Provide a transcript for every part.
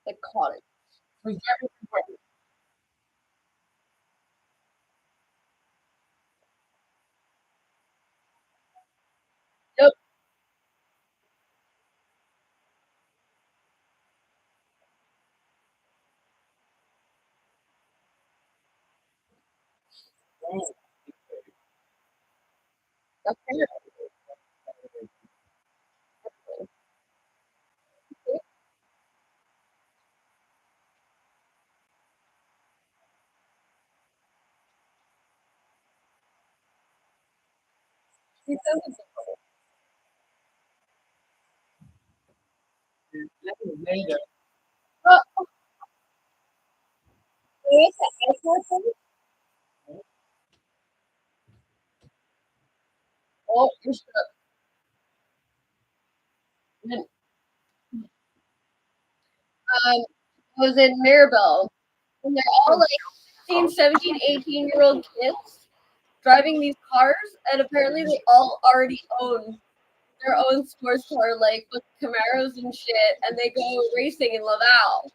Like cottage. Yep. That's kind of he says it's oh, it's an ice thing. Oh, you should have. I was in Maribel, and they're all like 16, 17, 18-year-old kids driving these cars, and apparently they all already own their own sports car, like with Camaros and shit, and they go racing in Laval.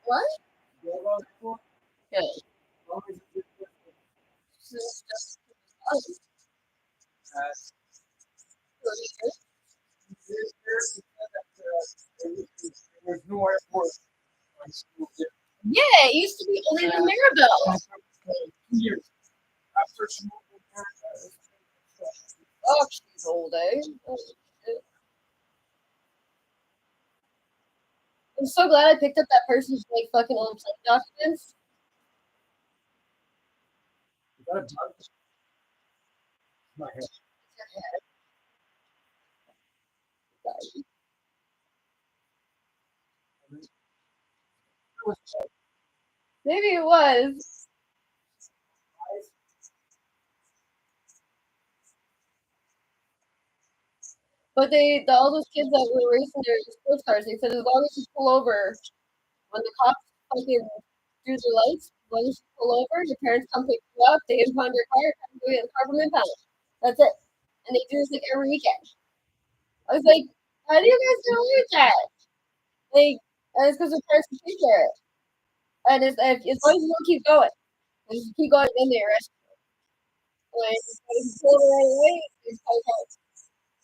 What? Yeah. Yeah, it used to be only in Maribel. Oh, she's old, eh? Oh, shit. I'm so glad I picked up that person's like fucking old plate documents. Maybe it was. But all those kids that were racing their sports cars, they said as long as you pull over when the cops fucking do the lights, as long as you pull over, your parents come pick you up, they impound your car, come go get the car from impound. That's it. And they do this like every weekend. I was like, how do you guys get away with that? Like, and it's because their parents can pay for it. And as long as you don't keep going, and you keep going, then they arrest you. Like, if you pull the right way, it's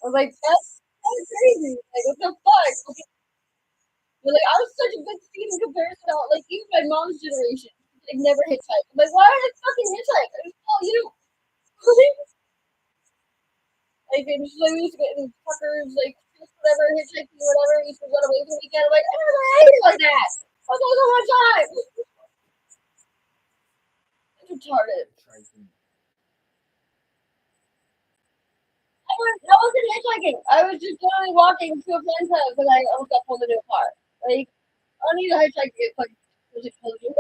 I was like, that's crazy. Like, what the fuck? But like, I was such a good speed in comparison to like even my mom's generation. Like, never hitchhike. I'm like, why would I fucking hitchhike? I just call you. Like, and she's like, we used to get in truckers, like, just whatever, hitchhiking, whatever. We used to run away from the weekend. I'm like, I don't know anything like that. I was all my time. It's retarded. I wasn't hitchhiking. I was just literally walking to a friend's house and I almost got pulled into a car. Like, I don't need a hitchhike to get fucking explosion.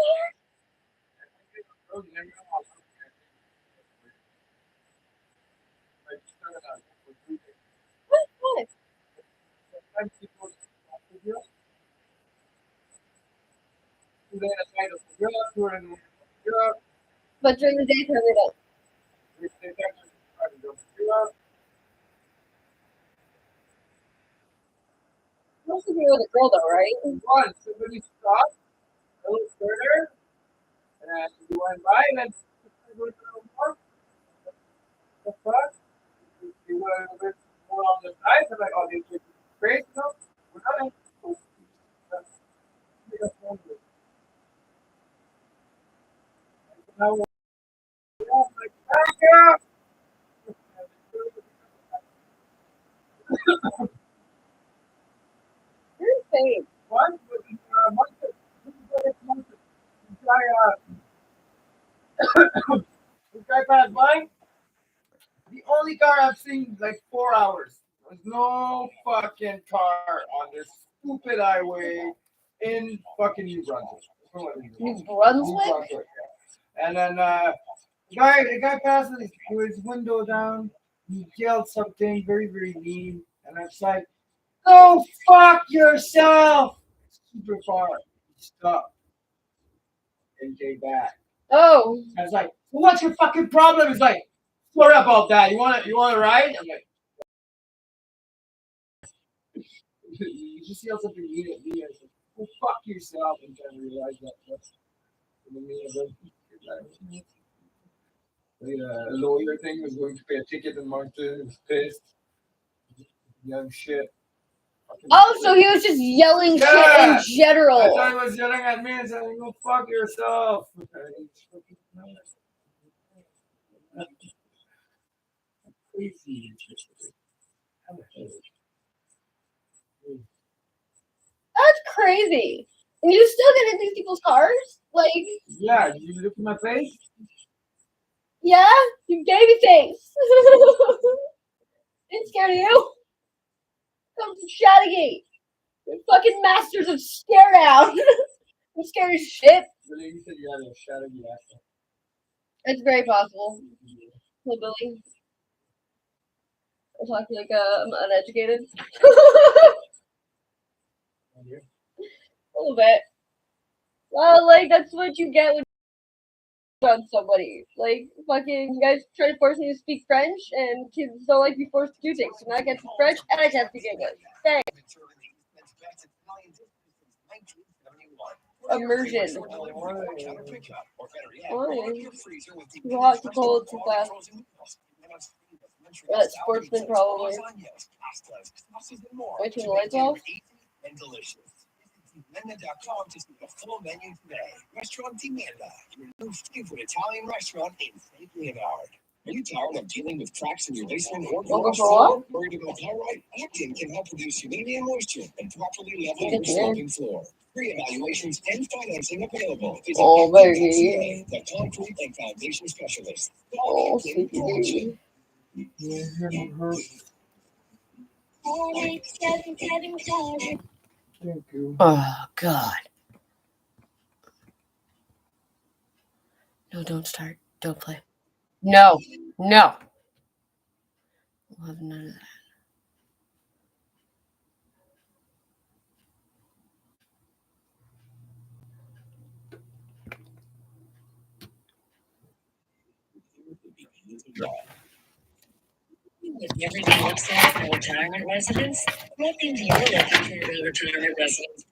What? But during the daytime, they don't. Supposed to be with a girl, though, right? You're insane. The only car I've seen like 4 hours. There's no fucking car on this stupid highway in fucking New Brunswick. New Brunswick? And then the guy passes with his window down. He yelled something very, very mean. And I was like, Go fuck yourself. Super far. Stop. And came back. Oh. I was like, well, what's your fucking problem? He's like, sorry about that. You want to ride? I'm like, you just yell something mean at me. I was like, well, fuck yourself. And trying to realize that. That's the meaning of it. The lawyer thing was going to pay a ticket and Martin was pissed. Young shit. Oh, so he was just yelling shit in I general. thought he was yelling at me and saying, go fuck yourself. Crazy. That's crazy. And you still get in these people's cars? Like, Yeah, did you look at my face? yeah, you baby face. Ain't scared of you. Come to Chattagate. You're fucking masters of stare down. I'm scared as shit. The lady said you had a shadow of the accent. It's very possible. Hillbilly. I'm talking like I'm uneducated. A little bit. Well, like, that's what you get when you on somebody. Like, fucking, you guys try to force me to speak French, and kids don't like to be forced to do things. So now I can't speak French, and I can't speak English. Thanks. Immersion. Why? Too hot, too cold, too fast. Sportsman, probably. Wait till the lights off? Menda.com to see the full menu today. Restaurant Di Menda, your new favorite Italian restaurant in St. Leonard. Are you tired of dealing with cracks in your basement or garage floor? Worried about thyroid? Actin can help reduce humidity and moisture and properly level your sloping floor. Free evaluations and financing available. Visit baby. the concrete and foundation specialist. Oh, sweet baby. Thank you. Oh, God. No, don't start. Don't play. No. No. We'll have none of that. Everything looks like for retirement residents. Welcome to your looking for a retirement residence.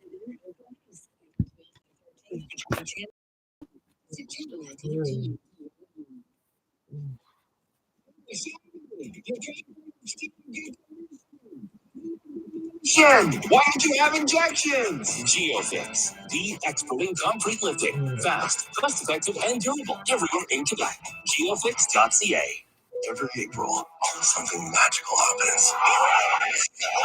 Why don't you have injections? GeoFix, the expert in concrete lifting. Fast, cost effective, and durable. Everywhere in Quebec. GeoFix.ca. Every April, something magical happens.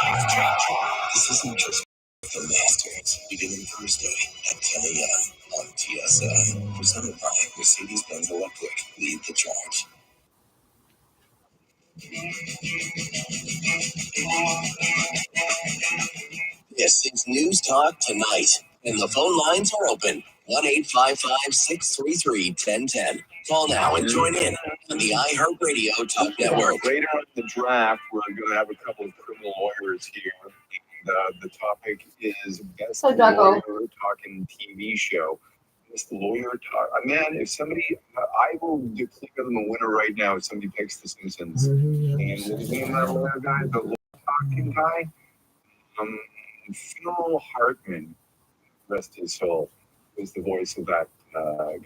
Life change. This isn't just the Masters, beginning Thursday at 10 a.m. on TSN. Presented by Mercedes-Benz Electric. Lead the charge. This is News Talk Tonight, and the phone lines are open. 1-855-633-1010. Call now and join in on the iHeartRadio Talk Network. Later in the draft, we're going to have a couple of criminal lawyers here. The topic is best lawyer talking TV show. Best lawyer talk. Man, if somebody, I will declare them a winner right now if somebody picks The Simpsons. And what is the name of that lawyer guy? The lawyer talking guy? Phil Hartman, rest his soul, was the voice of that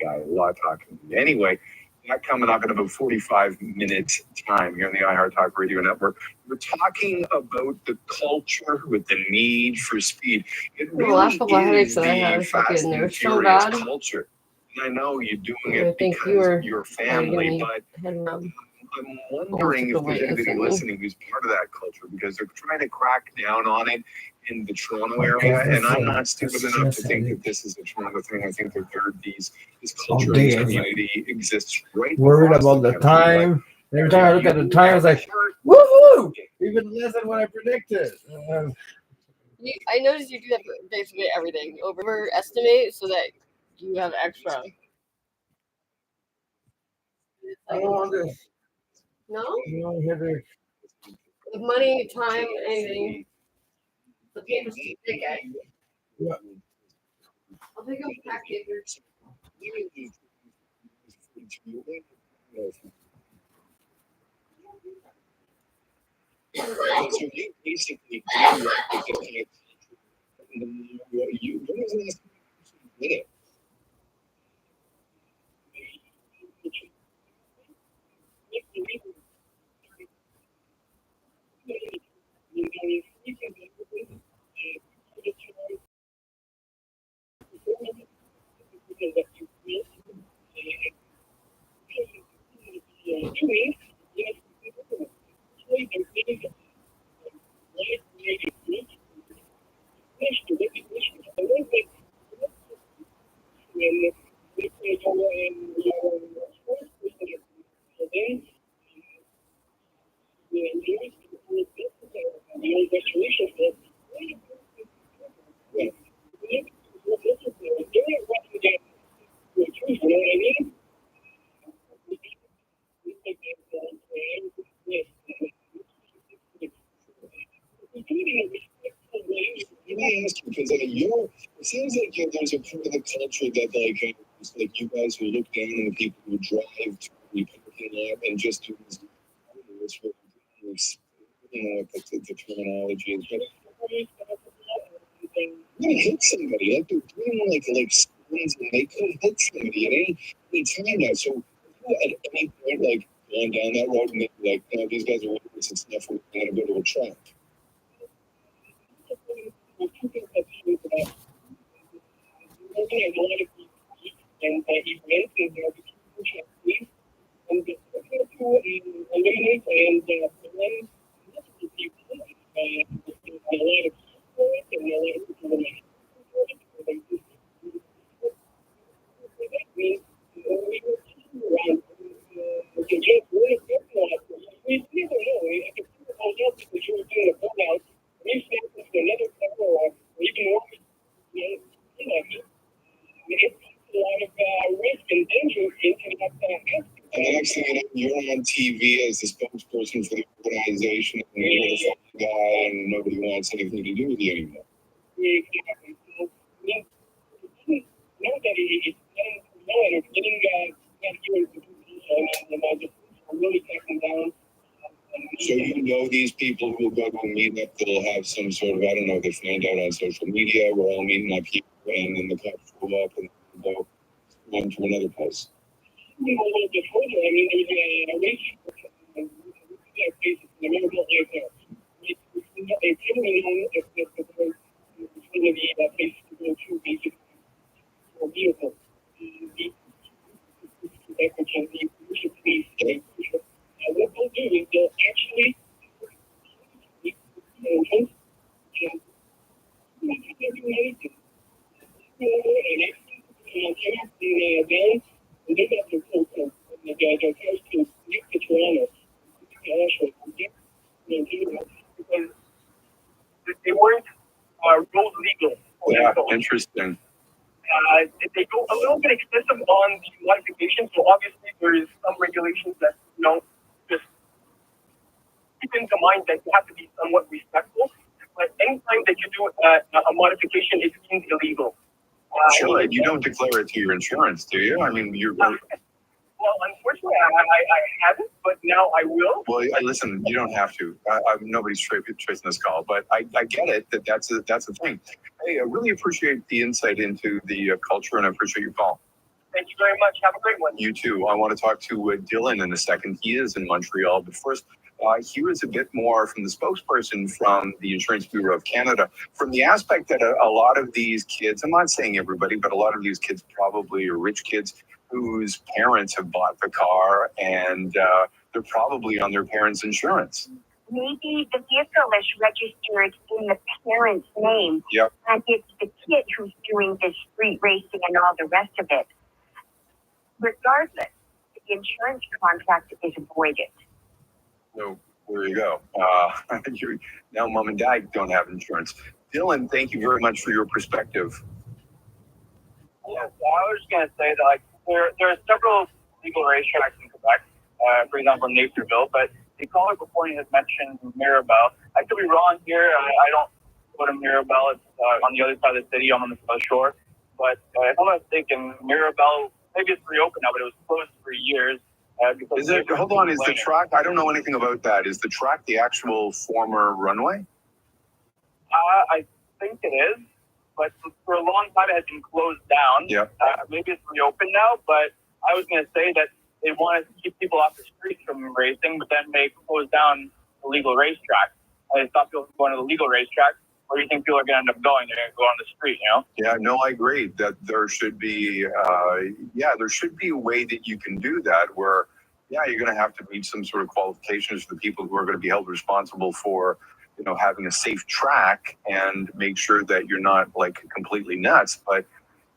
guy, law talking. Anyway, that coming up in about 45 minutes time here on the iHeart Talk Radio Network. We're talking about the culture with the need for speed. It really is the fast and furious culture. And I know you're doing it because of your family, but I'm wondering if there's anybody listening who's part of that culture, because they're trying to crack down on it in the Toronto area, and I'm not stupid enough to think that this is a Toronto thing. I think that this culture in this community exists right. Worried about the time. Every time I look at the time, it's like, woohoo! Even less than what I predicted. I noticed you do that for basically everything. Overestimate so that you have extra. I don't want this. No? You don't hear the With money, time, anything. The paper's too thick, eh? Yeah. I'll pick up pack paper. So you basically do what you when was the last time you did it? Let me ask you, because it seems like there's a part of the culture that it's like you guys will look down on the people who drive to the parking lot and just do this. I don't know what's what the terminology is, but you hit somebody, like they're doing like spins, and they could hit somebody at any time now. So at any point, like going down that road and they're like, no, these guys are idiots and stuff, we're gonna go to a truck. And the next thing you know, you're on TV as the spokesperson for the organization, and you're the fucking guy, and nobody wants anything to do with you anymore. So you know these people who will go to a meetup, they'll have some sort of, I don't know, they find out on social media, we're all meeting up here, and then the cops show up and go on to another place. They weren't road legal. Yeah, interesting. They go a little bit excessive on the modification, so obviously there is some regulations that, just keep into mind that you have to be somewhat respectful. But anytime that you do a modification, it's deemed illegal. Sure, you don't declare it to your insurance, do you? I mean, you're. Well, unfortunately, I haven't, but now I will. Well, listen, you don't have to. Nobody's tracing this call, but I get it that's a thing. Hey, I really appreciate the insight into the culture, and I appreciate your call. Thank you very much. Have a great one. You too. I want to talk to Dylan in a second. He is in Montreal, but first, here is a bit more from the spokesperson from the Insurance Bureau of Canada, from the aspect that a lot of these kids, I'm not saying everybody, but a lot of these kids probably are rich kids whose parents have bought the car, and they're probably on their parents' insurance. Maybe the vehicle is registered in the parent's name. Yep. And it's the kid who's doing the street racing and all the rest of it. Regardless, the insurance contract is voided. So there you go. Now mom and dad don't have insurance. Dylan, thank you very much for your perspective. Yes, I was going to say that there are several legal racetracks in Quebec, for example, Naperville, but the caller before you has mentioned Mirabel. I could be wrong here. I don't go to Mirabel. It's on the other side of the city. I'm on the south shore. But if I'm not mistaken, Mirabel, maybe it's reopened now, but it was closed for years. Is it? Hold on. Is the track? I don't know anything about that. Is the track the actual former runway? I think it is, but for a long time it has been closed down. Yeah. Maybe it's reopened now, but I was going to say that they wanted to keep people off the streets from racing, but then they closed down the legal racetrack. They stopped people from going to the legal racetrack. Where do you think people are going to end up going? They're going to go on the street, you know? Yeah, no, I agree that there should be, there should be a way that you can do that where, yeah, you're going to have to meet some sort of qualifications for the people who are going to be held responsible for, you know, having a safe track and make sure that you're not like completely nuts. But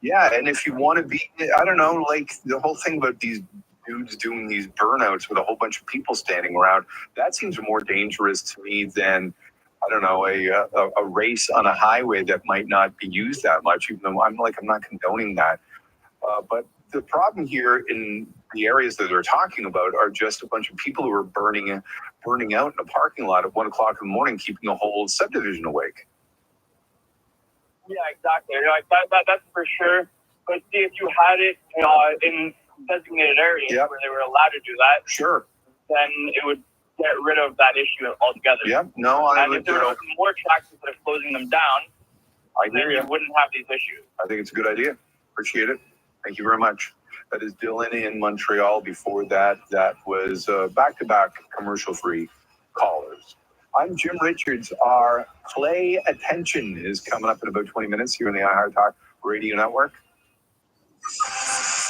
yeah, and if you want to be, I don't know, like the whole thing about these dudes doing these burnouts with a whole bunch of people standing around, that seems more dangerous to me than, I don't know, a race on a highway that might not be used that much, even though I'm not condoning that. But the problem here in the areas that they're talking about are just a bunch of people who are burning out in a parking lot at 1 o'clock in the morning, keeping the whole subdivision awake. Yeah, exactly. That's for sure. But see, if you had it, in designated areas where they were allowed to do that, sure, then it would get rid of that issue altogether. Yeah, no, I would. If they would open more tracks instead of closing them down, then you wouldn't have these issues. I think it's a good idea. Appreciate it. Thank you very much. That is Dylan in Montreal. Before that, that was back-to-back commercial-free callers. I'm Jim Richards. Our Play Attention is coming up in about 20 minutes here on the iHeart Talk Radio Network.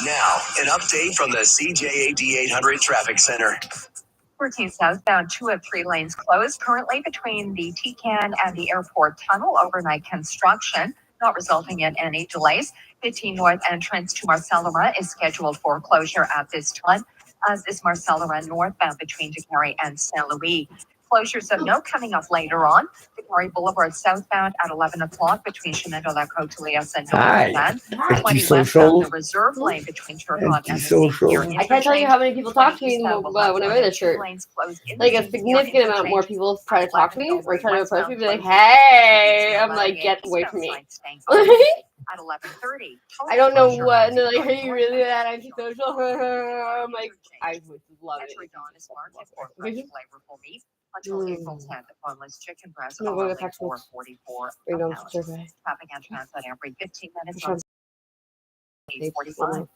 Now, an update from the CJAD 800 Traffic Center. 14 southbound, 2 of 3 lanes closed currently between the TCAN and the airport tunnel. Overnight construction, not resulting in any delays. 15 north entrance to Marcellera is scheduled for closure at this time, as is Marcellera northbound between Decarie and Saint Louis. Closures of note coming up later on. Decarie Boulevard southbound at 11 o'clock between Chemin de la Côte-Lias and Northern. 20 westbound, the reserve lane between Turcotte and the St. Cyr. I can't tell you how many people talk to me when I wear this shirt. Like a significant amount more people try to talk to me or try to approach me, be like, "Hey," I'm like, "Get away from me." At 11:30. I don't know what, and they're like, "Are you really that antisocial?" I'm like, I would love it. Until April 10th, boneless chicken breast No, only go back to $4.44 Bring a on pound. survey. Tapping and transit every 15 minutes Sure. on 45.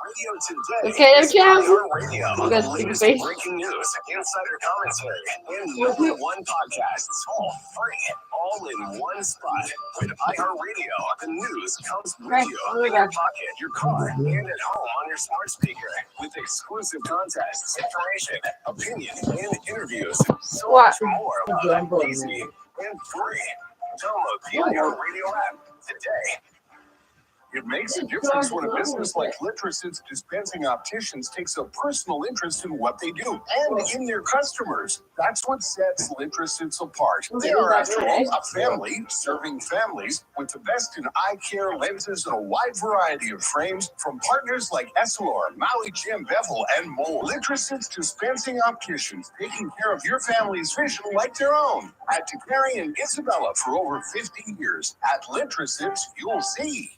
Radio Today. Okay, is iHeart Radio. Good, The latest space. breaking news, insider commentary, and number one podcasts, all free, all in one spot. With iHeart Radio, the news comes with you in your pocket, your car, and at home on your smart speaker. With exclusive contests, information, opinion, and interviews. So much more. Easy and free. Download the iHeart Radio app today. It makes a difference when a business like Littricids Dispensing Opticians takes a personal interest in what they do and in their customers. That's what sets Littricids apart. They are, after all, a family serving families with the best in eye care, lenses, and a wide variety of frames from partners like Essilor, Maui Jim, Bevel, and more. Littricids Dispensing Opticians, taking care of your family's vision like their own. At Decarie and Isabella for over 50 years. At Littricids, you'll see.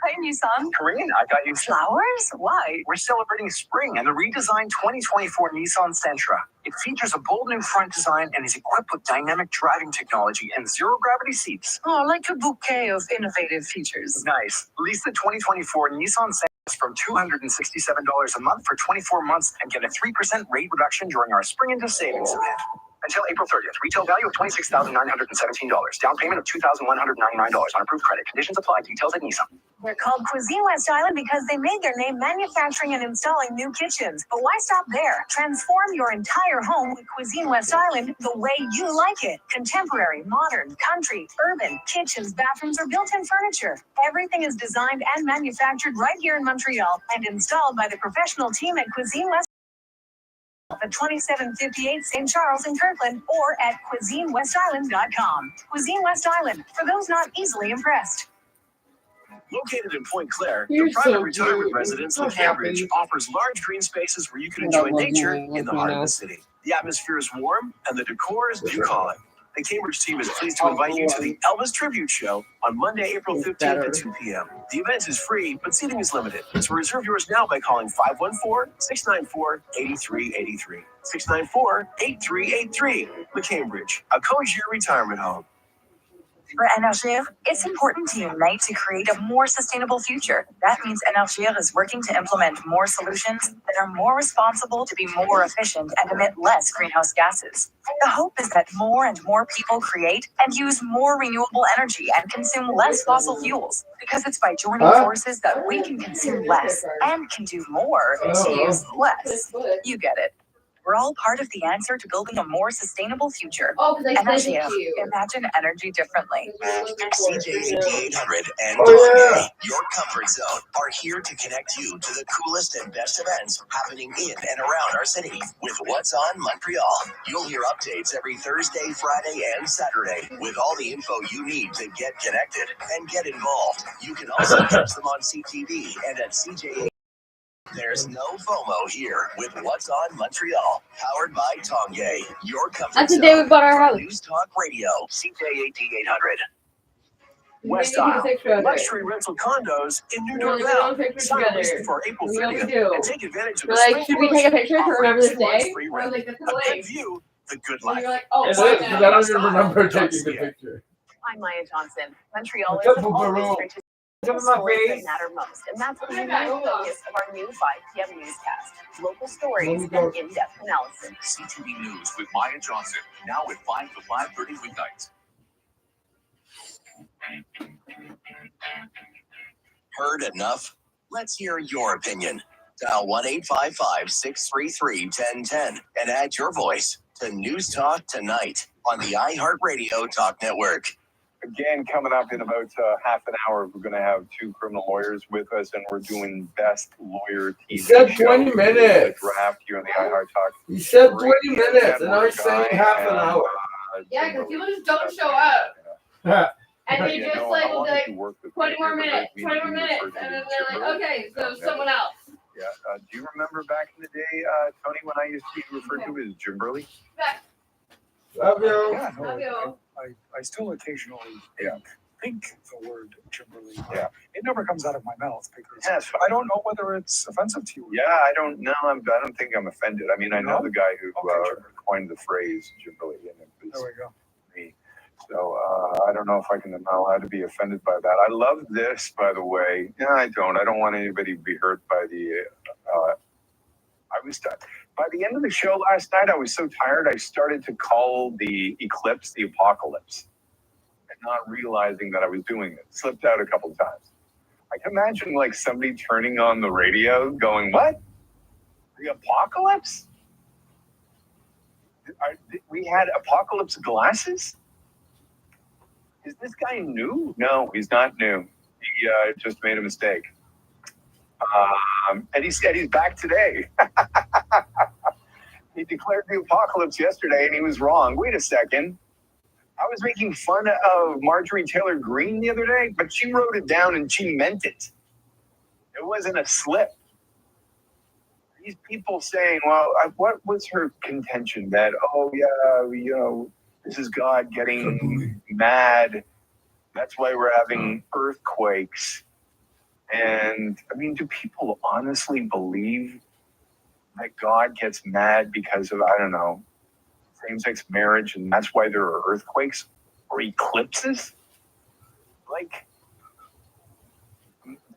Hi, Nissan. Corinne, I got you Flowers? Why? We're celebrating spring and the redesigned 2024 Nissan Sentra. It features a bold new front design and is equipped with dynamic driving technology and zero-gravity seats. Oh, like a bouquet of innovative features. Nice. Lease the 2024 Nissan Sentra from $267 a month for 24 months and get a 3% rate reduction during our Spring into Savings event. Until April 30th. Retail value of $26,917. Down payment of $2,199 on approved credit. Conditions apply. Details at Nissan. They're called Cuisine West Island because they made their name manufacturing and installing new kitchens. But why stop there? Transform your entire home with Cuisine West Island the way you like it. Contemporary, modern, country, urban, kitchens, bathrooms, or built-in furniture. Everything is designed and manufactured right here in Montreal and installed by the professional team at Cuisine West at 2758 St. Charles in Kirkland or at cuisinewestisland.com. Cuisine West Island, for those not easily impressed. Located in Point Claire, the private retirement residence in Cambridge offers large green spaces where you can enjoy nature in the heart of the city. The atmosphere is warm and the decor is bucolic. The Cambridge team is pleased to invite you to the Elvis Tribute Show on Monday, April 15th at 2 p.m. The event is free, but seating is limited. So reserve yours now by calling 514-694-8383. 694-8383. The Cambridge, a cozier retirement home. For Energir, it's important to unite to create a more sustainable future. That means Energir is working to implement more solutions that are more responsible, to be more efficient, and emit less greenhouse gases. The hope is that more and more people create and use more renewable energy and consume less fossil fuels, because it's by joining forces that we can consume less and can do more to use less. You get it. We're all part of the answer to building a more sustainable future. Energia. Imagine energy differently. CJ 8800 and Kanye, your comfort zone, are here to connect you to the coolest and best events happening in and around our city with What's On Montreal. You'll hear updates every Thursday, Friday, and Saturday with all the info you need to get connected and get involved. You can also catch them on CTV and at CJ. There's no FOMO here with What's On Montreal, powered by Tongay, your comfort That's the zone. day we bought our house. News Talk Radio, CJ 8800. West Isle, luxury rental condos in New Dorval. Sign up for April 30th and take advantage of the We're like, should we take a picture to remember this day? free We're rent. like, that's A good hilarious. view, the good And life. you're like, oh, It is, why because I not? don't even remember taking the picture. I'm Maya Johnson. Montreal What's up, is always Boo-Boo? rich Give with him my stories that face. matter most, and that's the main focus of our new 5 p.m. newscast. Local stories and in-depth analysis. CTV News with Maya Johnson, now at 5 to 5:30 weeknights. Heard enough? Let's hear your opinion. Dial 1-855-633-1010 and add your voice to News Talk Tonight on the iHeartRadio Talk Network. Again, coming up in about half an hour, we're going to have 2 criminal lawyers with us, and we're doing Best Lawyer TV. He said 20 show. minutes. Draft here on the iHeart Talk. He said 20 minutes, and I'm saying half an hour. Yeah, because people just don't show up. And they just like will be like, 20 more minutes, 20 more minutes. And then they're like, okay, so someone else. Yeah. Do you remember back in the day, Tony, when I used to be referred to as Jimberly? Love you. Yeah, Love you. I still occasionally think the word Kimberly. Yeah. It never comes out of my mouth because Yes. I don't know whether it's offensive to you. Yeah, I don't know. I don't think I'm offended. I mean, I know the guy who coined the phrase Jimberly, and it was There we go. me. So I don't know if I'm not allowed to be offended by that. I love this, by the way. Yeah, I don't want anybody to be hurt by the. By the end of the show last night, I was so tired, I started to call the eclipse the apocalypse, and not realizing that I was doing it. Slipped out a couple of times. I can imagine like somebody turning on the radio, going, "What? The apocalypse? We had apocalypse glasses? Is this guy new?" No, he's not new. He just made a mistake. And he said he's back today. He declared the apocalypse yesterday, and he was wrong. Wait a second. I was making fun of Marjorie Taylor Greene the other day, but she wrote it down and she meant it. It wasn't a slip. These people saying, well, what was her contention? That, oh, yeah, this is God getting mad. That's why we're having earthquakes. And, I mean, do people honestly believe that God gets mad because of, I don't know, same-sex marriage, and that's why there are earthquakes or eclipses? Like,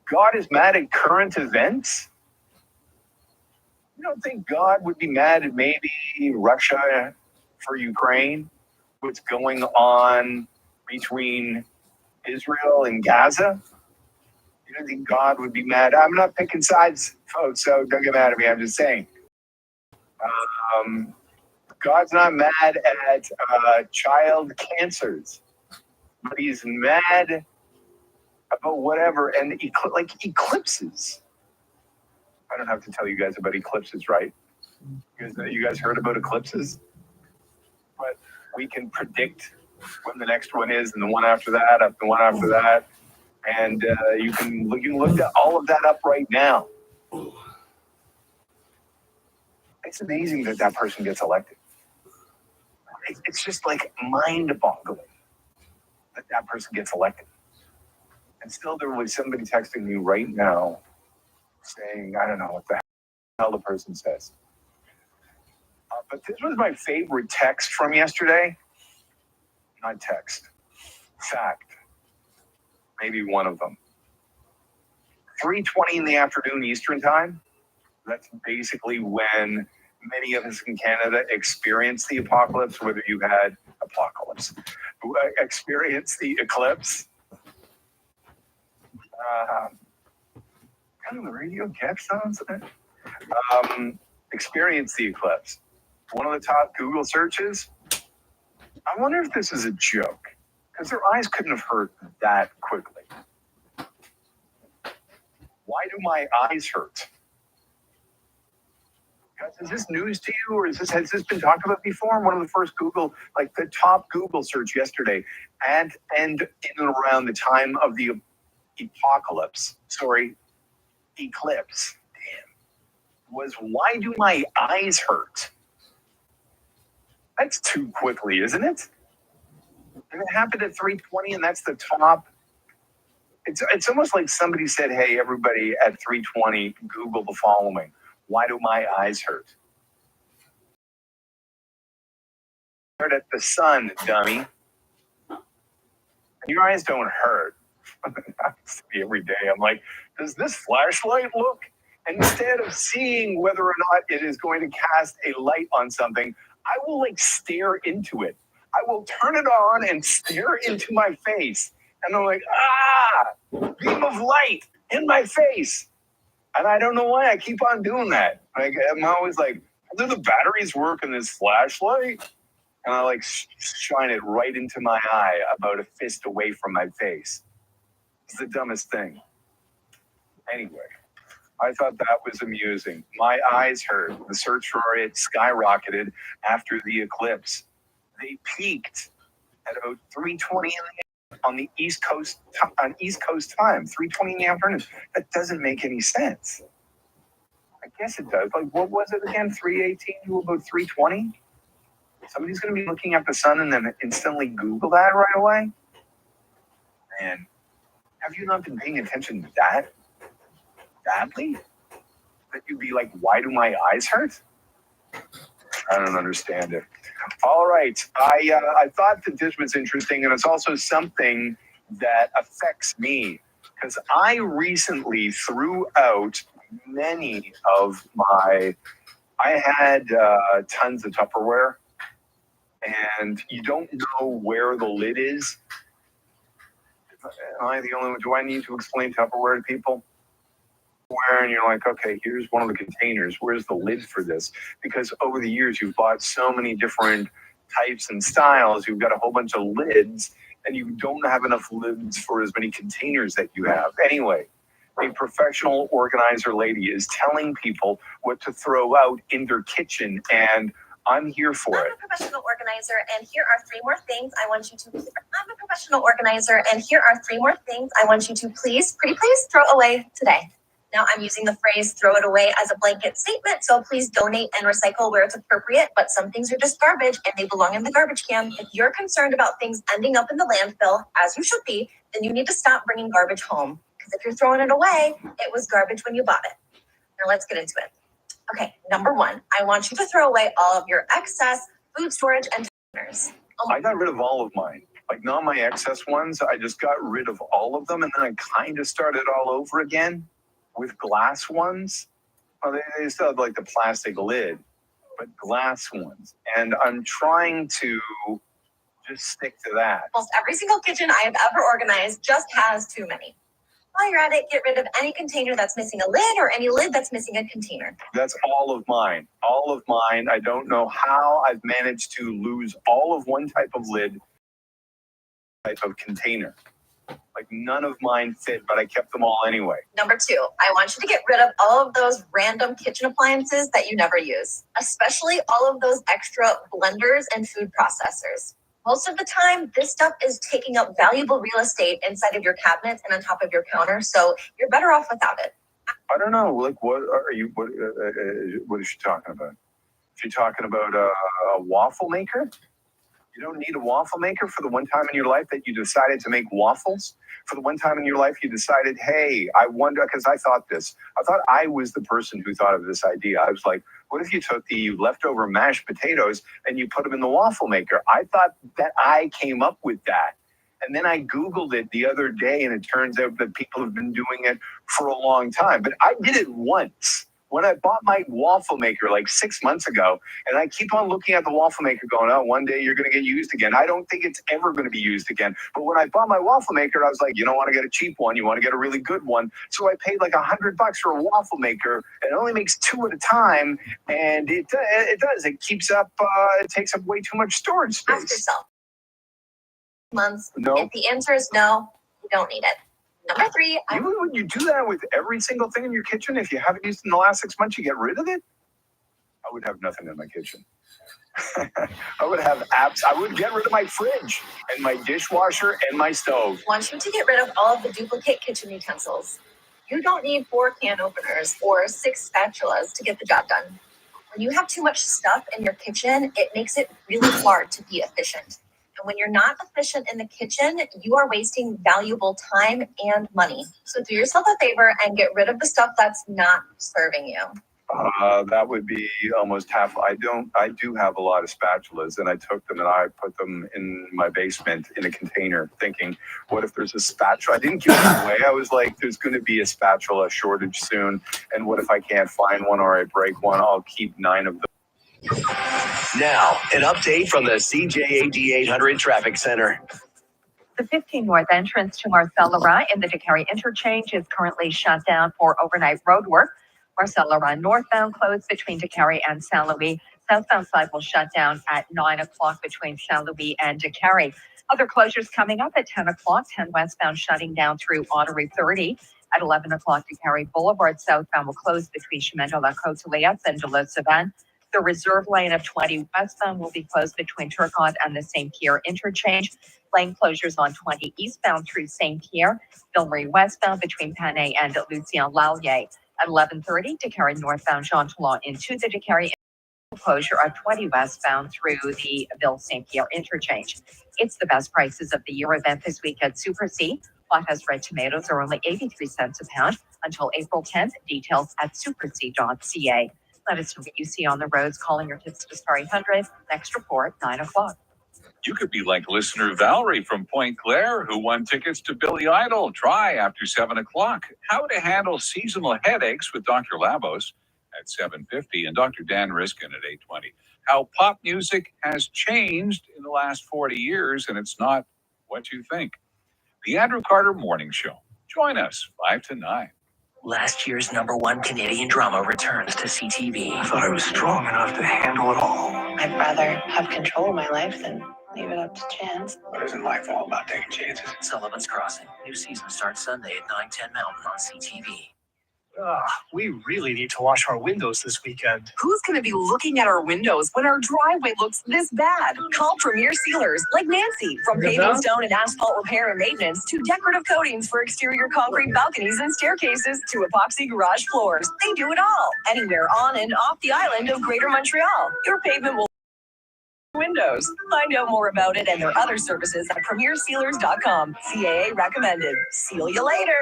God is mad at current events? You don't think God would be mad at maybe Russia for Ukraine? What's going on between Israel and Gaza? You don't think God would be mad? I'm not picking sides, folks, so don't get mad at me. I'm just saying. God's not mad at child cancers, but he's mad about whatever. And like eclipses. I don't have to tell you guys about eclipses, right? You guys heard about eclipses? But we can predict when the next one is, and the one after that, the one after that. And you can look at all of that up right now. It's amazing that person gets elected. It's just like mind-boggling that person gets elected. And still, there was somebody texting me right now saying, I don't know what the hell the person says. But this was my favorite text from yesterday. Not text. Fact. Maybe one of them. 3:20 in the afternoon Eastern time. That's basically when many of us in Canada experienced the apocalypse, whether you had experienced the eclipse. Kind of the radio catch sounds. Experience the eclipse. One of the top Google searches. I wonder if this is a joke, because their eyes couldn't have hurt that quickly. Why do my eyes hurt? Guys, is this news to you, or has this been talked about before? One of the first Google, like the top Google search yesterday, and in and around the time of the eclipse, was why do my eyes hurt? That's too quickly, isn't it? And it happened at 3:20, and that's the top. It's almost like somebody said, hey, everybody at 3:20, Google the following. Why do my eyes hurt? Start at the sun, dummy. Your eyes don't hurt. Every day, I'm like, does this flashlight look? And instead of seeing whether or not it is going to cast a light on something, I will like stare into it. I will turn it on and stare into my face. And I'm like, beam of light in my face. And I don't know why I keep on doing that. Like, I'm always like, do the batteries work in this flashlight? And I like shine it right into my eye, about a fist away from my face. It's the dumbest thing. Anyway, I thought that was amusing. My eyes hurt. The search for it skyrocketed after the eclipse. They peaked at about 3:20 on the East Coast time, 3:20 in the afternoon. That doesn't make any sense. I guess it does. Like, what was it again? 3:18 to about 3:20? Somebody's going to be looking at the sun and then instantly Google that right away? Man, have you not been paying attention to that badly? That you'd be like, why do my eyes hurt? I don't understand it. All right. I thought that this was interesting, and it's also something that affects me, because I recently threw out many of my, I had tons of Tupperware, and you don't know where the lid is. Am I the only one? Do I need to explain Tupperware to people? And you're like, okay, here's one of the containers. Where's the lid for this? Because over the years, you've bought so many different types and styles. You've got a whole bunch of lids, and you don't have enough lids for as many containers that you have. Anyway, a professional organizer lady is telling people what to throw out in their kitchen, and I'm here for it. I'm a professional organizer, and here are 3 more things I want you to. I'm a professional organizer, and here are 3 more things I want you to please, pretty please, throw away today. Now, I'm using the phrase throw it away as a blanket statement, so please donate and recycle where it's appropriate, but some things are just garbage and they belong in the garbage can. If you're concerned about things ending up in the landfill, as you should be, then you need to stop bringing garbage home. Because if you're throwing it away, it was garbage when you bought it. Now, let's get into it. Okay, number 1, I want you to throw away all of your excess food storage and containers. I got rid of all of mine. Like, not my excess ones. I just got rid of all of them, and then I kind of started all over again with glass ones. Well, they still have like the plastic lid, but glass ones. And I'm trying to just stick to that. Almost every single kitchen I have ever organized just has too many. While you're at it, get rid of any container that's missing a lid or any lid that's missing a container. That's all of mine. All of mine. I don't know how I've managed to lose all of one type of lid, type of container. Like, none of mine fit, but I kept them all anyway. Number 2, I want you to get rid of all of those random kitchen appliances that you never use, especially all of those extra blenders and food processors. Most of the time, this stuff is taking up valuable real estate inside of your cabinets and on top of your counter, so you're better off without it. I don't know. Like, what is she talking about? Is she talking about a waffle maker? You don't need a waffle maker for the one time in your life that you decided to make waffles. For the one time in your life you decided, hey, I wonder, because I thought I was the person who thought of this idea. I was like, what if you took the leftover mashed potatoes and you put them in the waffle maker? I thought that I came up with that. And then I Googled it the other day, and it turns out that people have been doing it for a long time. But I did it once when I bought my waffle maker like 6 months ago. And I keep on looking at the waffle maker going, oh, one day you're going to get used again. I don't think it's ever going to be used again. But when I bought my waffle maker, I was like, you don't want to get a cheap one. You want to get a really good one. So I paid like $100 for a waffle maker. It only makes 2 at a time. And it does. It keeps up, it takes up way too much storage space. Ask yourself. Months. No. If the answer is no, you don't need it. Number 3. Would you do that with every single thing in your kitchen? If you haven't used it in the last 6 months, you get rid of it? I would have nothing in my kitchen. I would have apps. I would get rid of my fridge and my dishwasher and my stove. I want you to get rid of all of the duplicate kitchen utensils. You don't need 4 can openers or 6 spatulas to get the job done. When you have too much stuff in your kitchen, it makes it really hard to be efficient. And when you're not efficient in the kitchen, you are wasting valuable time and money. So do yourself a favor and get rid of the stuff that's not serving you. That would be almost half. I do have a lot of spatulas, and I took them and I put them in my basement in a container thinking, what if there's a spatula? I didn't give them away. I was like, there's going to be a spatula shortage soon. And what if I can't find one or I break one? I'll keep 9 of them. Now, an update from the CJAD 800 Traffic Center. The 15 North entrance to Marcellera in the DeCarry interchange is currently shut down for overnight road work. Marcellera northbound closed between DeCarry and Saint Louis. Southbound side will shut down at 9 o'clock between Saint Louis and DeCarry. Other closures coming up at 10 o'clock. 10 westbound shutting down through Ottery 30. At 11 o'clock, DeCarry Boulevard southbound will close between Chemin de la Côte-Liesse and de la Savane. The reserve lane of 20 westbound will be closed between Turcotte and the St. Pierre interchange. Lane closures on 20 eastbound through St. Pierre. Ville-Marie westbound between Panay and Lucien Lallier. At 11:30, DeCarry northbound Jean Talon into the DeCarry closure of 20 westbound through the Ville-St. Pierre interchange. It's the best prices of the year event this week at Super C. Hothas red tomatoes are only 83 cents a pound until April 10th. Details at superc.ca. Let us know what you see on the roads. Calling your tips to Star 800. Next report, 9 o'clock. You could be like listener Valerie from Point Claire, who won tickets to Billy Idol. Try after 7 o'clock. How to handle seasonal headaches with Dr. Labos at 7:50 and Dr. Dan Riskin at 8:20. How pop music has changed in the last 40 years, and it's not what you think. The Andrew Carter Morning Show. Join us 5 to 9. Last year's #1 Canadian drama returns to CTV. I thought I was strong enough to handle it all. I'd rather have control of my life than leave it up to chance. But isn't life all about taking chances? Sullivan's Crossing. New season starts Sunday at 9:10 Mountain on CTV. We really need to wash our windows this weekend. Who's going to be looking at our windows when our driveway looks this bad? Call Premier Sealers like Nancy. From paving stone and asphalt repair and maintenance to decorative coatings for exterior concrete balconies and staircases to epoxy garage floors. They do it all. Anywhere on and off the island of Greater Montreal. Your pavement will windows. Find out more about it and their other services at premiersealers.com. CAA recommended. Seal you later.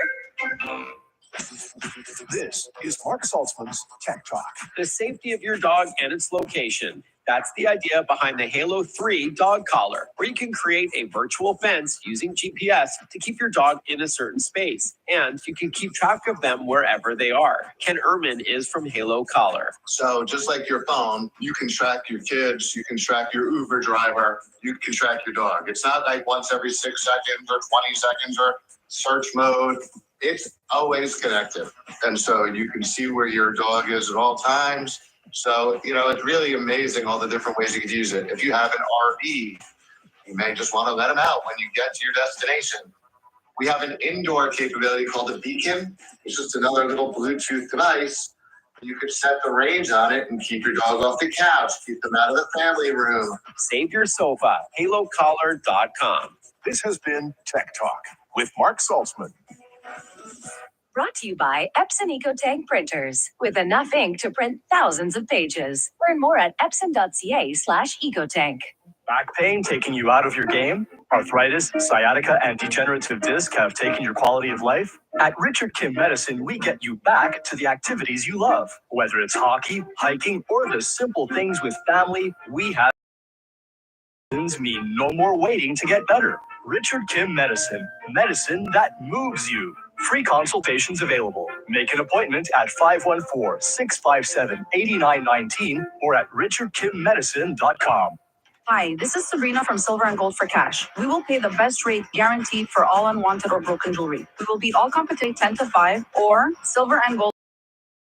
This is Mark Saltzman's Tech Talk. The safety of your dog and its location. That's the idea behind the Halo 3 dog collar, where you can create a virtual fence using GPS to keep your dog in a certain space. And you can keep track of them wherever they are. Ken Ehrman is from Halo Collar. So just like your phone, you can track your kids, you can track your Uber driver, you can track your dog. It's not like once every 6 seconds or 20 seconds or search mode. It's always connected. And so you can see where your dog is at all times. So, it's really amazing all the different ways you could use it. If you have an RV, you may just want to let them out when you get to your destination. We have an indoor capability called a beacon. It's just another little Bluetooth device. You could set the range on it and keep your dog off the couch, keep them out of the family room. Save your sofa, halocollar.com. This has been Tech Talk with Mark Saltzman. Brought to you by Epson EcoTank printers. With enough ink to print thousands of pages. Learn more at epson.ca/ecotank. Back pain taking you out of your game? Arthritis, sciatica, and degenerative disc have taken your quality of life? At Richard Kim Medicine, we get you back to the activities you love. Whether it's hockey, hiking, or the simple things with family, we have mean no more waiting to get better. Richard Kim Medicine. Medicine that moves you. Free consultations available. Make an appointment at 514-657-8919 or at richardkimmedicine.com. Hi, this is Sabrina from Silver and Gold for Cash. We will pay the best rate guaranteed for all unwanted or broken jewelry. We will beat all competition 10 to 5 or Silver and Gold.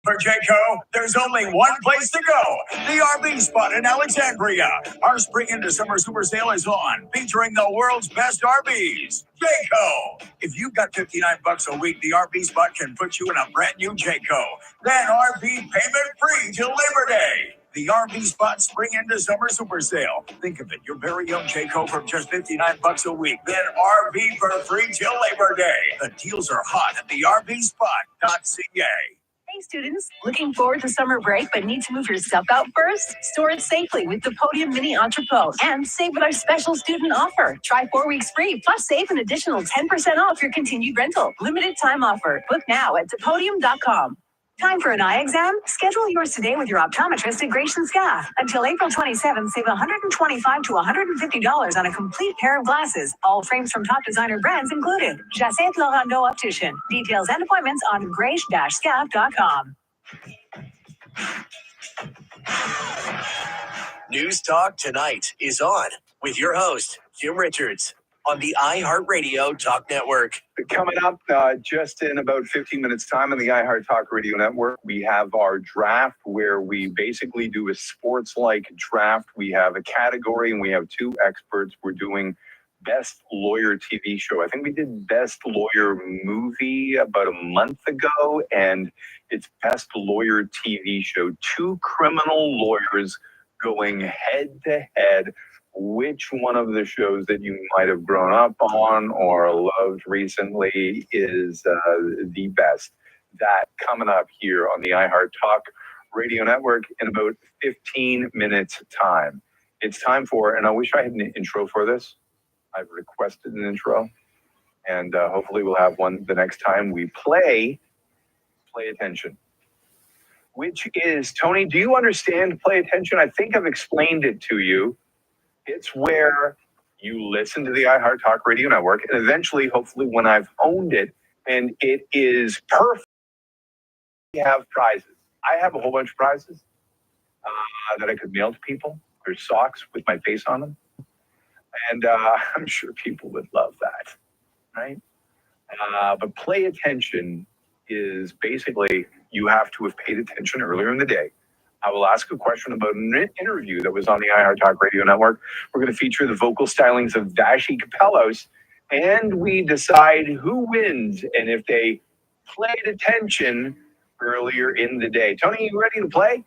For Jayco, there's only one place to go. The RV Spot in Alexandria. Our spring into summer super sale is on, featuring the world's best RVs. Jayco. If you've got $59 a week, the RV Spot can put you in a brand new Jayco. Then RV payment free till Labor Day. The RV Spot spring into summer super sale. Think of it, your very own Jayco for just $59 a week. Then RV for free till Labor Day. The deals are hot at the RVspot.ca. Hey students, looking forward to summer break but need to move your stuff out first? Store it safely with the Podium Mini Entrepot and save with our special student offer. Try 4 weeks free plus save an additional 10% off your continued rental. Limited time offer. Book now at thepodium.com. Time for an eye exam? Schedule yours today with your optometrist at Gratian Scaff. Until April 27th, save $125 to $150 on a complete pair of glasses. All frames from top designer brands included. Jacinthe Laurando Optician. Details and appointments on grace-scaff.com. News Talk Tonight is on with your host, Jim Richards, on the iHeartRadio Talk Network. Coming up just in about 15 minutes time on the iHeart Talk Radio Network, we have our draft where we basically do a sports-like draft. We have a category and we have two experts. We're doing Best Lawyer TV Show. I think we did Best Lawyer Movie about a month ago, and it's Best Lawyer TV Show. Two criminal lawyers going head-to-head. Which one of the shows that you might have grown up on or loved recently is the best? That coming up here on the iHeart Talk Radio Network in about 15 minutes time. It's time for, and I wish I had an intro for this. I've requested an intro, and hopefully we'll have one the next time we play attention. Which is, Tony, do you understand play attention? I think I've explained it to you. It's where you listen to the iHeart Talk Radio Network, and eventually, hopefully, when I've owned it and it is perfect, we have prizes. I have a whole bunch of prizes that I could mail to people. There's socks with my face on them. And I'm sure people would love that, right? But play attention is basically you have to have paid attention earlier in the day. I will ask a question about an interview that was on the iHeart Talk Radio Network. We're going to feature the vocal stylings of Vashi Capellos, and we decide who wins and if they played attention earlier in the day. Tony, you ready to play?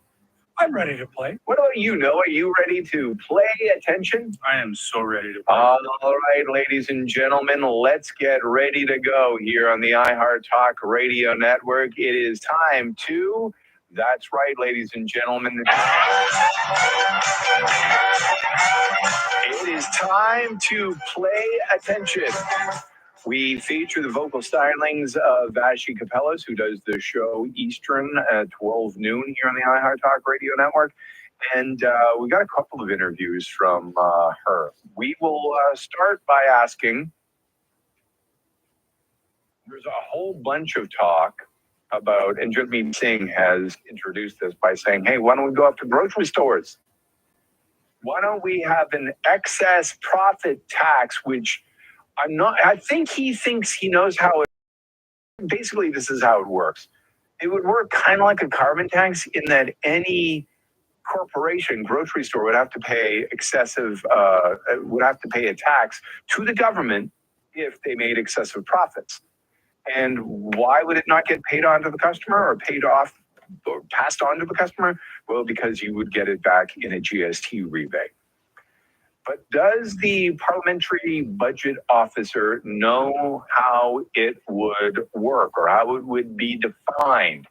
I'm ready to play. What about you, Noah? Are you ready to play attention? I am so ready to play. All right, ladies and gentlemen, let's get ready to go here on the iHeart Talk Radio Network. It is time to... That's right, ladies and gentlemen. It is time to play attention. We feature the vocal stylings of Vashi Capellos, who does the show Eastern at 12 noon here on the iHeart Talk Radio Network. And we got a couple of interviews from her. We will start by asking, there's a whole bunch of talk about, and Jagmeet Singh has introduced this by saying, hey, why don't we go up to grocery stores? Why don't we have an excess profit tax, which I think he thinks he knows how it, basically this is how it works. It would work kind of like a carbon tax in that any corporation, grocery store would have to pay would have to pay a tax to the government if they made excessive profits. And why would it not get paid on to the customer or paid off or passed on to the customer? Well, because you would get it back in a GST rebate. But does the parliamentary budget officer know how it would work or how it would be defined?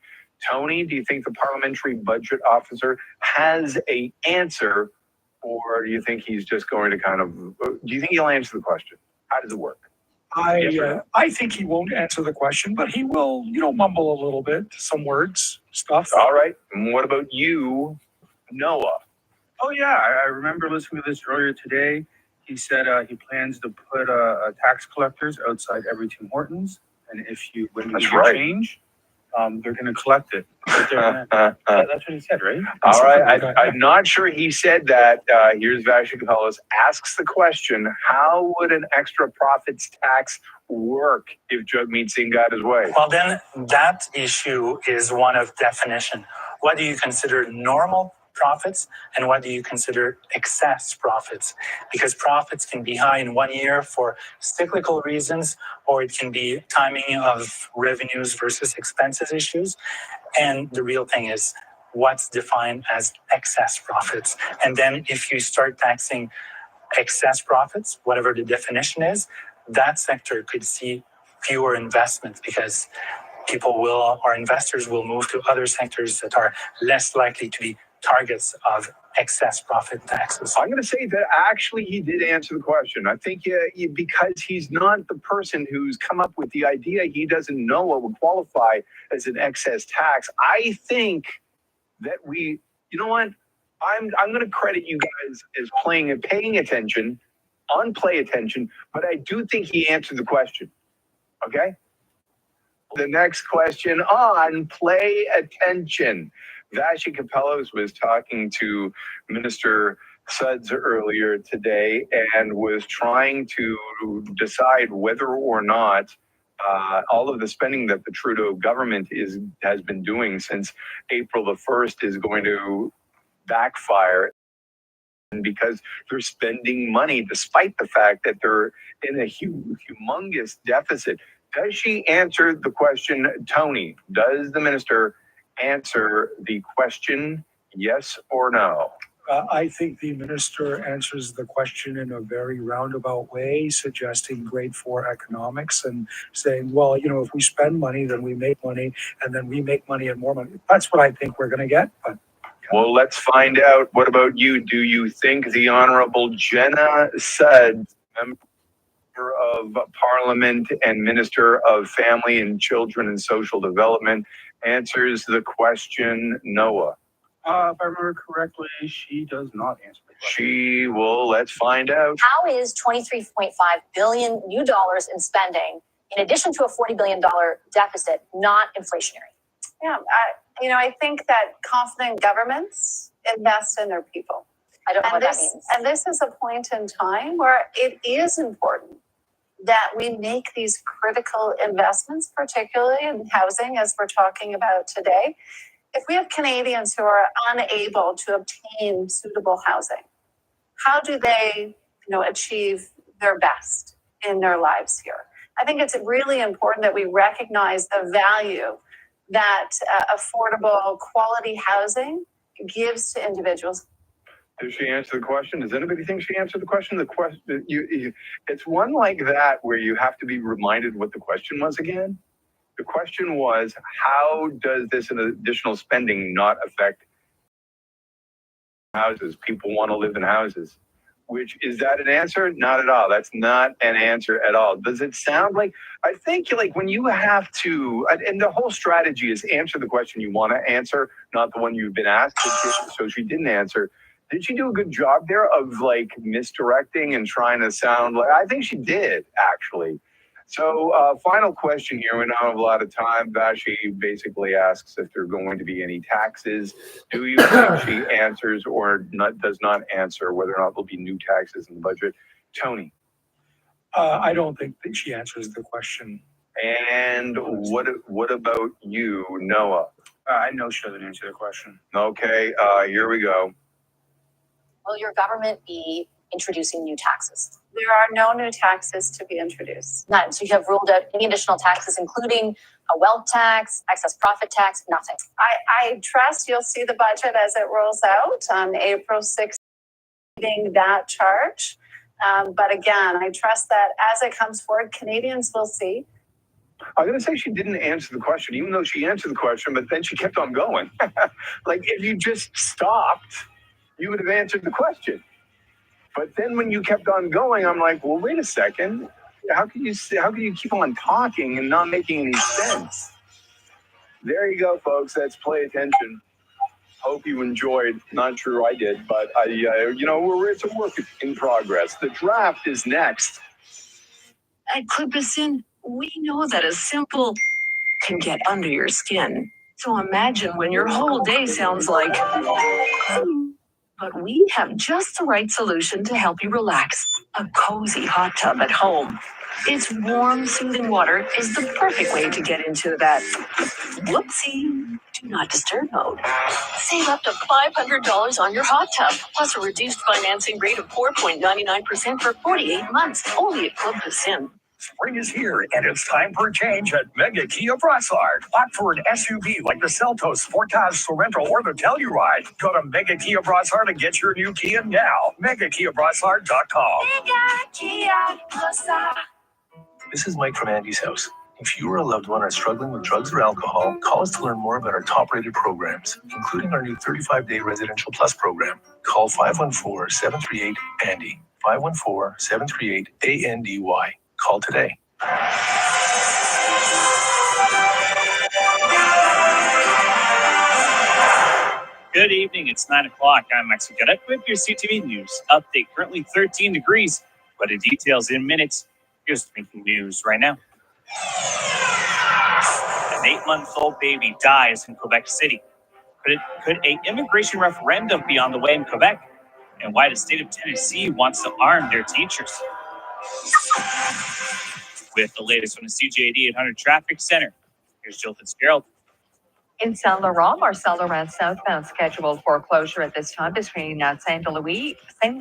Tony, do you think the parliamentary budget officer has an answer or do you think he's just going to do you think he'll answer the question? How does it work? I think he won't answer the question, but he will, mumble a little bit, some words, stuff. All right. And what about you, Noah? Oh yeah, I remember listening to this earlier today. He said he plans to put tax collectors outside every Tim Hortons, and when you change, they're going to collect it. Right there. That's what he said, right? All right. I'm not sure he said that. Here's Vashi Kapelos asks the question: how would an extra profits tax work if Jagmeet Singh got his way? Well, then that issue is one of definition. What do you consider normal profits and what do you consider excess profits? Because profits can be high in 1 year for cyclical reasons, or it can be timing of revenues versus expenses issues. And the real thing is what's defined as excess profits. And then if you start taxing excess profits, whatever the definition is, that sector could see fewer investments because investors will move to other sectors that are less likely to be targets of excess profit taxes. I'm going to say that actually he did answer the question. I think because he's not the person who's come up with the idea, he doesn't know what would qualify as an excess tax. I think that you know what? I'm going to credit you guys as paying attention, play attention, but I do think he answered the question. Okay? The next question on play attention. Vashi Kapelos was talking to Minister Suds earlier today and was trying to decide whether or not all of the spending that the Trudeau government has been doing since April the 1st is going to backfire, because they're spending money despite the fact that they're in a humongous deficit. Does she answer the question, Tony? Does the minister answer the question, yes or no? I think the minister answers the question in a very roundabout way, suggesting grade 4 economics and saying, well, if we spend money, then we make money, and then we make money and more money. That's what I think we're going to get. But well, let's find out. What about you? Do you think the Honorable Jenna Suds, member of Parliament and Minister of Family and Children and Social Development, answers the question, Noah? If I remember correctly, she does not answer the question. Let's find out. How is $23.5 billion new dollars in spending, in addition to a $40 billion deficit, not inflationary? Yeah, I think that confident governments invest in their people. I don't know what that means. And this is a point in time where it is important that we make these critical investments, particularly in housing, as we're talking about today. If we have Canadians who are unable to obtain suitable housing, how do they, achieve their best in their lives here? I think it's really important that we recognize the value that affordable quality housing gives to individuals. Did she answer the question? Does anybody think she answered the question? The question, it's one like that where you have to be reminded what the question was again. The question was, how does this additional spending not affect houses? People want to live in houses. Is that an answer? Not at all. That's not an answer at all. Does it sound like, I think when you have to, and the whole strategy is answer the question you want to answer, not the one you've been asked. So she didn't answer. Did she do a good job there of misdirecting and trying to sound like, I think she did actually. So final question here. We don't have a lot of time. Vashi basically asks if there are going to be any taxes. Do you think she answers or does not answer whether or not there'll be new taxes in the budget? Tony? I don't think that she answers the question. And what about you, Noah? I know she doesn't answer the question. Okay, here we go. Will your government be introducing new taxes? There are no new taxes to be introduced. None. So you have ruled out any additional taxes, including a wealth tax, excess profit tax, nothing. I trust you'll see the budget as it rolls out on April 6th, that charge. But again, I trust that as it comes forward, Canadians will see. I'm going to say she didn't answer the question, even though she answered the question, but then she kept on going. If you just stopped, you would have answered the question. But then when you kept on going, I'm like, well, wait a second. How can you keep on talking and not making any sense? There you go, folks. That's play attention. Hope you enjoyed. Not sure I did, but it's a work in progress. The draft is next. At Clipperson, we know that a simple can get under your skin. So imagine when your whole day sounds like, but we have just the right solution to help you relax. A cozy hot tub at home. Its warm, soothing water is the perfect way to get into that whoopsie, do not disturb mode. Save up to $500 on your hot tub, plus a reduced financing rate of 4.99% for 48 months, only at Club Pasin. Spring is here, and it's time for a change at Mega Kia Brossard. Opt for an SUV like the Seltos, Sportage, Sorento, or the Telluride. Go to Mega Kia Brossard and get your new Kia now. MegaKiaBrossard.com. Mega Kia Brossard. This is Mike from Andy's house. If you or a loved one are struggling with drugs or alcohol, call us to learn more about our top-rated programs, including our new 35-day Residential Plus program. Call 514-738-ANDY. 514-738-ANDY. Call today. Good evening. It's 9 o'clock. I'm Max Cadet with your CTV News update. Currently 13 degrees, but the details in minutes. Here's making news right now. An 8-month-old baby dies in Quebec City. Could an immigration referendum be on the way in Quebec? And why the state of Tennessee wants to arm their teachers? With the latest from the CJD 800 Traffic Center, here's Jill Fitzgerald. In Saint Laurent, Marcel Laurent southbound scheduled for closure at this time between Saint Louis and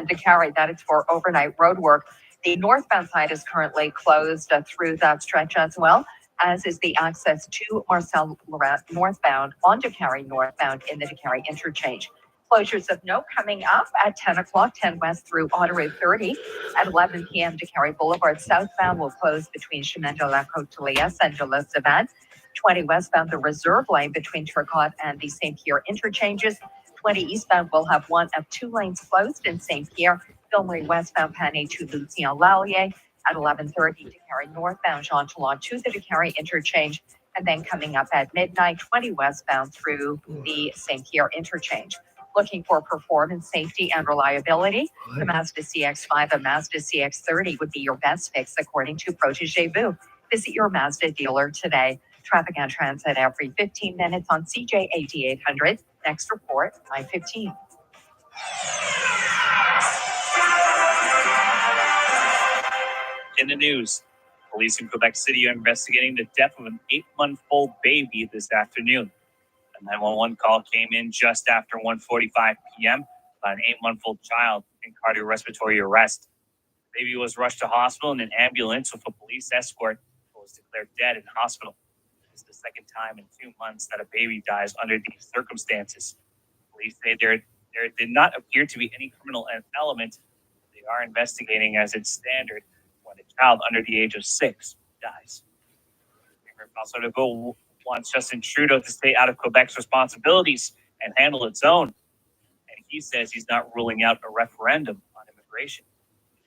DeCarry. That is for overnight road work. The northbound side is currently closed through that stretch as well, as is the access to Marcel Laurent northbound on DeCarry northbound in the DeCarry interchange. Closures of note coming up at 10 o'clock, 10 west through Ottawa 30. At 11 p.m., DeCarry Boulevard southbound will close between Chemin de la Côte-Liesse and de la Savane. 20 westbound, the reserve lane between Turcotte and the St. Pierre interchanges. 20 eastbound will have one of 2 lanes closed in St. Pierre. Filmery westbound, Panay to Lucien Lallier. At 11:30, DeCarry northbound, Jean Talon to the DeCarry interchange. And then coming up at midnight, 20 westbound through the St. Pierre interchange. Looking for performance, safety, and reliability, the Mazda CX-5 and Mazda CX-30 would be your best fix, according to Protégé Vu. Visit your Mazda dealer today. Traffic and transit every 15 minutes on CJAD 800. Next report, 9:15. In the news, police in Quebec City are investigating the death of an 8-month-old baby this afternoon. A 911 call came in just after 1:45 p.m. about an 8-month-old child in cardiorespiratory arrest. The baby was rushed to hospital in an ambulance with a police escort, but was declared dead in hospital. It's the second time in 2 months that a baby dies under these circumstances. Police say there did not appear to be any criminal element. They are investigating as it's standard when a child under the age of 6 dies. François Legault wants Justin Trudeau to stay out of Quebec's responsibilities and handle its own. And he says he's not ruling out a referendum on immigration.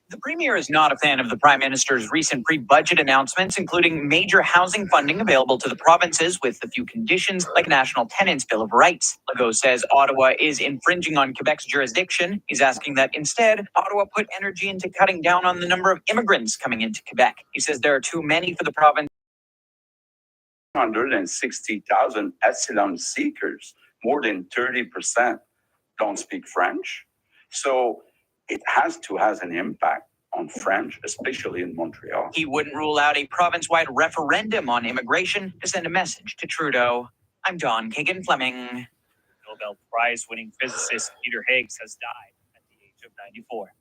The Premier is not a fan of the Prime Minister's recent pre-budget announcements, including major housing funding available to the provinces with a few conditions, like a National Tenants' Bill of Rights. Legault says Ottawa is infringing on Quebec's jurisdiction. He's asking that instead, Ottawa put energy into cutting down on the number of immigrants coming into Quebec. He says there are too many for the province. 160,000 asylum seekers, more than 30% don't speak French. So it has to have an impact on French, especially in Montreal. He wouldn't rule out a province-wide referendum on immigration to send a message to Trudeau. I'm Don Kagan-Fleming. Nobel Prize-winning physicist Peter Higgs has died at the age of 94.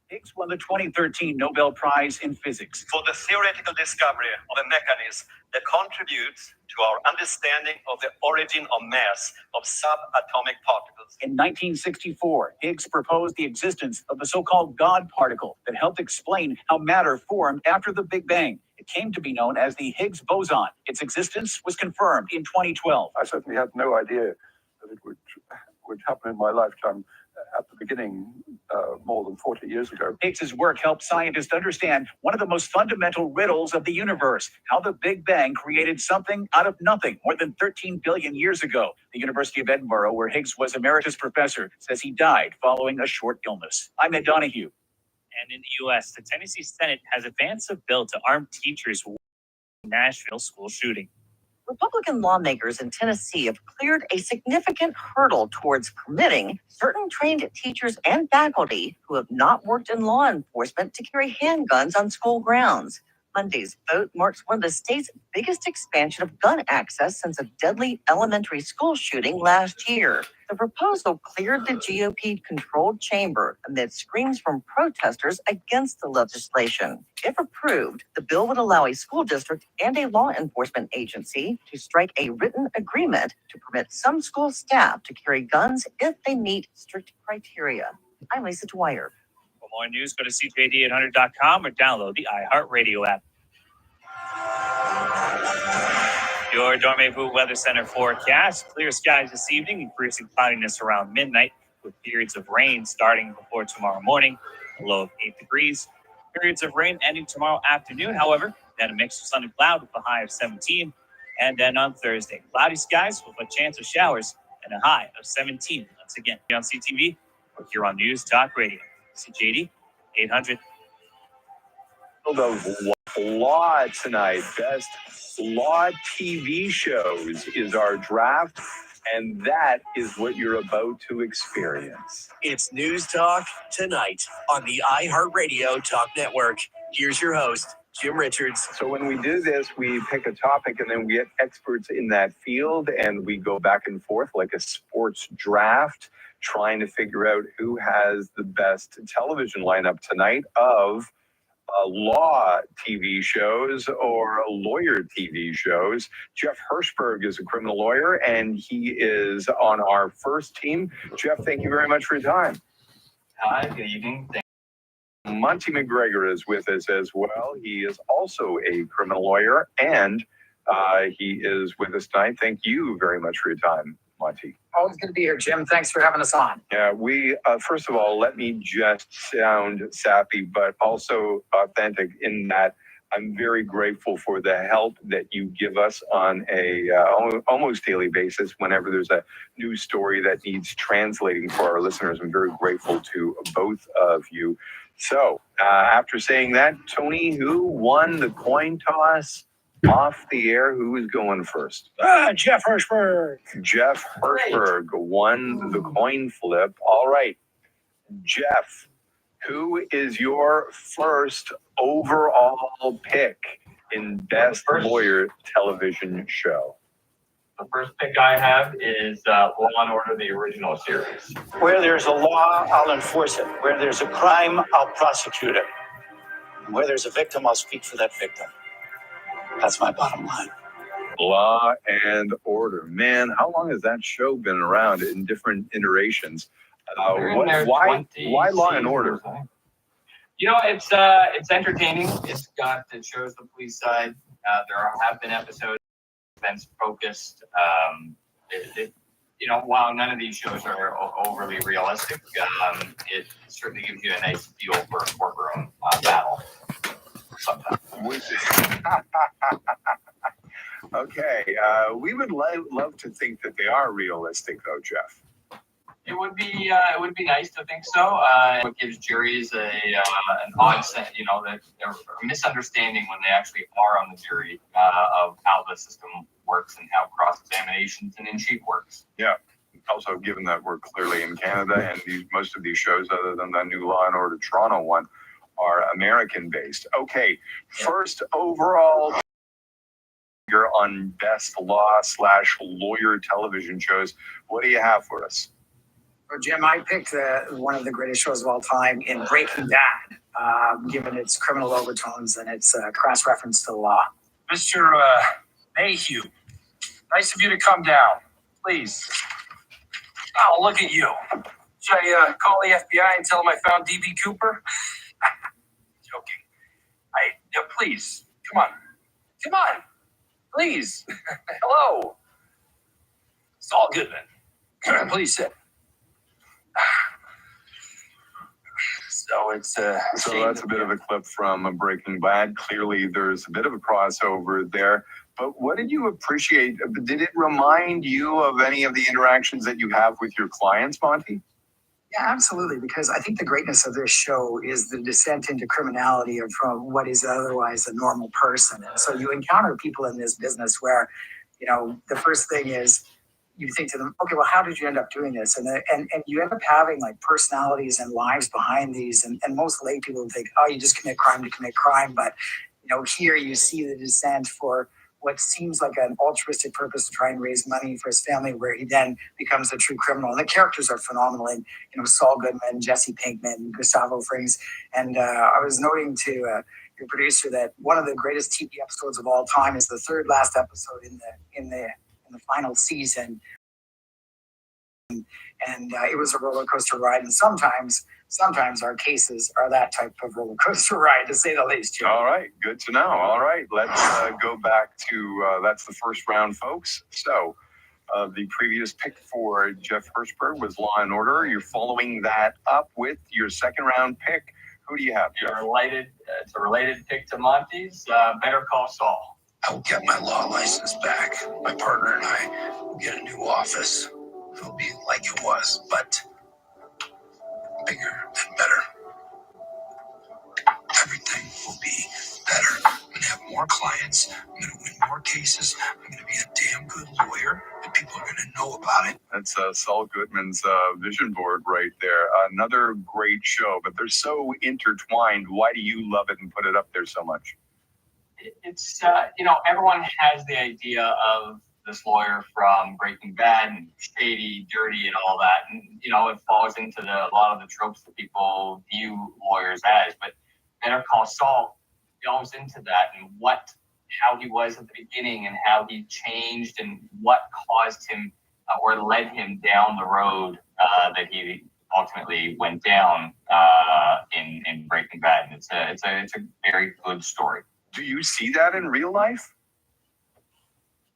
Higgs won the 2013 Nobel Prize in Physics for the theoretical discovery of a mechanism that contributes to our understanding of the origin of mass of subatomic particles. In 1964, Higgs proposed the existence of the so-called God particle that helped explain how matter formed after the Big Bang. It came to be known as the Higgs boson. Its existence was confirmed in 2012. I certainly had no idea that it would happen in my lifetime. at the beginning more than 40 years ago. Higgs's work helped scientists understand one of the most fundamental riddles of the universe, how the Big Bang created something out of nothing more than 13 billion years ago. The University of Edinburgh, where Higgs was emeritus professor, says he died following a short illness. I'm Ed Donahue. And in the U.S., the Tennessee Senate has advanced a bill to arm teachers in Nashville school shooting. Republican lawmakers in Tennessee have cleared a significant hurdle towards permitting certain trained teachers and faculty who have not worked in law enforcement to carry handguns on school grounds. Monday's vote marks one of the state's biggest expansion of gun access since a deadly elementary school shooting last year. The proposal cleared the GOP-controlled chamber amid screams from protesters against the legislation. If approved, the bill would allow a school district and a law enforcement agency to strike a written agreement to permit some school staff to carry guns if they meet strict criteria. I'm Lisa Dwyer. For more news, go to CJD800.com or download the iHeartRadio app. Your Dormez-vous Weather Center forecast. Clear skies this evening, increasing cloudiness around midnight with periods of rain starting before tomorrow morning, a low of 8 degrees. Periods of rain ending tomorrow afternoon, however, then a mix of sun and cloud with a high of 17. And then on Thursday, cloudy skies with a chance of showers and a high of 17. Once again, here on CTV or here on News Talk Radio. CJD 800. Of law tonight, best law TV shows is our draft, and that is what you're about to experience. It's News Talk tonight on the iHeartRadio Talk Network. Here's your host, Jim Richards. So when we do this, we pick a topic and then we get experts in that field and we go back and forth like a sports draft, trying to figure out who has the best television lineup tonight of law TV shows or lawyer TV shows. Jeff Hirschberg is a criminal lawyer and he is on our first team. Jeff, thank you very much for your time. Hi, good evening. Monty McGregor is with us as well. He is also a criminal lawyer and he is with us tonight. Thank you very much for your time, Monty. Always good to be here, Jim. Thanks for having us on. Yeah, we, first of all, let me just sound sappy, but also authentic in that I'm very grateful for the help that you give us on a almost daily basis whenever there's a news story that needs translating for our listeners. I'm very grateful to both of you. So after saying that, Tony, who won the coin toss? Off the air, who is going first? Jeff Hirschberg. Jeff Hirschberg won the coin flip. All right. Jeff, who is your first overall pick in Best Lawyer Television Show? The first pick I have is Law and Order, the original series. Where there's a law, I'll enforce it. Where there's a crime, I'll prosecute it. And where there's a victim, I'll speak for that victim. That's my bottom line. Law and Order. Man, how long has that show been around in different iterations? Why Law and Order? You know, it's entertaining. It shows the police side. There have been episodes events focused. While none of these shows are overly realistic, it certainly gives you a nice feel for a courtroom battle. Sometimes. Okay, we would love to think that they are realistic, though, Jeff. It would be nice to think so. It gives juries an odd sense, that a misunderstanding when they actually are on the jury of how the system works and how cross-examinations and in-chief works. Yeah. Also, given that we're clearly in Canada and most of these shows, other than the new Law and Order Toronto one, are American-based. Okay, first overall, you're on Best Law/Lawyer Television Shows. What do you have for us? Well, Jim, I picked one of the greatest shows of all time in Breaking Bad, given its criminal overtones and its cross-reference to the law. Mr. Mayhew, nice of you to come down, please. Oh, look at you. Should I call the FBI and tell them I found D.B. Cooper? Joking. Please, come on, please. Hello. It's all good then. Please sit. So it's a So shame that's a bit of a clip from Breaking Bad. Clearly, there's a bit of a crossover there. But what did you appreciate? Did it remind you of any of the interactions that you have with your clients, Monty? Yeah, absolutely. Because I think the greatness of this show is the descent into criminality of from what is otherwise a normal person. And so you encounter people in this business where, the first thing is you think to them, okay, well, how did you end up doing this? And you end up having like personalities and lives behind these. And most lay people think, oh, you just commit crime to commit crime. But, here you see the descent for what seems like an altruistic purpose to try and raise money for his family, where he then becomes a true criminal. And the characters are phenomenal. And, Saul Goodman, Jesse Pinkman, Gustavo Frings. And I was noting to your producer that one of the greatest TV episodes of all time is the third last episode in the final season. And it was a roller coaster ride. And sometimes our cases are that type of roller coaster ride, to say the least. All right, good to know. All right, let's go back to that's the first round, folks. So the previous pick for Jeff Hirschberg was Law and Order. You're following that up with your second round pick. Who do you have, Jeff? It's a related pick to Monty's. Better Call Saul. I will get my law license back. My partner and I will get a new office. It'll be like it was, but bigger and better. Everything will be better. I'm going to have more clients. I'm going to win more cases. I'm going to be a damn good lawyer, and people are going to know about it. That's Saul Goodman's vision board right there. Another great show, but they're so intertwined. Why do you love it and put it up there so much? It's everyone has the idea of this lawyer from Breaking Bad and shady, dirty, and all that, and it falls into a lot of the tropes that people view lawyers as. But Better Call Saul delves into that and how he was at the beginning and how he changed and what caused him or led him down the road that he ultimately went down in Breaking Bad. And it's a very good story. Do you see that in real life?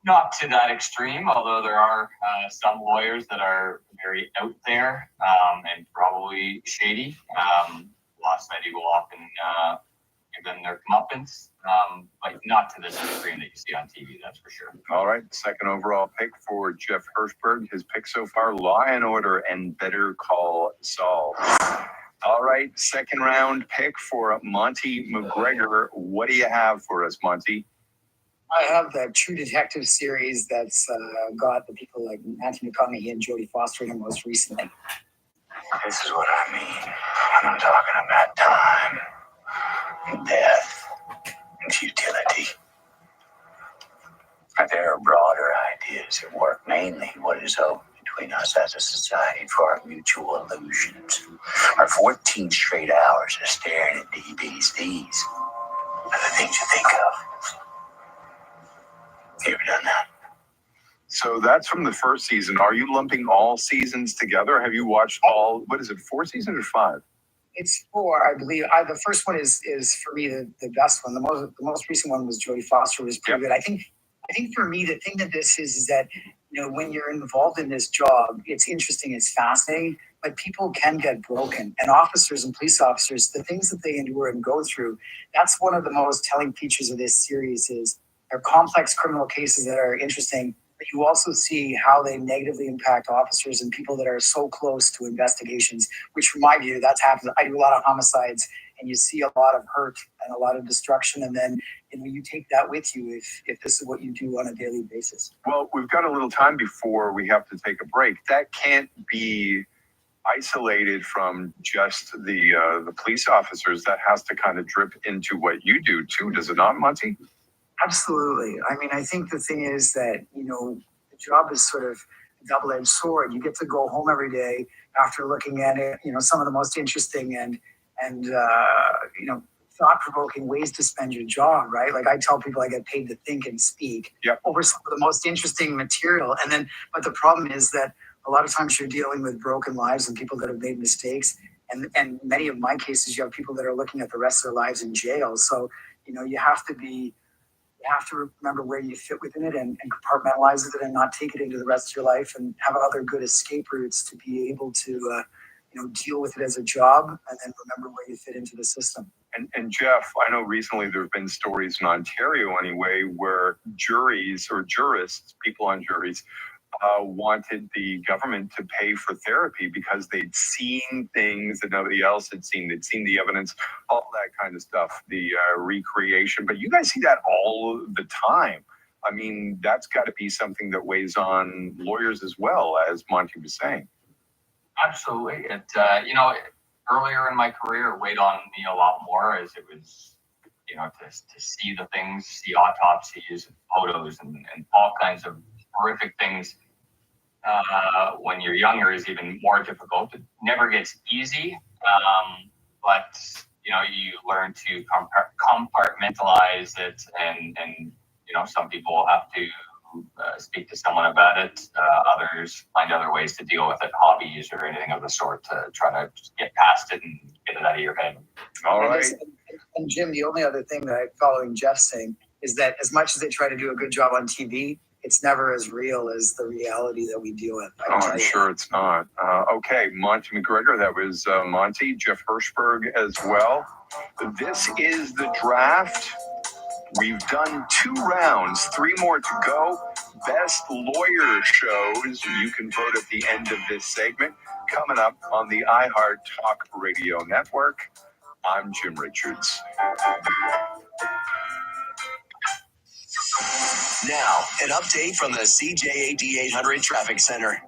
Not to that extreme, although there are some lawyers that are very out there and probably shady. Law Society will often give them their comeuppance, but not to this extreme that you see on TV, that's for sure. All right, second overall pick for Jeff Hirschberg. His pick so far, Law and Order and Better Call Saul. All right, second round pick for Monty McGregor. What do you have for us, Monty? I have the True Detective series that's got the people like Matthew McConaughey and Jodie Foster in it most recently. This is what I mean when I'm talking about time, and death, and futility. There are broader ideas at work, mainly what is open between us as a society for our mutual illusions. Our 14 straight hours of staring at DVDs are the things you think of. You ever done that? So that's from the first season. Are you lumping all seasons together? Have you watched all, 4 seasons or 5? It's 4, I believe. The first one is for me the best one. The most recent one was Jodie Foster, was pretty good. I think for me the thing that this is that when you're involved in this job, it's interesting, it's fascinating, but people can get broken. And officers and police officers, the things that they endure and go through, that's one of the most telling features of this series is they're complex criminal cases that are interesting, but you also see how they negatively impact officers and people that are so close to investigations, which from my view, that's happened. I do a lot of homicides and you see a lot of hurt and a lot of destruction. And then you take that with you if this is what you do on a daily basis. Well, we've got a little time before we have to take a break. That can't be isolated from just the police officers. That has to kind of drip into what you do too, does it not, Monty? Absolutely. I mean, I think the thing is that, the job is sort of a double-edged sword. You get to go home every day after looking at it, some of the most interesting and thought-provoking ways to spend your job, right? Like I tell people I get paid to think and speak over some of the most interesting material. But the problem is that a lot of times you're dealing with broken lives and people that have made mistakes. And many of my cases, you have people that are looking at the rest of their lives in jail. So, you have to remember where you fit within it and compartmentalize it and not take it into the rest of your life and have other good escape routes to be able to deal with it as a job and then remember where you fit into the system. And Jeff, I know recently there have been stories in Ontario anyway, where juries or jurists, people on juries, wanted the government to pay for therapy because they'd seen things that nobody else had seen. They'd seen the evidence, all that kind of stuff, the recreation. But you guys see that all the time. I mean, that's got to be something that weighs on lawyers as well, as Monty was saying. Absolutely. It, earlier in my career, it weighed on me a lot more as it was, to see the things, see autopsies, photos, and all kinds of horrific things. When you're younger is even more difficult. It never gets easy, but you learn to compartmentalize it, and some people have to speak to someone about it. Others find other ways to deal with it, hobbies or anything of the sort, to try to just get past it and get it out of your head. All right. And Jim, the only other thing that I'm following Jeff saying is that as much as they try to do a good job on TV, it's never as real as the reality that we deal with. I'm sure it's not. Okay, Monty McGregor, that was Monty. Jeff Hirschberg as well. This is the draft. We've done 2 rounds, 3 more to go. Best lawyer shows. You can vote at the end of this segment. Coming up on the iHeart Talk Radio Network. I'm Jim Richards. Now, an update from the CJAD 800 Traffic Center.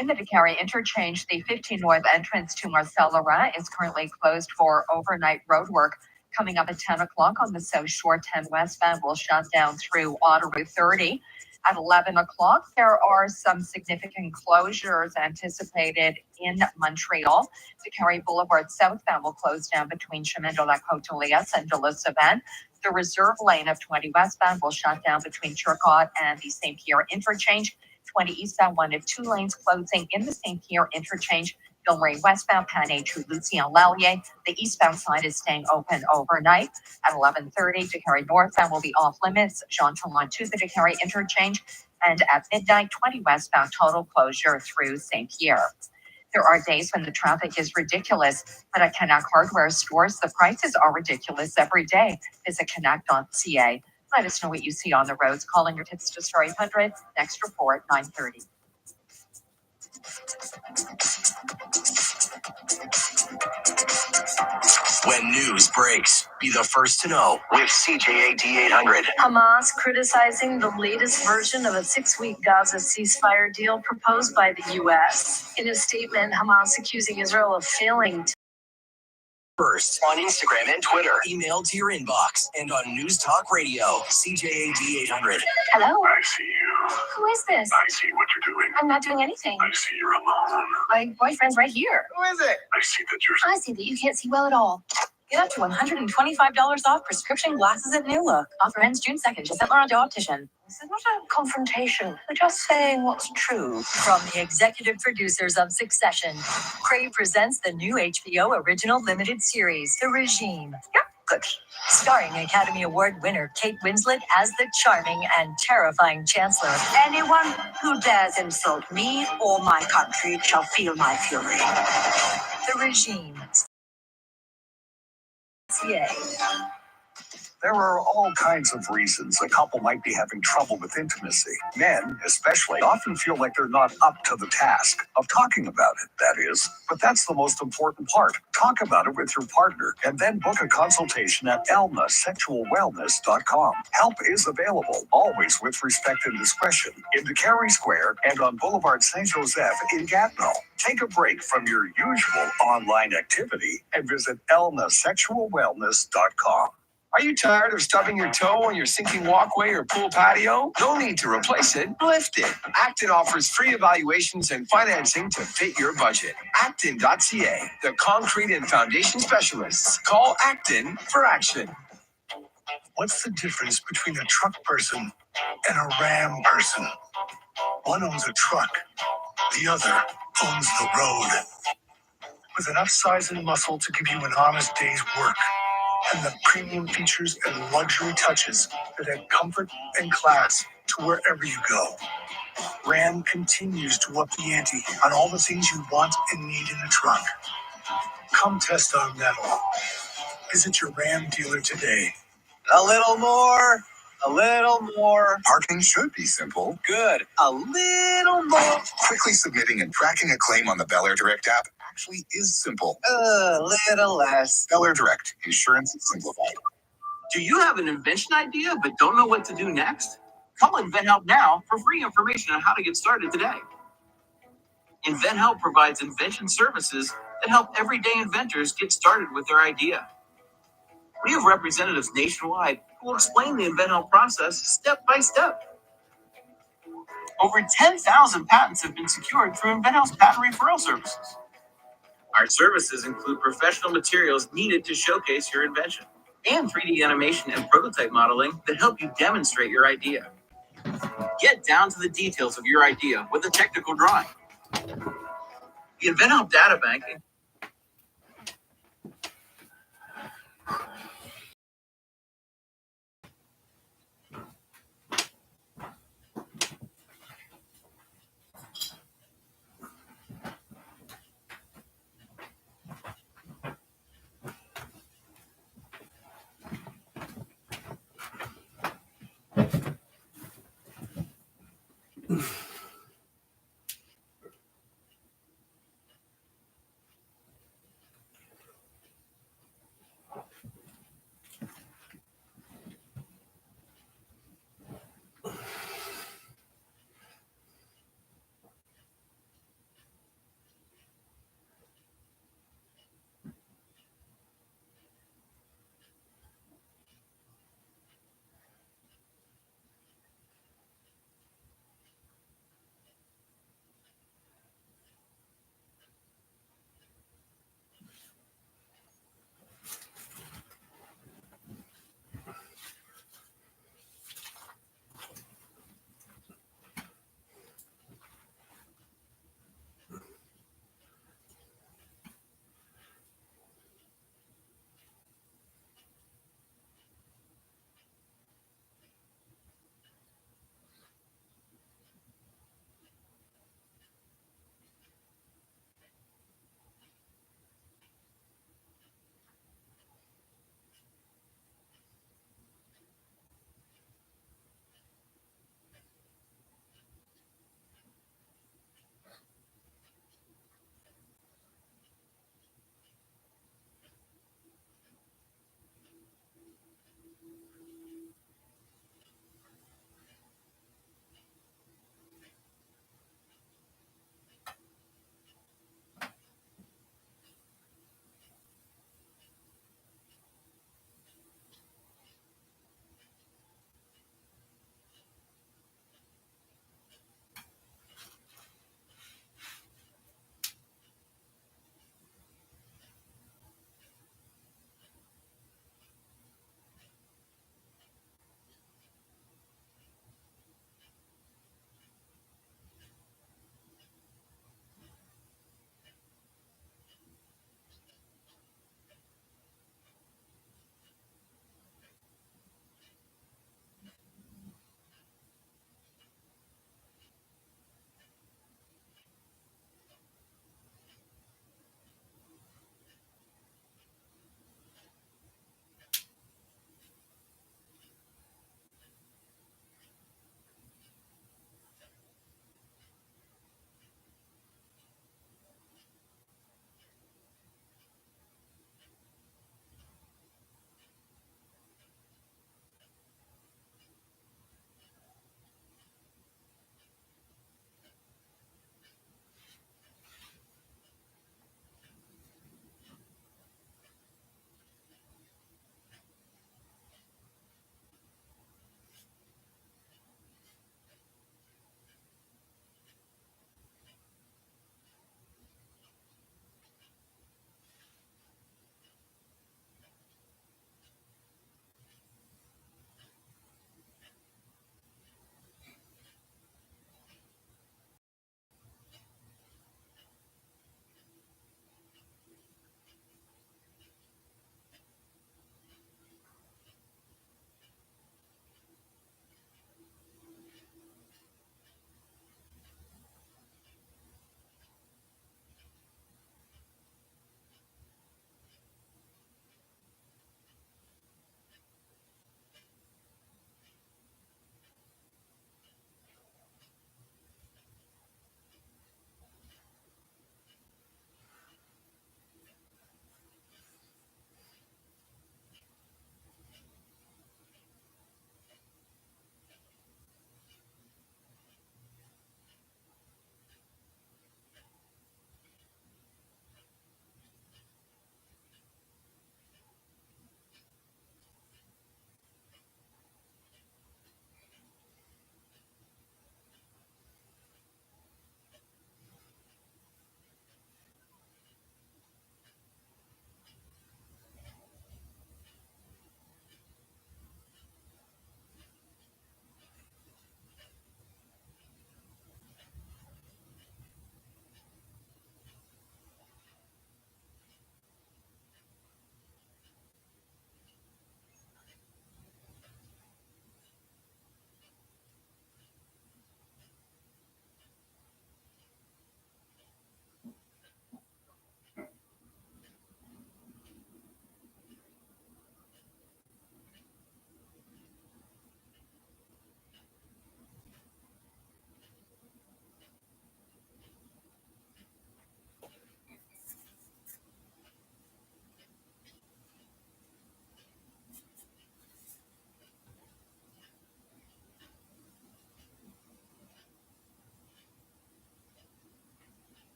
In the DeCarry interchange, the 15 north entrance to Marcellera is currently closed for overnight road work. Coming up at 10 o'clock on the South Shore, 10 westbound will shut down through Ottawa 30. At 11 o'clock, there are some significant closures anticipated in Montreal. DeCarry Boulevard southbound will close down between Chemin de la Côte-Elias and de la Savane. The reserve lane of 20 westbound will shut down between Turcotte and the St. Pierre interchange. 20 eastbound, 1 of 2 lanes closing in the St. Pierre interchange. Ville-Marie westbound, Panay to Lucien Lallier. The eastbound side is staying open overnight. At 11:30, DeCarry northbound will be off limits. Jean Talon to the DeCarry interchange. And at midnight, 20 westbound, total closure through St. Pierre. There are days when the traffic is ridiculous, but at Connect hardware stores, the prices are ridiculous every day. Visit Connect.ca. Let us know what you see on the roads. Calling your tips to Star 800. Next report, 9:30. When news breaks, be the first to know with CJAD 800. Hamas criticizing the latest version of a 6-week Gaza ceasefire deal proposed by the U.S. In a statement, Hamas accusing Israel of failing to First on Instagram and Twitter. Email to your inbox and on News Talk Radio. CJAD 800. Hello? I see you. Who is this? I see what you're doing. I'm not doing anything. I see you're alone. My boyfriend's right here. Who is it? I see that you're... I see that you can't see well at all. Get up to $125 off prescription glasses at New Look. Offer ends June 2nd. Just at Laurent Optician. This is not a confrontation. We're just saying what's true. From the executive producers of Succession, Crave presents the new HBO original limited series, The Regime. Yep, good. Starring Academy Award winner Kate Winslet as the charming and terrifying Chancellor. Anyone who dares insult me or my country shall feel my fury. The Regime. CA. There are all kinds of reasons a couple might be having trouble with intimacy. Men, especially, often feel like they're not up to the task of talking about it, that is. But that's the most important part. Talk about it with your partner and then book a consultation at elnasexualwellness.com. Help is available, always with respect and discretion, in DeCarry Square and on Boulevard Saint-Joseph in Gatineau. Take a break from your usual online activity and visit elnasexualwellness.com. Are you tired of stubbing your toe on your sinking walkway or pool patio? No need to replace it. Lift it. Acton offers free evaluations and financing to fit your budget. Acton.ca, the concrete and foundation specialists. Call Acton for action. What's the difference between a truck person and a ram person? One owns a truck. The other owns the road. With enough size and muscle to give you an honest day's work. And the premium features and luxury touches that add comfort and class to wherever you go. Ram continues to up the ante on all the things you want and need in a truck. Come test our metal. Visit your Ram dealer today. A little more. A little more. Parking should be simple. Good. A little more. Quickly submitting and tracking a claim on the Bel Air Direct app actually is simple. A little less. Bel Air Direct, insurance simplified. Do you have an invention idea but don't know what to do next? Call InventHelp now for free information on how to get started today. InventHelp provides invention services that help everyday inventors get started with their idea. We have representatives nationwide who will explain the InventHelp process step by step. Over 10,000 patents have been secured through InventHelp's patent referral services. Our services include professional materials needed to showcase your invention and 3D animation and prototype modeling that help you demonstrate your idea. Get down to the details of your idea with a technical drawing. The InventHelp Data Bank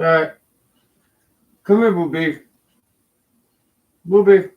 Alright. Come here, Booby. Booby.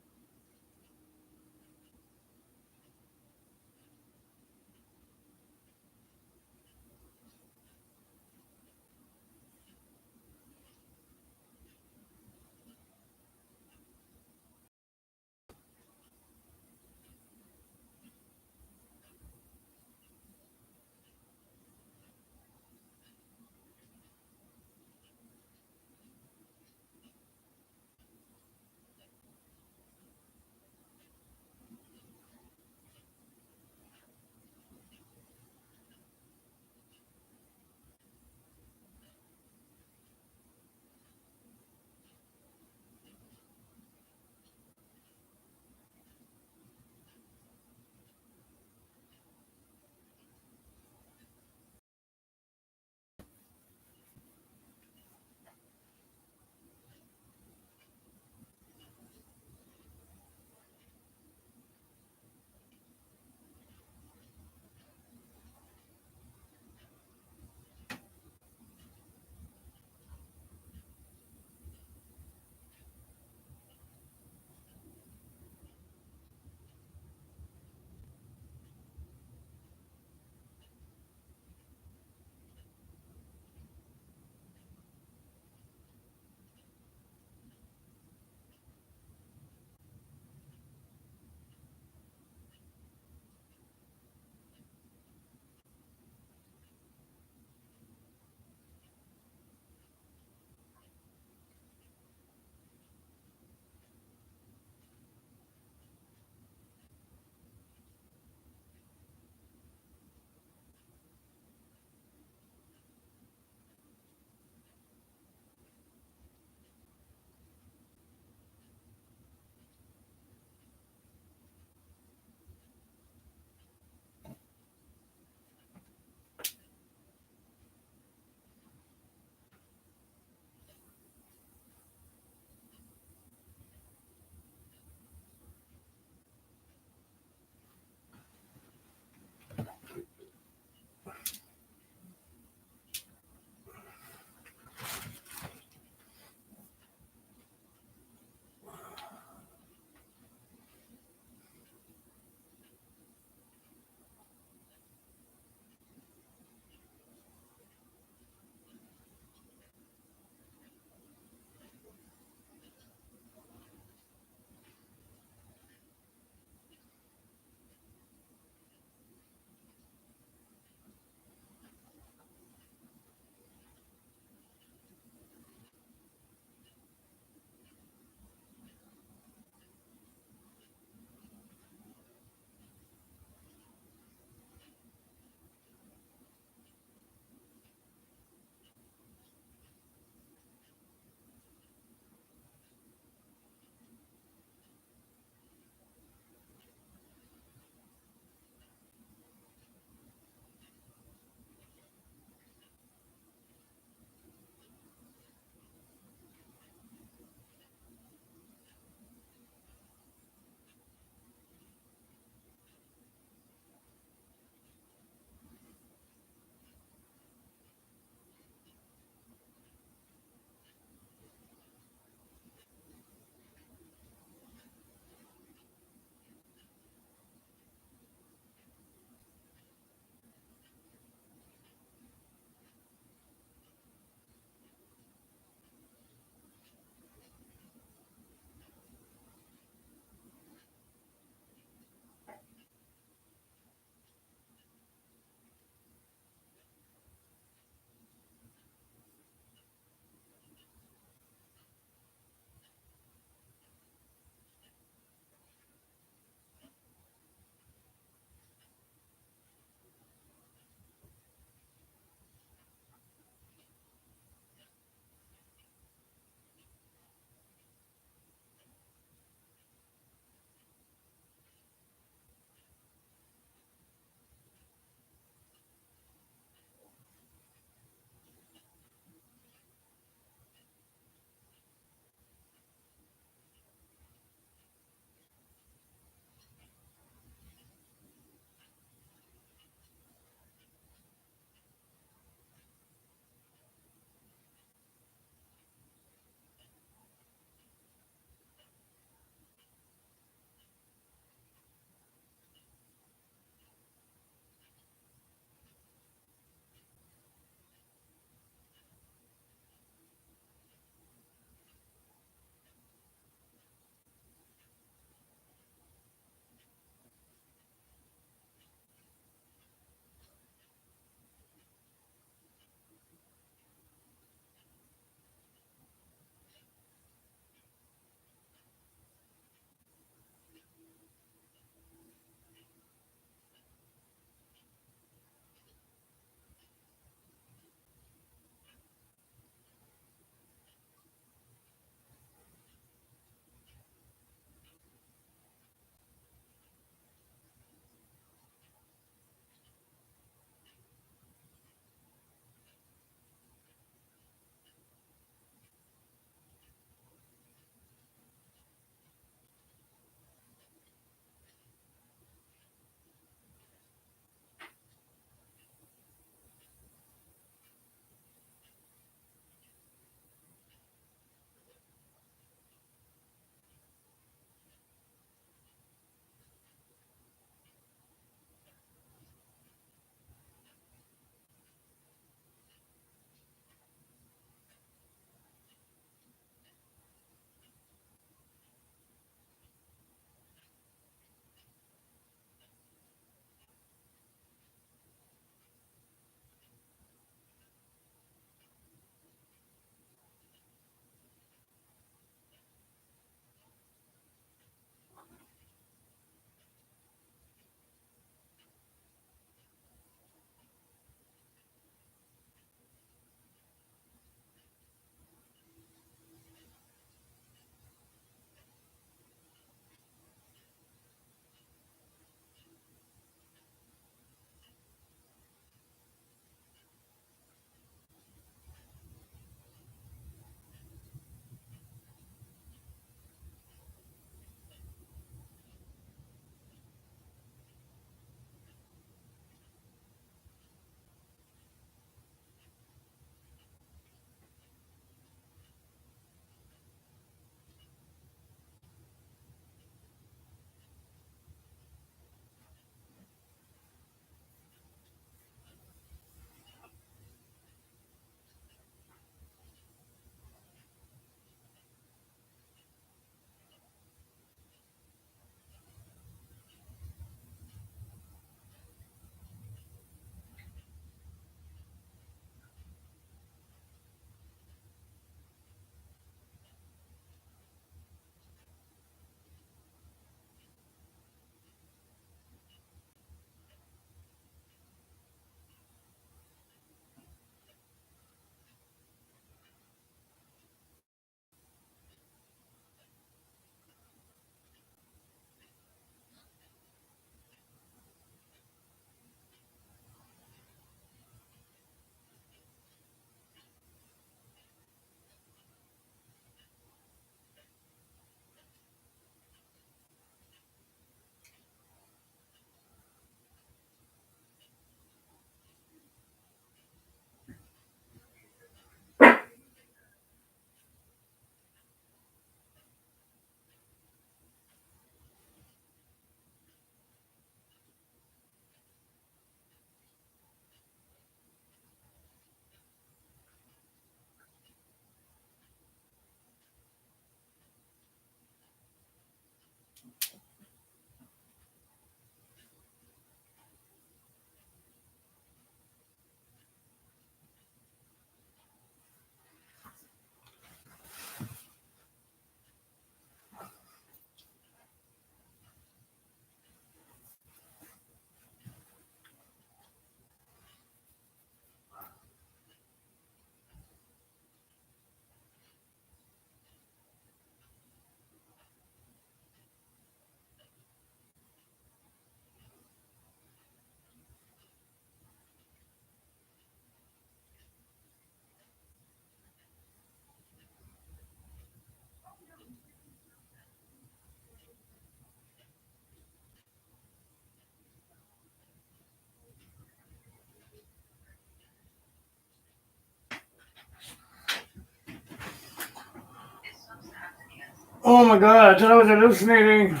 Oh my god, I thought I was hallucinating.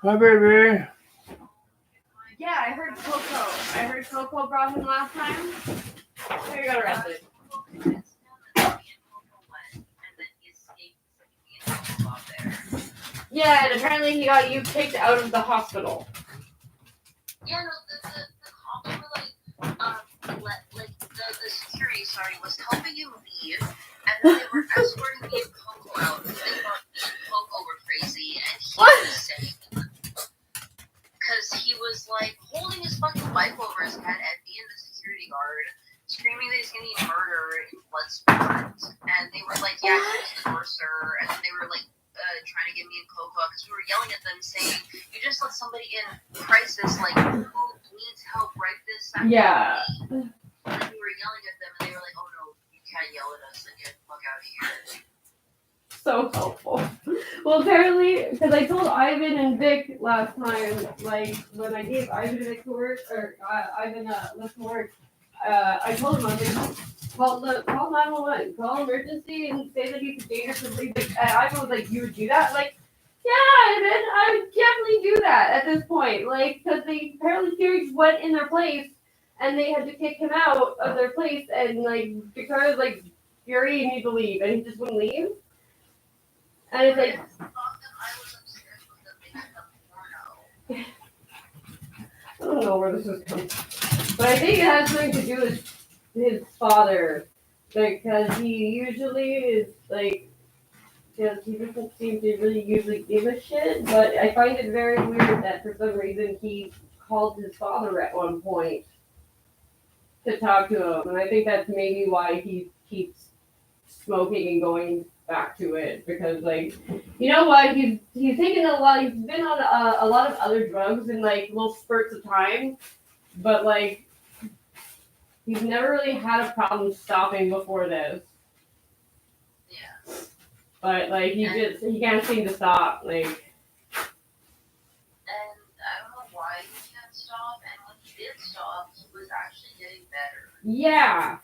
Hi, baby. Yeah, I heard Coco brought him last time. He got arrested. Yeah, and apparently he got you kicked out of the hospital. Yeah, no, the cops were like, the security, was helping him leave, and then they were escorting me and Coco out because they thought me and Coco were crazy, and he was saying, because he was like holding his fucking wife over his head and being the security guard, screaming that he's gonna be murdered in blood sport, and they were like, yeah, close the door, sir, and then they were like, trying to get me and Coco because we were yelling at them saying, you just let somebody in crisis, like, who needs help right this second? Yeah. And then we were yelling at them and they were like, oh no, you can't yell at us and get the fuck out of here. So helpful. Well, apparently, because I told Ivan and Vic last time, like, when I gave Ivan a Vic to work, or Ivan left to work, I told him, I was like, call 911, call emergency and say that he's a danger to leave. And Ivan was like, you would do that? Like, yeah, Ivan, I would definitely do that at this point. Like, because they apparently Furies went in their place and they had to kick him out of their place, and like, Victoria's like, Fury, you need to leave, and he just wouldn't leave. And it's like, I don't know where this is coming from. But I think it has something to do with his father. Because he usually is like, because he doesn't seem to really usually give a shit. But I find it very weird that for some reason he called his father at one point to talk to him. And I think that's maybe why he keeps smoking and going back to it, because like, you know what, he's taken a lot, he's been on a lot of other drugs in like little spurts of time, but like he's never really had a problem stopping before this. Yeah. But like he can't seem to stop, like. And I don't know why he can't stop, and when he did stop, he was actually getting better. Yeah.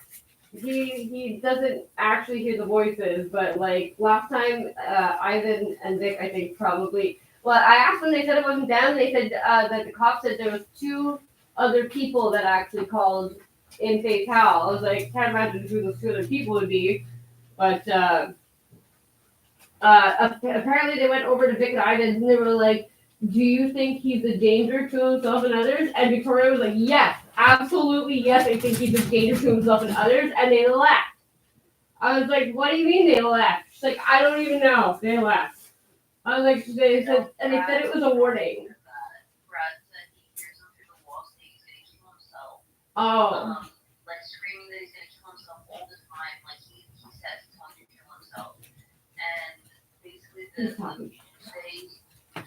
He doesn't actually hear the voices, but like last time, Ivan and Vic, I think probably. Well, I asked them. They said it wasn't them. They said that the cops said there was 2 other people that actually called in Fatal. I was like, can't imagine who those 2 other people would be, but apparently they went over to Vic and Ivan and they were like, do you think he's a danger to himself and others? And Victoria was like, yes, absolutely, yes, I think he's a danger to himself and others. And they left. I was like, what do you mean they left? She's like, I don't even know. They left. I was like, they said it was a warning. Brad said he hears him through the wall saying he's gonna kill himself. Oh. Like screaming that he's gonna kill himself all the time. Like he says he's going to kill himself. And basically they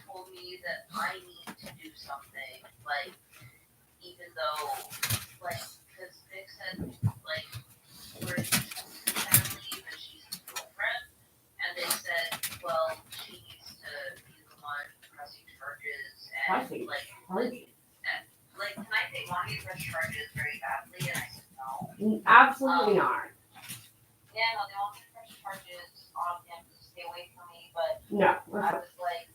told me that I need to do something, like, even though, like, because Vic said, like, we're family, but she's his girlfriend, and they said, well, she needs to be the one pressing charges, and, like, can I say want me to press charges very badly? And I said, no. Absolutely not. Yeah, no, they want me to press charges on him to stay away from me, but no. I was like,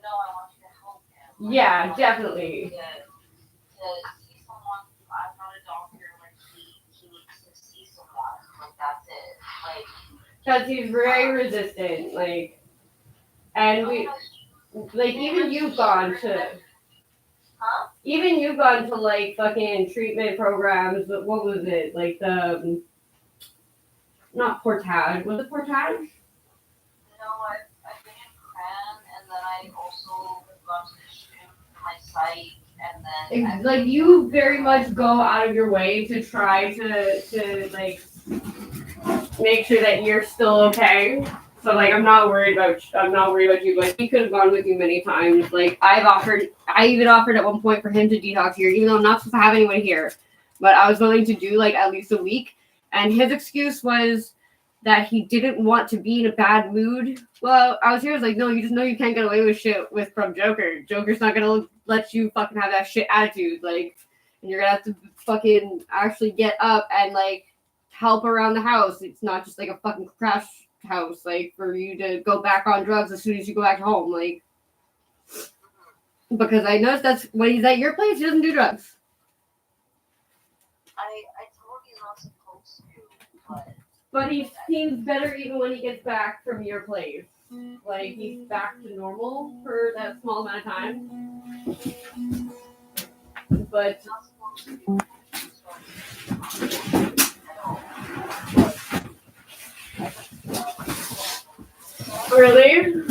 no, I want you to help him. Yeah, definitely. To see someone. I'm not a doctor. Like he needs to see someone. Like that's it. Like because he's very resistant. Like, and we, like even you've gone to. Huh? Even you've gone to like fucking treatment programs. But what was it? Like the. Not Portage. Was it Portage? No, I've been in Cran, and then I also gone to the gym for my psych, and then it's like you very much go out of your way to try to like make sure that you're still okay. So like I'm not worried about you. Like he could have gone with you many times. Like I even offered at one point for him to detox here, even though I'm not supposed to have anyone here. But I was willing to do like at least a week. And his excuse was that he didn't want to be in a bad mood. Well, I was like, no, you just know you can't get away with shit from Joker. Joker's not gonna let you fucking have that shit attitude. Like, and you're gonna have to fucking actually get up and like help around the house. It's not just like a fucking crash house, like for you to go back on drugs as soon as you go back home, like because I noticed that's when he's at your place, he doesn't do drugs. I told him he's not supposed to, But he seems better even when he gets back from your place. Like he's back to normal for that small amount of time. But really?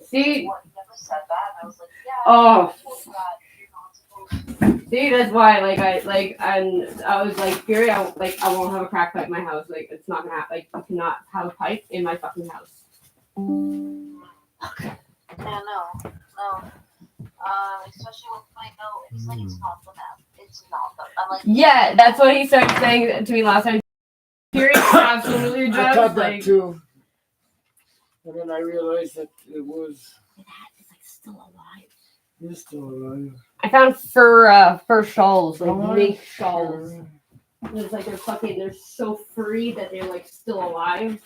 See? Oh. See, that's why, and I was like, Fury, I won't have a crack pipe in my house. Like, it's not gonna happen. Like, you cannot have a pipe in my fucking house. yeah, no. Especially when I know it's like it's not the map. It's not the. I'm like. Yeah, that's what he started saying to me last time. Fury absolutely drugs. I thought that like, too. And then I realized that it was. It's like still alive. He's still alive. I found fur shawls, like mink shawls. It's like they're so furry that they're like still alive.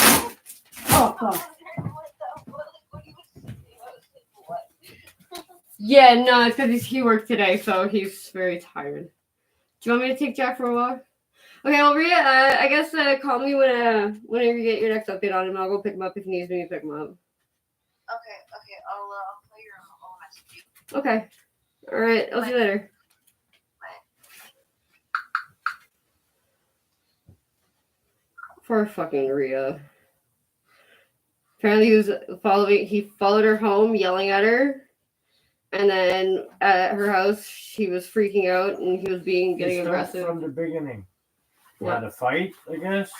Oh god. Yeah, no, it's because he worked today, so he's very tired. Do you want me to take Jack for a walk? Okay, well, Rhea, I guess call me whenever you get your next update on him. I'll go pick him up if he needs me to pick him up. Okay, I'll play your own message. Okay. All right, I'll see you later. Poor fucking Rhea. Apparently he followed her home, yelling at her. And then at her house, she was freaking out and he was getting aggressive. From the beginning. You had a fight, I guess?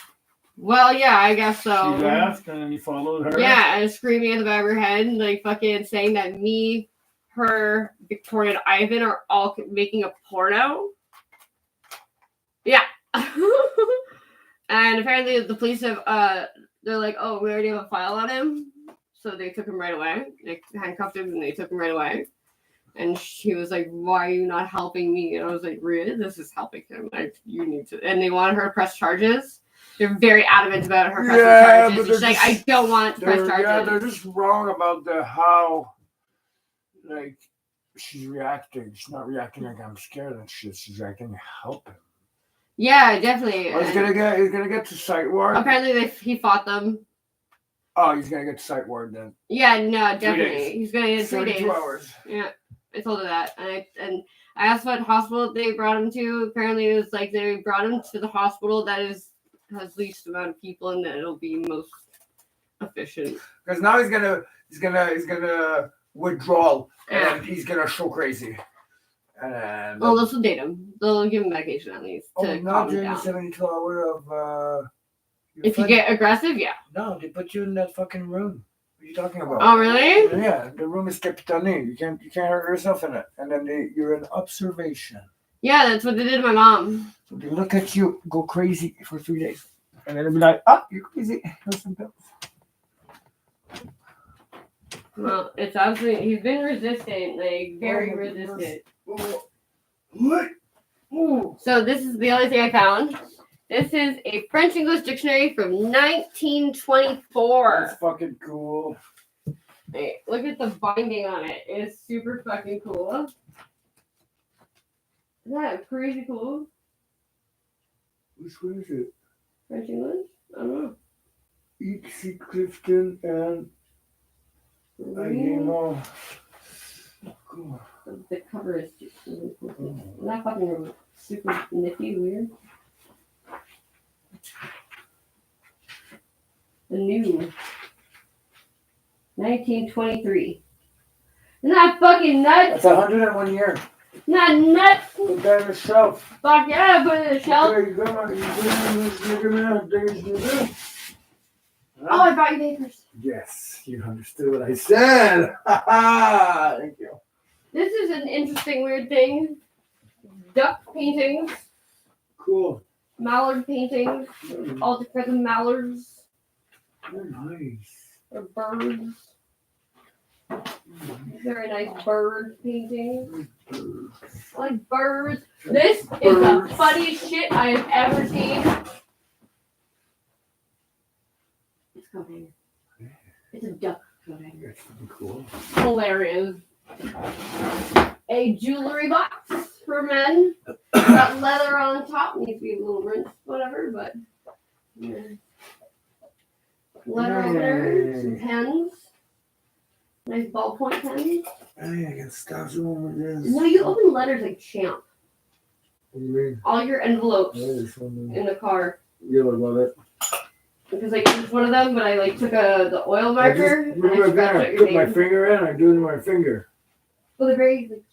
Well, yeah, I guess so. She left and then he followed her? Yeah, and screaming at the back of her head, like fucking saying that me, her, Victoria, and Ivan are all making a porno. Yeah. And apparently the police have, they're like, oh, we already have a file on him. So they took him right away. They handcuffed him and they took him right away. And she was like, why are you not helping me? And I was like, really? This is helping him. Like, you need to. And they wanted her to press charges. They're very adamant about her pressing charges. She's like, I don't want to press charges. Yeah, they're just wrong about how, like, she's reacting. She's not reacting like I'm scared and shit. She's reacting to help him. Yeah, definitely. Oh, he's gonna get to sight ward. Apparently, he fought them. Oh, he's gonna get to sight ward then. Yeah, no, definitely. He's gonna get 3 days. 32 hours. Yeah, I told her that, and I asked what hospital they brought him to. Apparently, it was like they brought him to the hospital that has least amount of people and that it'll be most efficient. Because now he's gonna withdraw and he's gonna show crazy. And well, they'll sedate him. They'll give him medication at least to not calm him during down. the 72 hour of if you get aggressive, yeah. No, they put you in that fucking room. What are you talking about? Oh, really? Yeah, the room is capitani. You can't hurt yourself in it. And then you're in observation. Yeah, that's what they did to my mom. So they look at you, go crazy for 3 days. And then they'll be like, oh, you're crazy. Here's some pills. Well, it's absolutely, he's been resistant, like very resistant. What? Ooh. So this is the only thing I found. This is a French English dictionary from 1924. That's fucking cool. Hey, look at the binding on it. It's super fucking cool. Isn't that crazy cool? Which one is it? French English? I don't know. E.C. Clifton and know. Cool. The cover is really cool. Isn't that fucking super nifty, weird? The new 1923. Isn't that fucking nuts? That's 101 year. Not nuts. Put that on the shelf. Fuck yeah, put it in the shelf. There you go. Oh, I brought you papers. Yes, you understood what I said. Thank you. This is an interesting, weird thing. Duck paintings. Cool. Mallard paintings. All different mallards. They're nice. Or birds. Very nice bird painting. I like birds. This is the funniest shit I have ever seen. It's coat hanger. It's a duck coat hanger. That's cool. Hilarious. A jewelry box for men. Got leather on top. Needs to be a little rinse, whatever, but yeah. Leather opener, some pens. Nice ballpoint pens. Hey, I can stop doing with this. No, you open letters like champ. What do you mean? All your envelopes In in the car. Yeah, I love it. Because I used one of them, but I like took the oil marker. I put my finger in, I do it with my finger. Well, the very, like,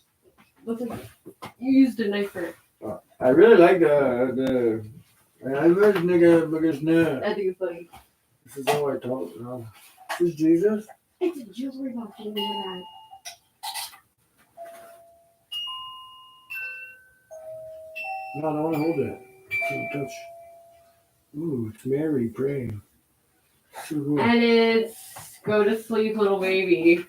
looks like you used a knife for it. I really like the I read nigga because now. I think it's funny. This is all I told you. This is Jesus? It's a jewelry box. You know that. No, I don't want to hold it. I can't touch. Ooh, it's Mary praying. So cool. And it's go to sleep, little baby.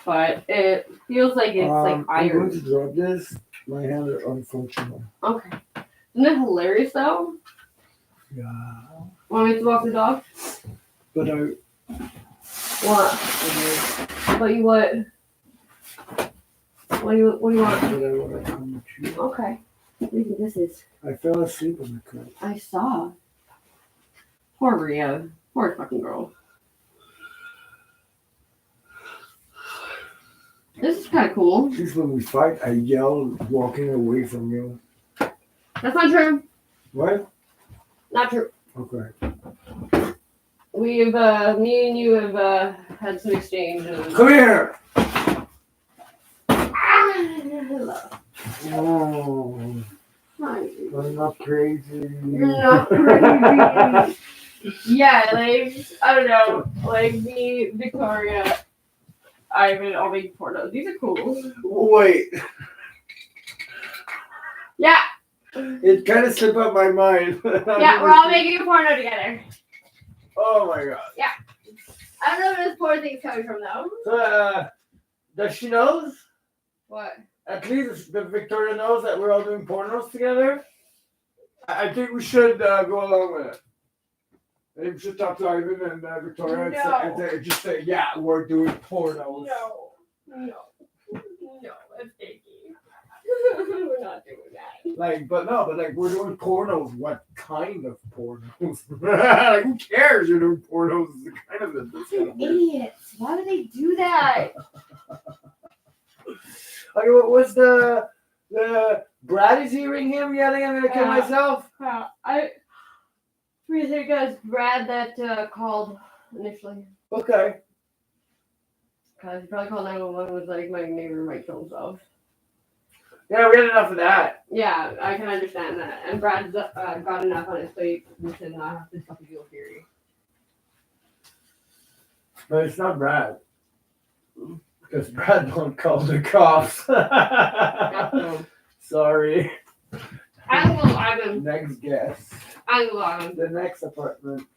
But it feels like it's like I'm going iron. to drop this. My hands are unfunctional. Okay. Isn't that hilarious though? Yeah. Want me to walk the dog? But I. What? But you what? What do you want? But I want to come to you. Okay. What do you think this is? I fell asleep on the couch. I saw. Poor Rhea. Poor fucking girl. This is kind of cool. Just when we fight, I yell walking away from you. That's not true. What? Not true. Okay. We've, me and you have had some exchanges. Come here! Hello. Oh, Hi. I'm not crazy. You're not crazy. Yeah, like, I don't know. Like, me, Victoria, Ivan, all making pornos. These are cool. Wait. Yeah. It kind of slipped out my mind. Yeah, we're all making a porno together. Oh my god. Yeah. I don't know where this porn thing's coming from, though. So, does she knows? What? At least the Victoria knows that we're all doing pornos together. I think we should go along with it. I think we should talk to Ivan and Victoria and just say, yeah, we're doing pornos. No, that's icky. We're not doing that. Like we're doing pornos. What kind of pornos? Like, who cares? You're doing pornos. The kind of Idiots. Why do they do that? Okay, what was the Brad is hearing him yelling, I'm gonna kill myself? I think it was Brad that called initially. Okay. Because he probably called 911 was like, my neighbor might kill himself. Yeah, we had enough of that. Yeah, I can understand that. And Brad's got enough on his plate to not have to fucking deal with Fury. But it's not Brad. Because Brad don't call the cops. Sorry. I will log him. Next guest. I will log him. The next apartment.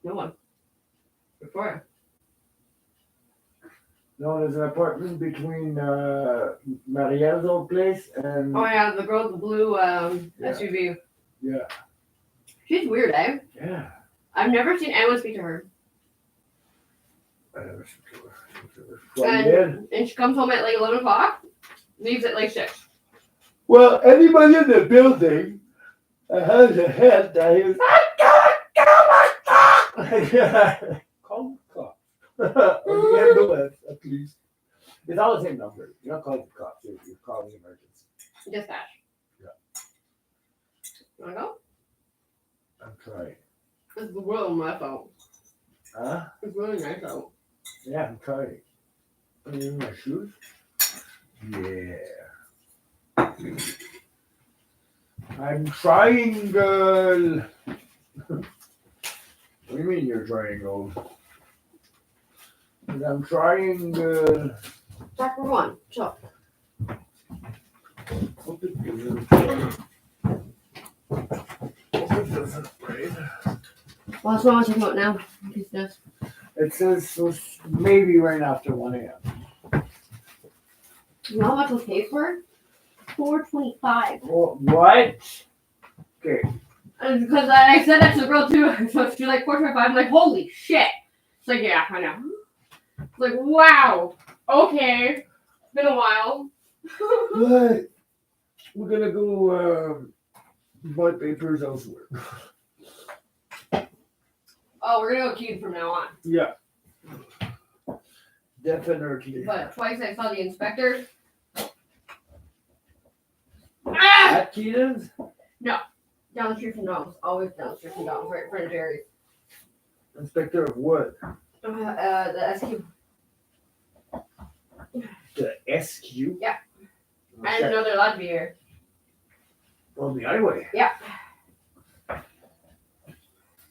No one. Before. No, there's an apartment between Maria's old place and... Oh yeah, the girl with the blue SUV. Yeah. She's weird, eh? Yeah. I've never seen anyone speak to her. I never speak to her. And she comes home at like 11 o'clock, leaves at like 6. Well, anybody in the building has a head that is... Call the cops. Or the ambulance, at least. It's all the same number. You're not calling the cops. You're calling the emergency. Dispatch. Yeah. You wanna go? I'm trying. It's really my fault. Huh? It's really my fault. Yeah, I'm trying. Are you in my shoes? Yeah. I'm trying, girl. What do you mean you're trying, girl? I'm trying, girl. Chapter 1. Chop. Hope it doesn't. Hope it doesn't break. Well, that's what I want to talk about now. It does. It says maybe right after 1 a.m. You know how much those cakes were? $4.25. What? Okay. Because I said that to the girl too. So she's like $4.25. I'm like, holy shit. It's like, yeah, I know. It's like, wow. Okay. It's been a while. But we're gonna go buy papers elsewhere. Oh, we're gonna go cute from now on. Yeah. Definitely. But twice I saw the inspector. At Keaton's? No. Down the street from Dom's. Always down the street from Dom's, right in front of Jerry's. Inspector of what? The SQ. The SQ? Yeah. I didn't know they're allowed to be here. On the highway. Yeah.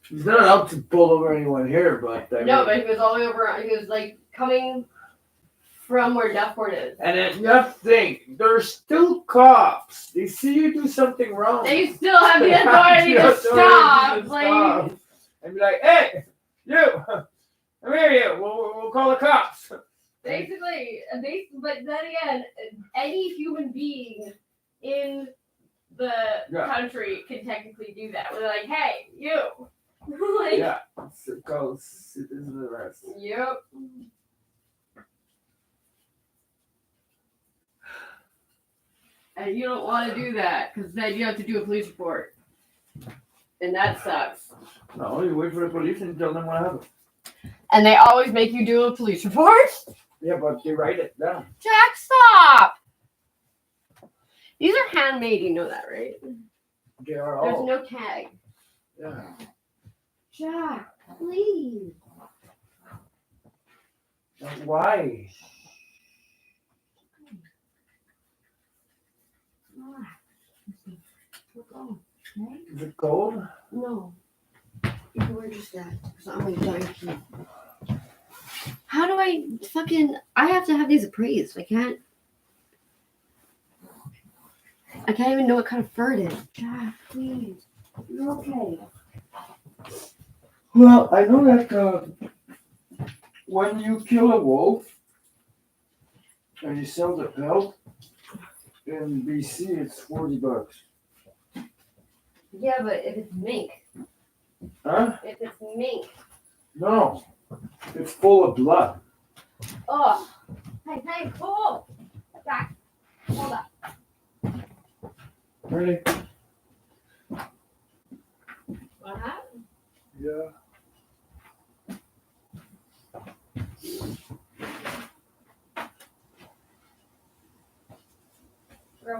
He's not allowed to pull over anyone here, but No, but he was all the way over. He was like coming from where Duffport is. And then you have to think, there's still cops. They see you do something wrong. They still have the authority to stop. Like, and be like, hey, you, come here, you. We'll call the cops. basically, but then again, any human being in the country can technically do that. We're like, hey, you. Like, yeah, it's called citizen arrest. Yep. And you don't want to do that because then you have to do a police report. And that sucks. No, you wait for the police and tell them what happened. And they always make you do a police report? Yeah, but they write it down. Jack, stop! These are handmade, you know that, right? They are There's all. no tag. Yeah. Jack, please. Why? Is it cold? No. We're just that. So I'm gonna die. How do I have to have these appraised. I can't even know what kind of fur it is. Jack, please. You're okay. Well, I know that when you kill a wolf and you sell the pelt, in BC it's $40. Yeah, but if it's mink. Huh? If it's mink. No. It's full of blood. Oh. Hey, cool. Jack, hold up. Really? What happened? Yeah.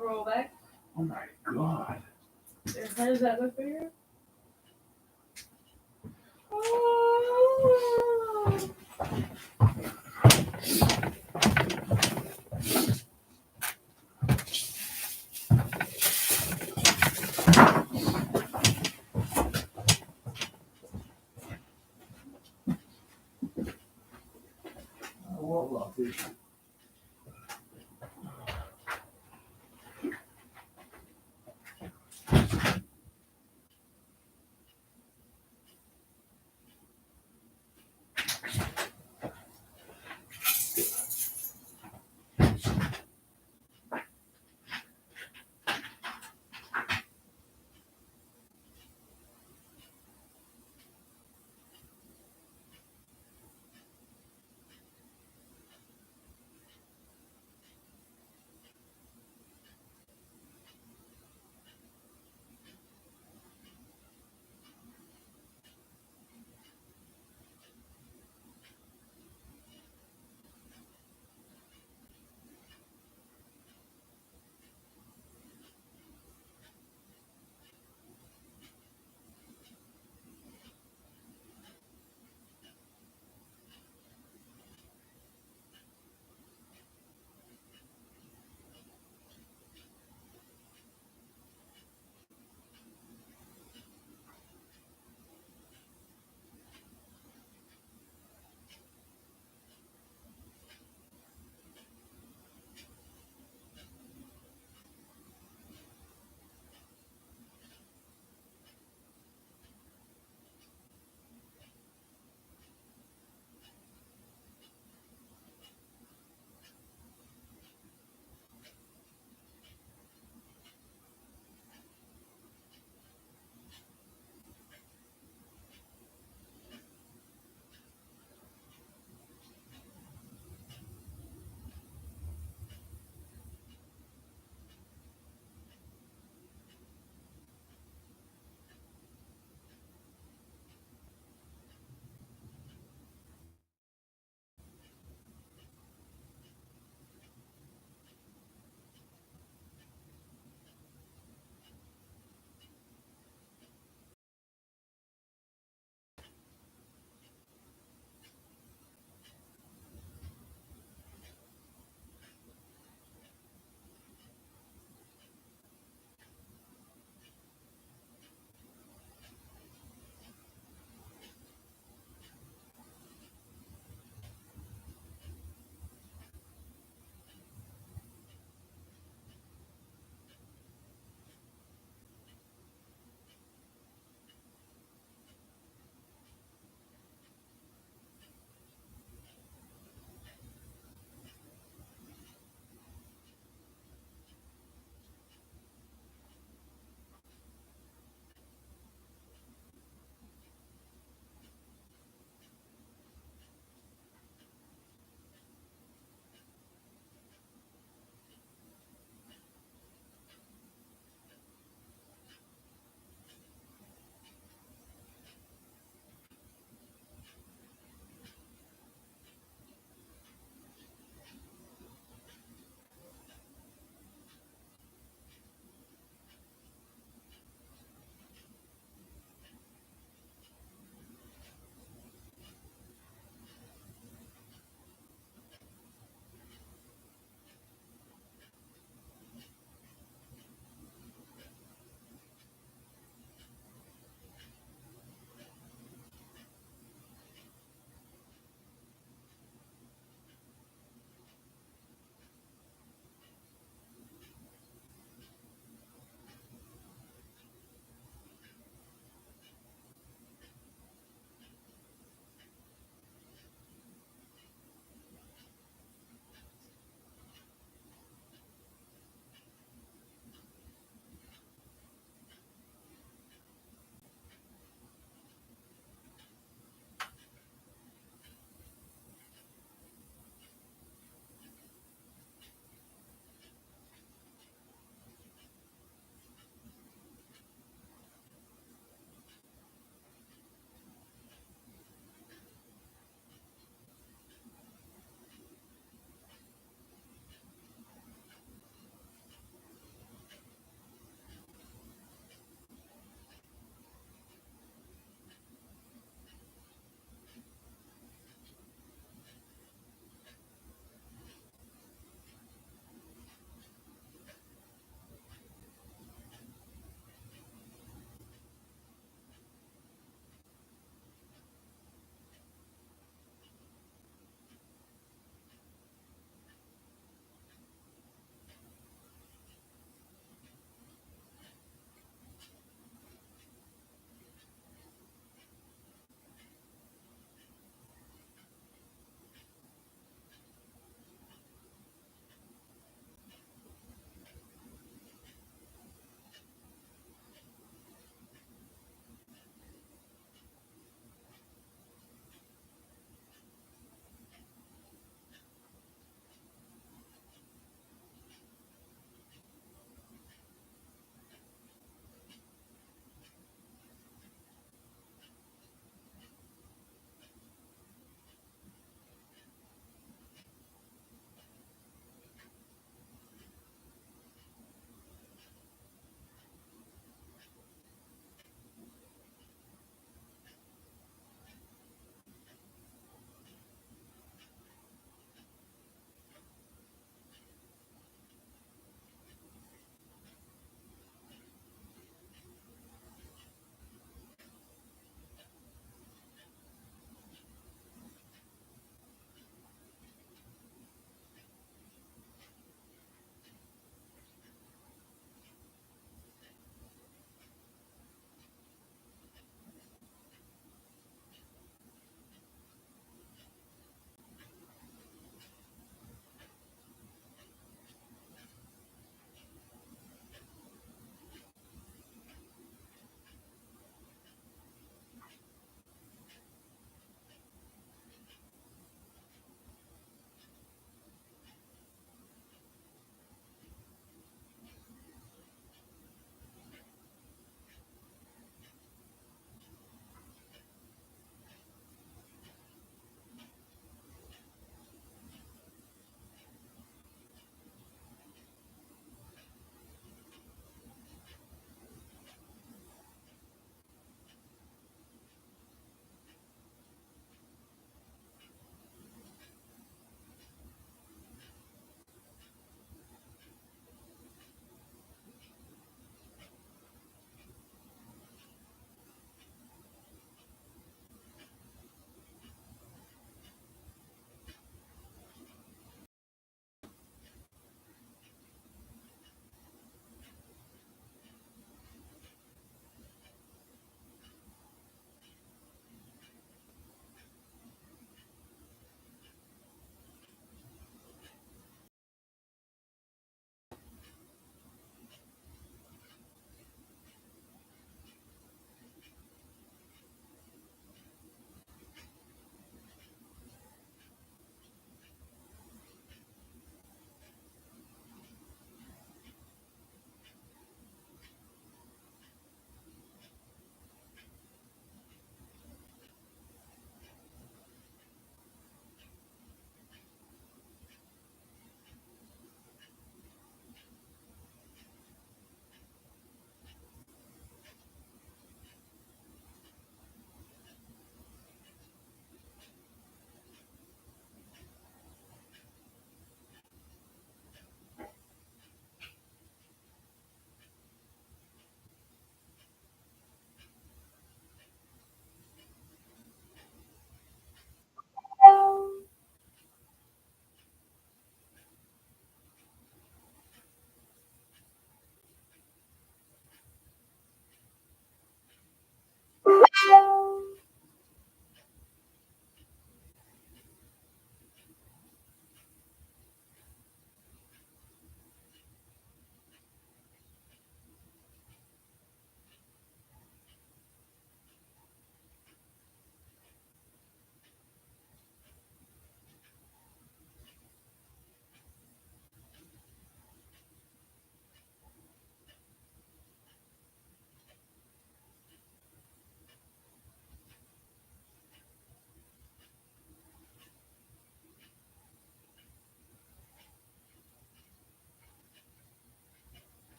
Roll back. Oh my god. How does that look for you? I won't love this.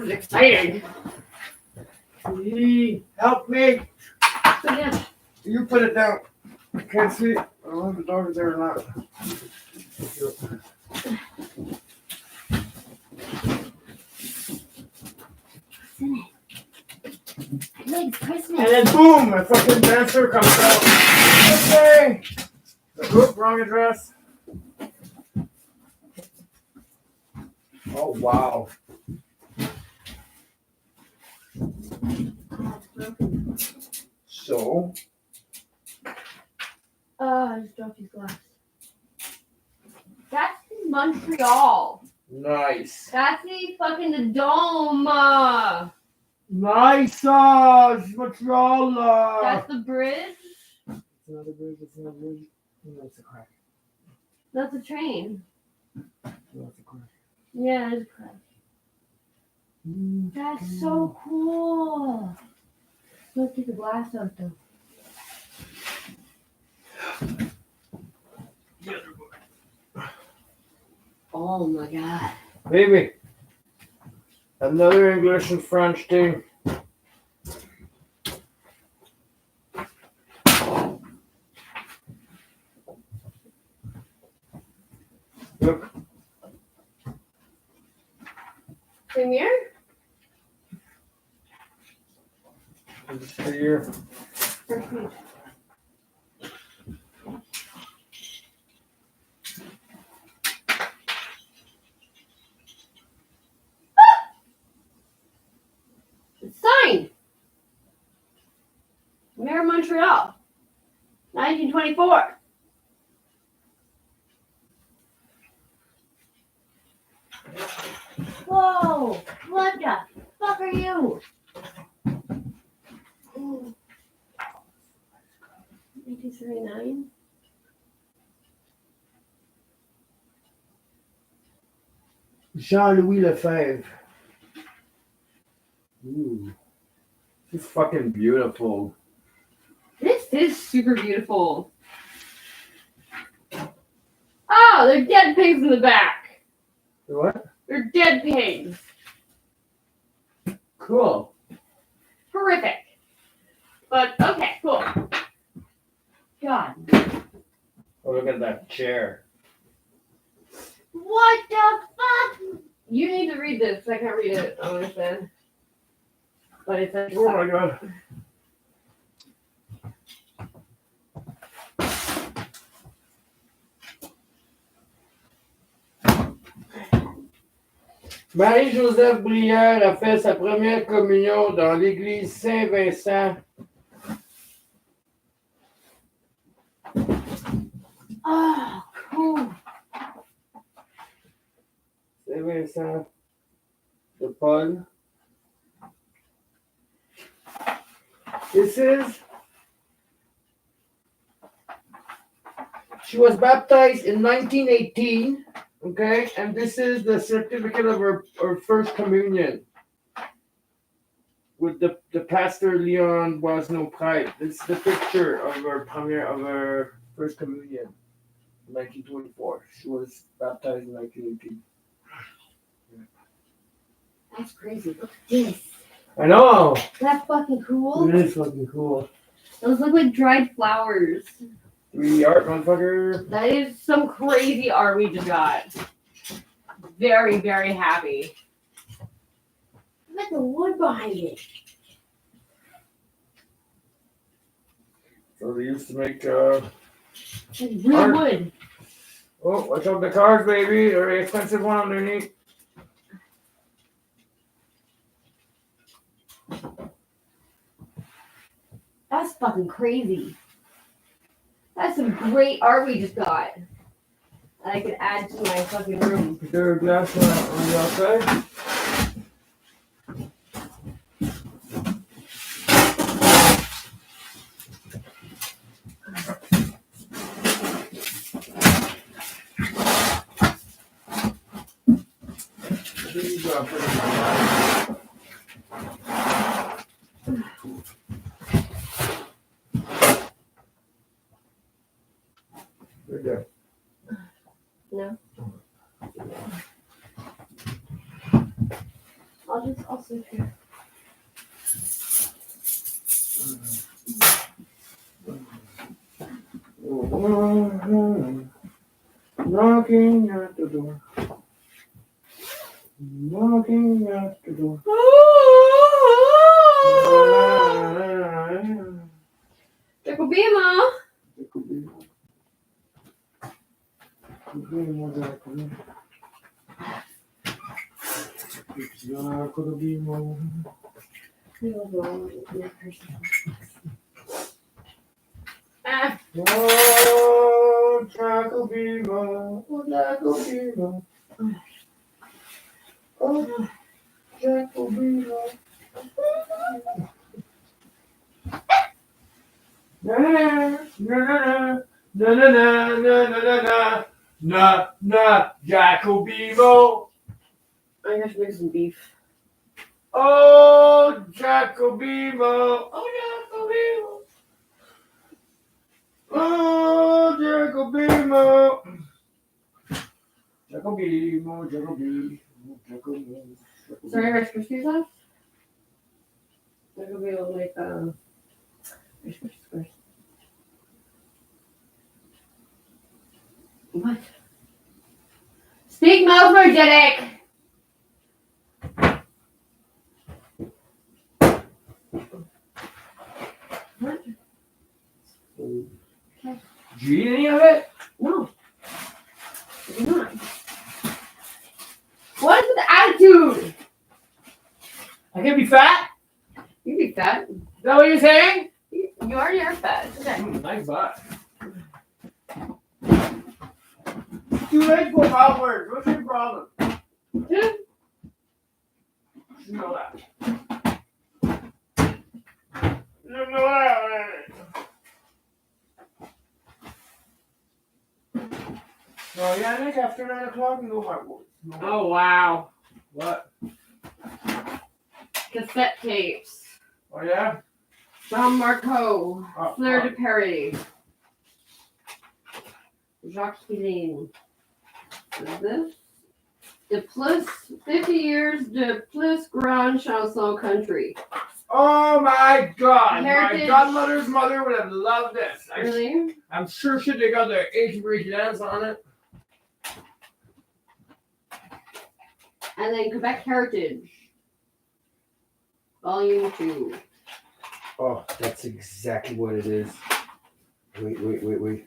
is exciting. Help me. So yeah. You put it down. I can't see. I don't know if the dog is there or not. Like Christmas. And then boom, a fucking dancer comes out. Okay. Oops, wrong address. Oh wow. So. I just dropped his glass. That's in Montreal. Nice. That's the fucking dome. Nice. Montreal. That's the bridge. It's another bridge. It's another bridge. No, it's a crack. That's a train. No, it's a crack. Yeah, it's a crack. That's so cool. Let's take the glass out though. Oh my god. Baby. Another English and French thing. Look. Premier? It's here. It's signed. Mayor of Montreal. 1924. Whoa! What the fuck are you? 1939. Jean-Louis Lefebvre. Ooh. This is fucking beautiful. This is super beautiful. Oh, they're dead pigs in the back. What? They're dead pigs. Cool. Horrific. But okay, cool. God. Oh, look at that chair. What the fuck? You need to read this. I can't read it. I understand. But it's a Oh my god. Marie-Joseph Brière a fait sa première communion dans l'église Saint-Vincent. Oh, cool. Saint-Vincent de Paul. This is. She was baptized in 1918, okay, and this is the certificate of her first communion with the pastor Leon Boisneau Pride. This is the picture of her first communion in 1924. She was baptized in 1918. That's crazy. Look at this. I know. That's fucking cool. It is fucking cool. Those look like dried flowers. 3D art, motherfucker. That is some crazy art we just got. Very, very happy. Look at the wood behind it. So they used to make It's real art. wood. Oh, watch out the cars, baby. They're an expensive one underneath. That's fucking crazy. That's some great art we just got. That I could add to my fucking room. Is there a glass on the outside? Right there. No. I'll I'll sit here. Knocking at the door. Knocking at the door. Jacobima. Ah. Oh, Jacobima. Oh, Jacobima. Oh, Jacobima. Na na na na na na na na na na na Jacobimo. I have to make some beef. Oh, Jacobimo. Oh, Jacobimo. Oh, Jacobimo. Jacobimo, Jacobimo, Jacobimo. Sorry, Rice Krispies left? Jacobimo will make Rice Krispies. What? Speak more, Janek! What? Okay. Did you eat any of it? No. I did not. What is the attitude? I can be fat? You be fat. Is that what you're saying? You already are fat. Okay. Nice butt. Too late to go outward. What's your problem? Yeah. You know that. You know that. No, yeah, I think after 9 o'clock, no hard work. No. Oh, wow. What? Cassette tapes. Oh, yeah? Jean Marco. Fleur de Paris. Jacques Hillaire. What is this? De plus 50 years de plus grand chanson country. Oh my God! Heritage. My godmother's mother would have loved this. Really? I'm sure she'd have got their age-breed dance on it. And then Quebec Heritage. Volume 2. Oh, that's exactly what it is. Wait.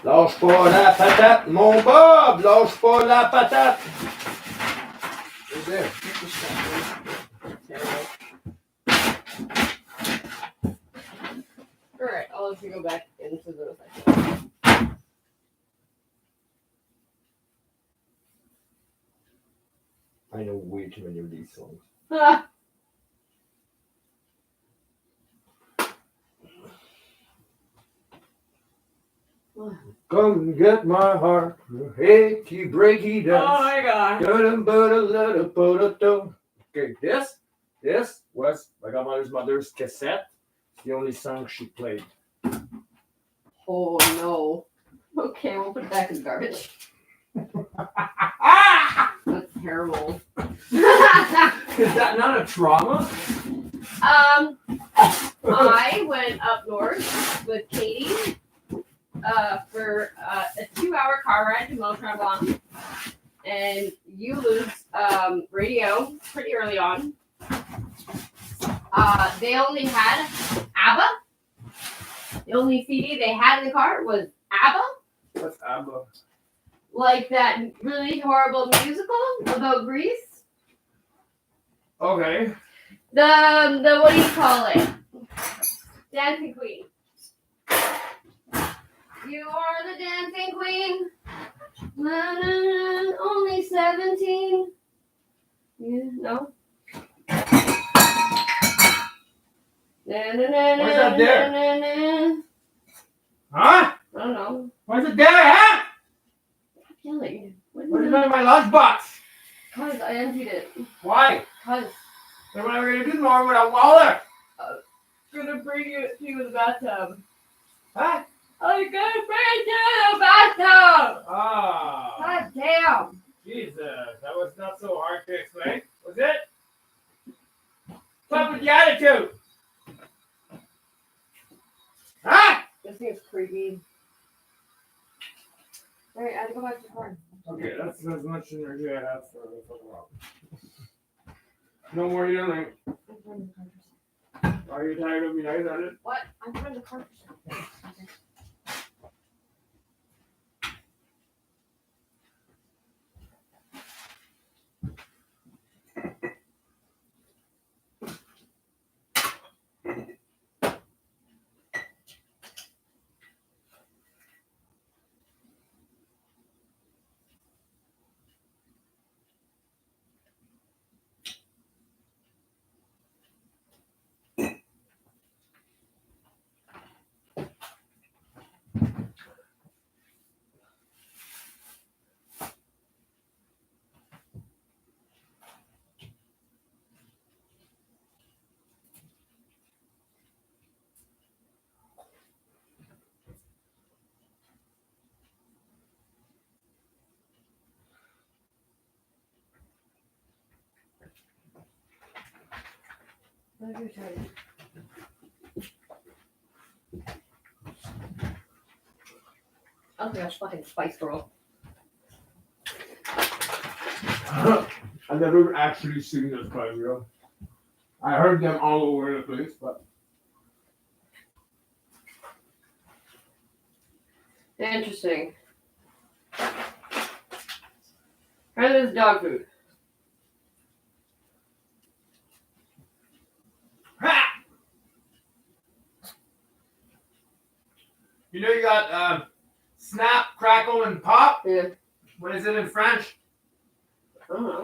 Lâche pas la patate, mon Bob! Lâche pas la patate! Right there. Alright, I'll let you go back into those sections. I know way too many of these songs. Come get my heart, achy breaky dance. Oh my God. Okay, this was my godmother's mother's cassette. It's the only song she played. Oh no. Okay, we'll put it back in the garbage. That's terrible. Is that not a trauma? I went up north with Katie for a 2-hour car ride to Mont Tremblant, and you lose radio pretty early on. They only had ABBA. The only CD they had in the car was ABBA. What's ABBA? Like that really horrible musical about Greece. Okay. The what do you call it? Dancing Queen. You are the dancing queen. Na, na, na, only 17. You know? Na, na, na, Why's that there? na, na, na. Huh? I don't know. Why's it there, huh? Stop yelling. What is it in my lunchbox? Cause I emptied it. Why? Cause Then what am I gonna do tomorrow with a wallet? gonna bring you to the bathtub. Huh? I gotta bring it to the bathtub! Ah. God damn! Jesus, that was not so hard to explain, was it? What's up with the attitude? Ah! This thing is creepy. Alright, I have to go back to the car. Okay, that's as much energy I have for the fuck around. No more yelling. Are you tired of me nice at it? What? I'm trying to car for something. What are you trying? Oh gosh, fucking Spice Girl. I've never actually seen this Spice Girl. I heard them all over the place, but Interesting. Try this dog food. you know you got snap, crackle, and pop. Yeah. What is it in French? I don't know.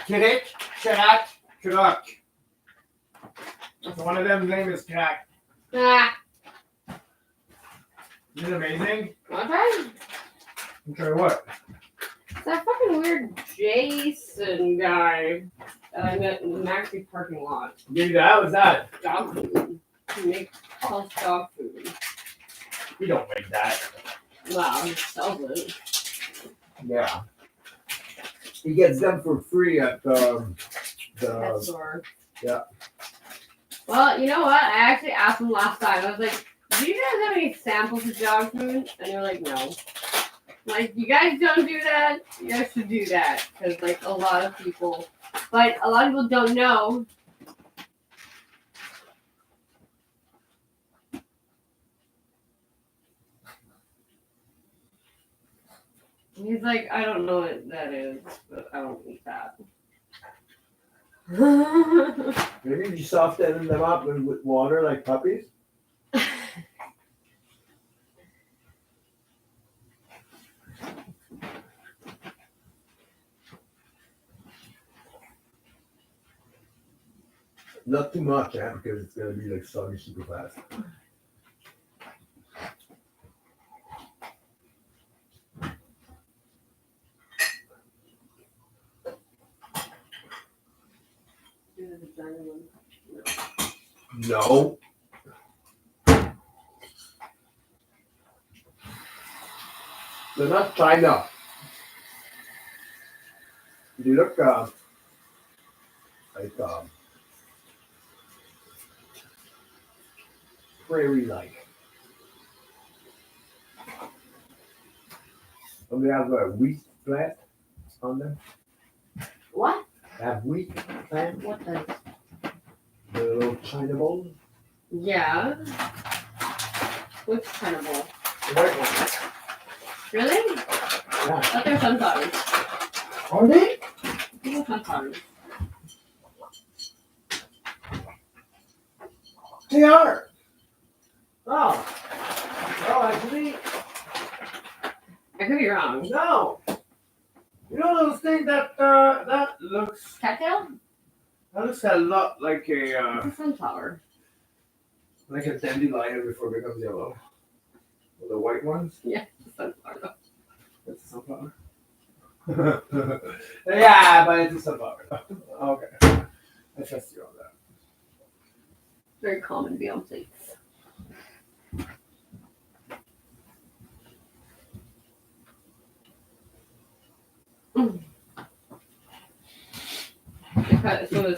Kirik, Chirac, Chirac. So one of them name is Chirac. Ah. Isn't it amazing? Okay. Okay, what? That fucking weird Jason guy that I met in the Maxi parking lot. Give you that? What's that? Dog food. He makes all dog food. We don't make that. Wow, he sells it. Yeah. He gets them for free at Pet the store. yeah. Well, you know what? I actually asked him last time. I was like, do you guys have any samples of dog food? And they were like, no. Like, you guys don't do that? You guys should do that. Because, like, a lot of people don't know. He's like, I don't know what that is, but I don't eat that. Maybe you soften them up with water like puppies. Not too much, because it's gonna be like soggy super fast. No. They're not China. They look like prairie-like. And they have a wheat plant on them. What? They have wheat plant. What does? The little China bowl. Yeah. Which kind of bowl? The white one. Really? Yeah. I thought they're sunflowers. Are they? These are sunflowers. They are. Oh. Oh, actually. I could be wrong. No. You know those things that that looks. Cattail? That looks a lot like a. It's a sunflower. Like a dandelion before it becomes yellow. The white ones? Yeah, it's a sunflower. It's a sunflower. Yeah, but it's a sunflower. Okay. I trust you on that. Very common Beyonce.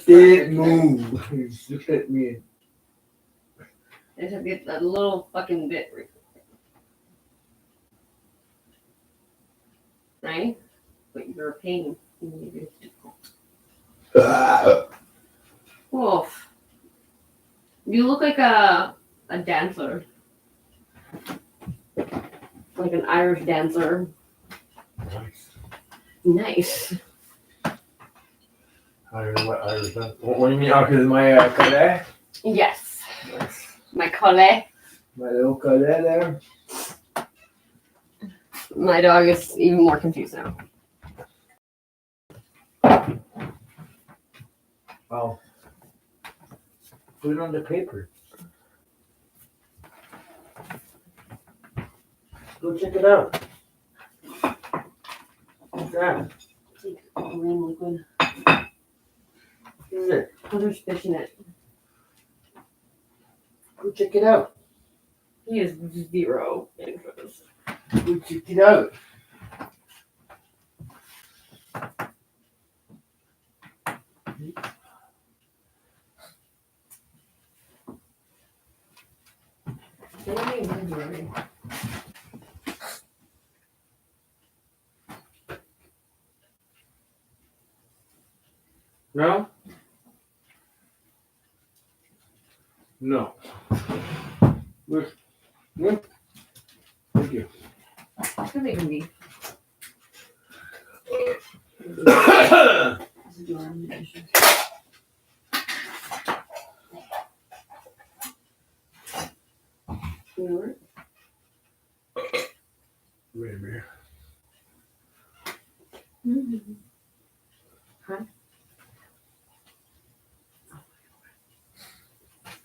Didn't move. Just look at me. I just have to get that little fucking bit right. But you're a pain. Wolf. You look like a dancer. Like an Irish dancer. Nice. I don't know what Irish dancer. What do you mean? Because my collet? Yes. My collet. My little collet there. My dog is even more confused now. Oh. Put it on the paper. Go check it out. What's that? Green liquid. What is it? There's fish in it. Go check it out. He has 0 interest. Go check it out. No? No. Look. Look. Thank you. It's gonna make me. Wait a minute. Huh?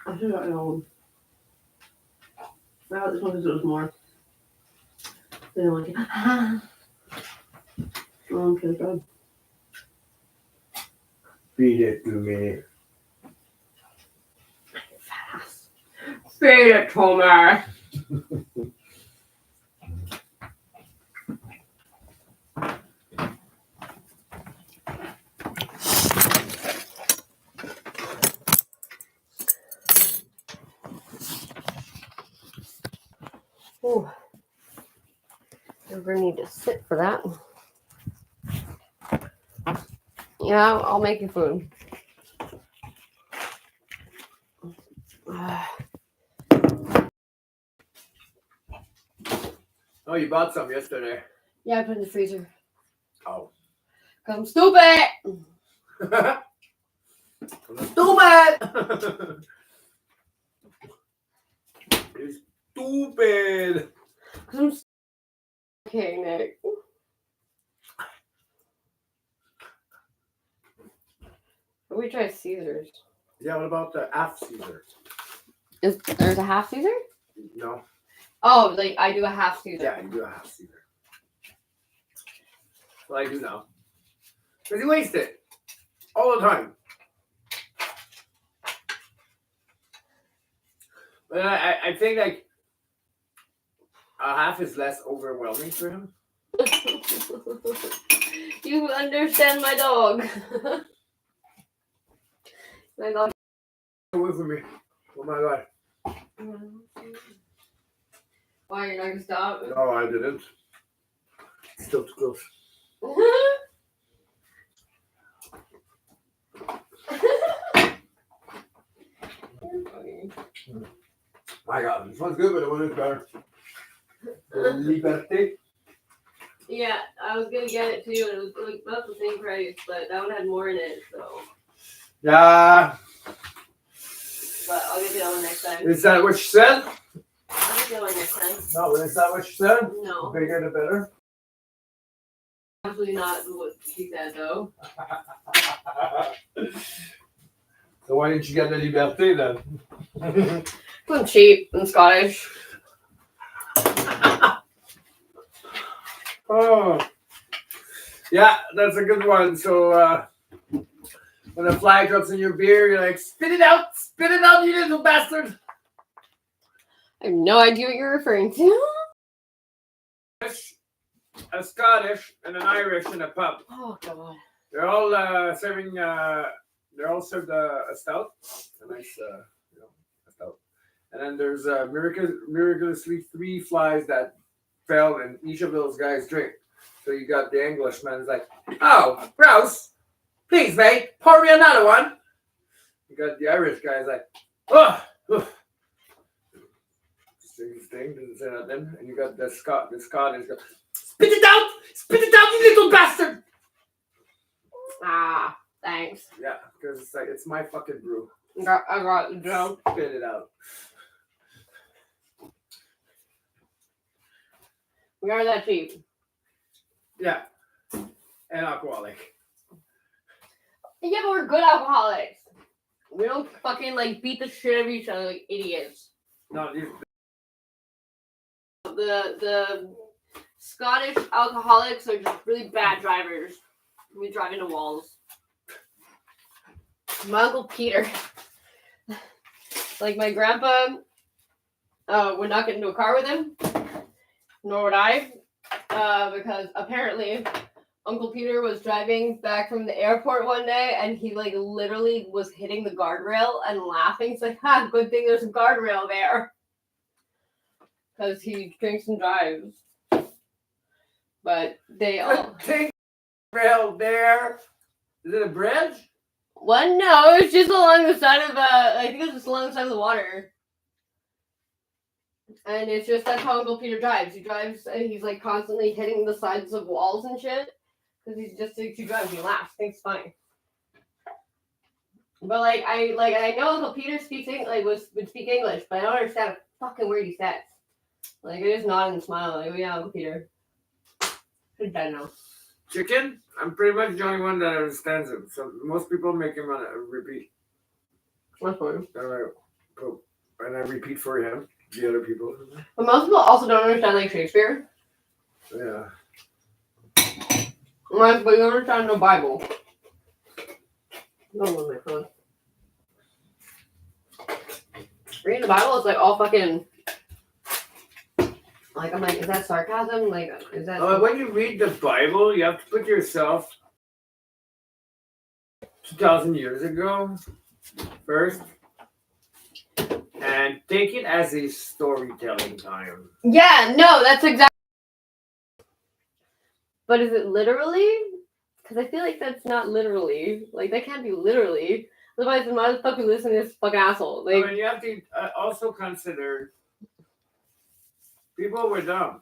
I should have known. I thought this one because it was more. They don't like it. Okay, good. Feed it to me. Fast. Feed it to me. Oh, never need to sit for that. Yeah, I'll make you food. Oh, you bought some yesterday. Yeah, I put it in the freezer. Oh. Cause I'm stupid. Stupid! You're stupid. Cause I'm okay, Nick. We tried Caesars. Yeah, what about the half Caesar? There's a half Caesar? No. Oh, like I do a half Caesar. Yeah, you do a half Caesar. Well, I do now. Because you waste it. All the time. But I think like a half is less overwhelming for him. You understand my dog. My dog. Away from me. Oh my god. Why you're not gonna stop? No, I didn't. Still too close. My god, this one's good, but the one is better. Liberté. Yeah, I was gonna get it too, and it was like about the same price, but that one had more in it, so. Yeah. But I'll get the other one next time. Is that what you said? I'll get the other one next time. No, is that what you said? No. The bigger the better. Absolutely not what she said though. So why didn't you get the Liberté then? I'm cheap and Scottish. Oh. Yeah, that's a good one. So when a fly drops in your beer, you're like, spit it out, you little bastard. I have no idea what you're referring to. a Scottish and an Irish in a pub. Oh god. They're all serving. They're all served a stout, a nice, a stout. And then there's miraculously 3 flies that fell in each of those guys' drink. So you got the Englishman's like, oh, gross. Please, mate, pour me another one. You got the Irish guy's like, oh. His thing doesn't say nothing, and you got the Scottish guy, spit it out, you little bastard. Ah, thanks. Yeah, because it's like it's my fucking brew. I got the joke. Spit it out. We are that cheap. Yeah, and alcoholic. Yeah, but we're good alcoholics. We don't fucking like beat the shit out of each other like idiots. No, the Scottish alcoholics are just really bad drivers. We drive into walls. My Uncle Peter, like my grandpa, would not get into a car with him, nor would I, because apparently Uncle Peter was driving back from the airport one day and he like literally was hitting the guardrail and laughing. He's like, ha, good thing there's a guardrail there. Because he drinks and drives. But they all... Guardrail there? Is it a bridge? Well, no, it's just along the side of, I think it's just along the side of the water. And it's just, that's how Uncle Peter drives. He drives and he's like constantly hitting the sides of walls and shit. Because he's just, he drives, he laughs, thinks it's funny. But I know Uncle Peter would speak English, but I don't understand a fucking word he says. Like, I just nod and smile, like, oh yeah, Uncle Peter. Should I know? Chicken? I'm pretty much the only one that understands him. So most people make him on a repeat. That's fine. And I repeat for him, the other people. But most people also don't understand, like, Shakespeare. Yeah. Right, but you understand the Bible. Don't lose my phone. Reading the Bible is like all fucking... Like, I'm like, is that sarcasm? Like, is that... when you read the Bible, you have to put yourself 2,000 years ago first and take it as a storytelling time. Yeah, no, that's exactly... But is it literally? Because I feel like that's not literally. Like, that can't be literally. Otherwise, then why the fuck are you listening to this fucking asshole? Like, I mean, you have to also consider people were dumb.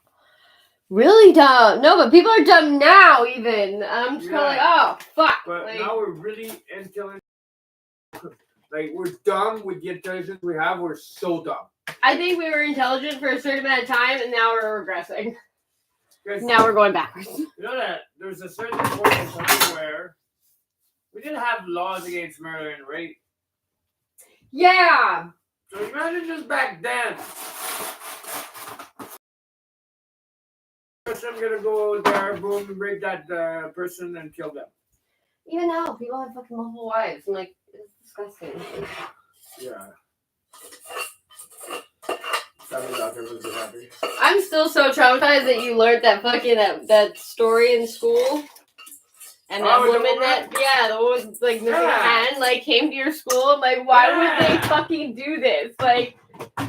Really dumb. No, but people are dumb now, even. I'm just kind of like, oh, fuck. But like, now we're really intelligent. Like, we're dumb with the intelligence we have. We're so dumb. I think we were intelligent for a certain amount of time, and now we're regressing. Now we're going backwards. You know that there's a certain point in time where we didn't have laws against murder and rape. Yeah. So imagine just back then. I'm gonna go there, boom, rape that person and kill them. Even now, people have fucking multiple wives. I'm like, it's disgusting. Yeah. I'm still so traumatized that you learned that fucking that story in school. And that woman the woman with, like, missing a hand, like, came to your school. I'm like, why would they fucking do this? Like,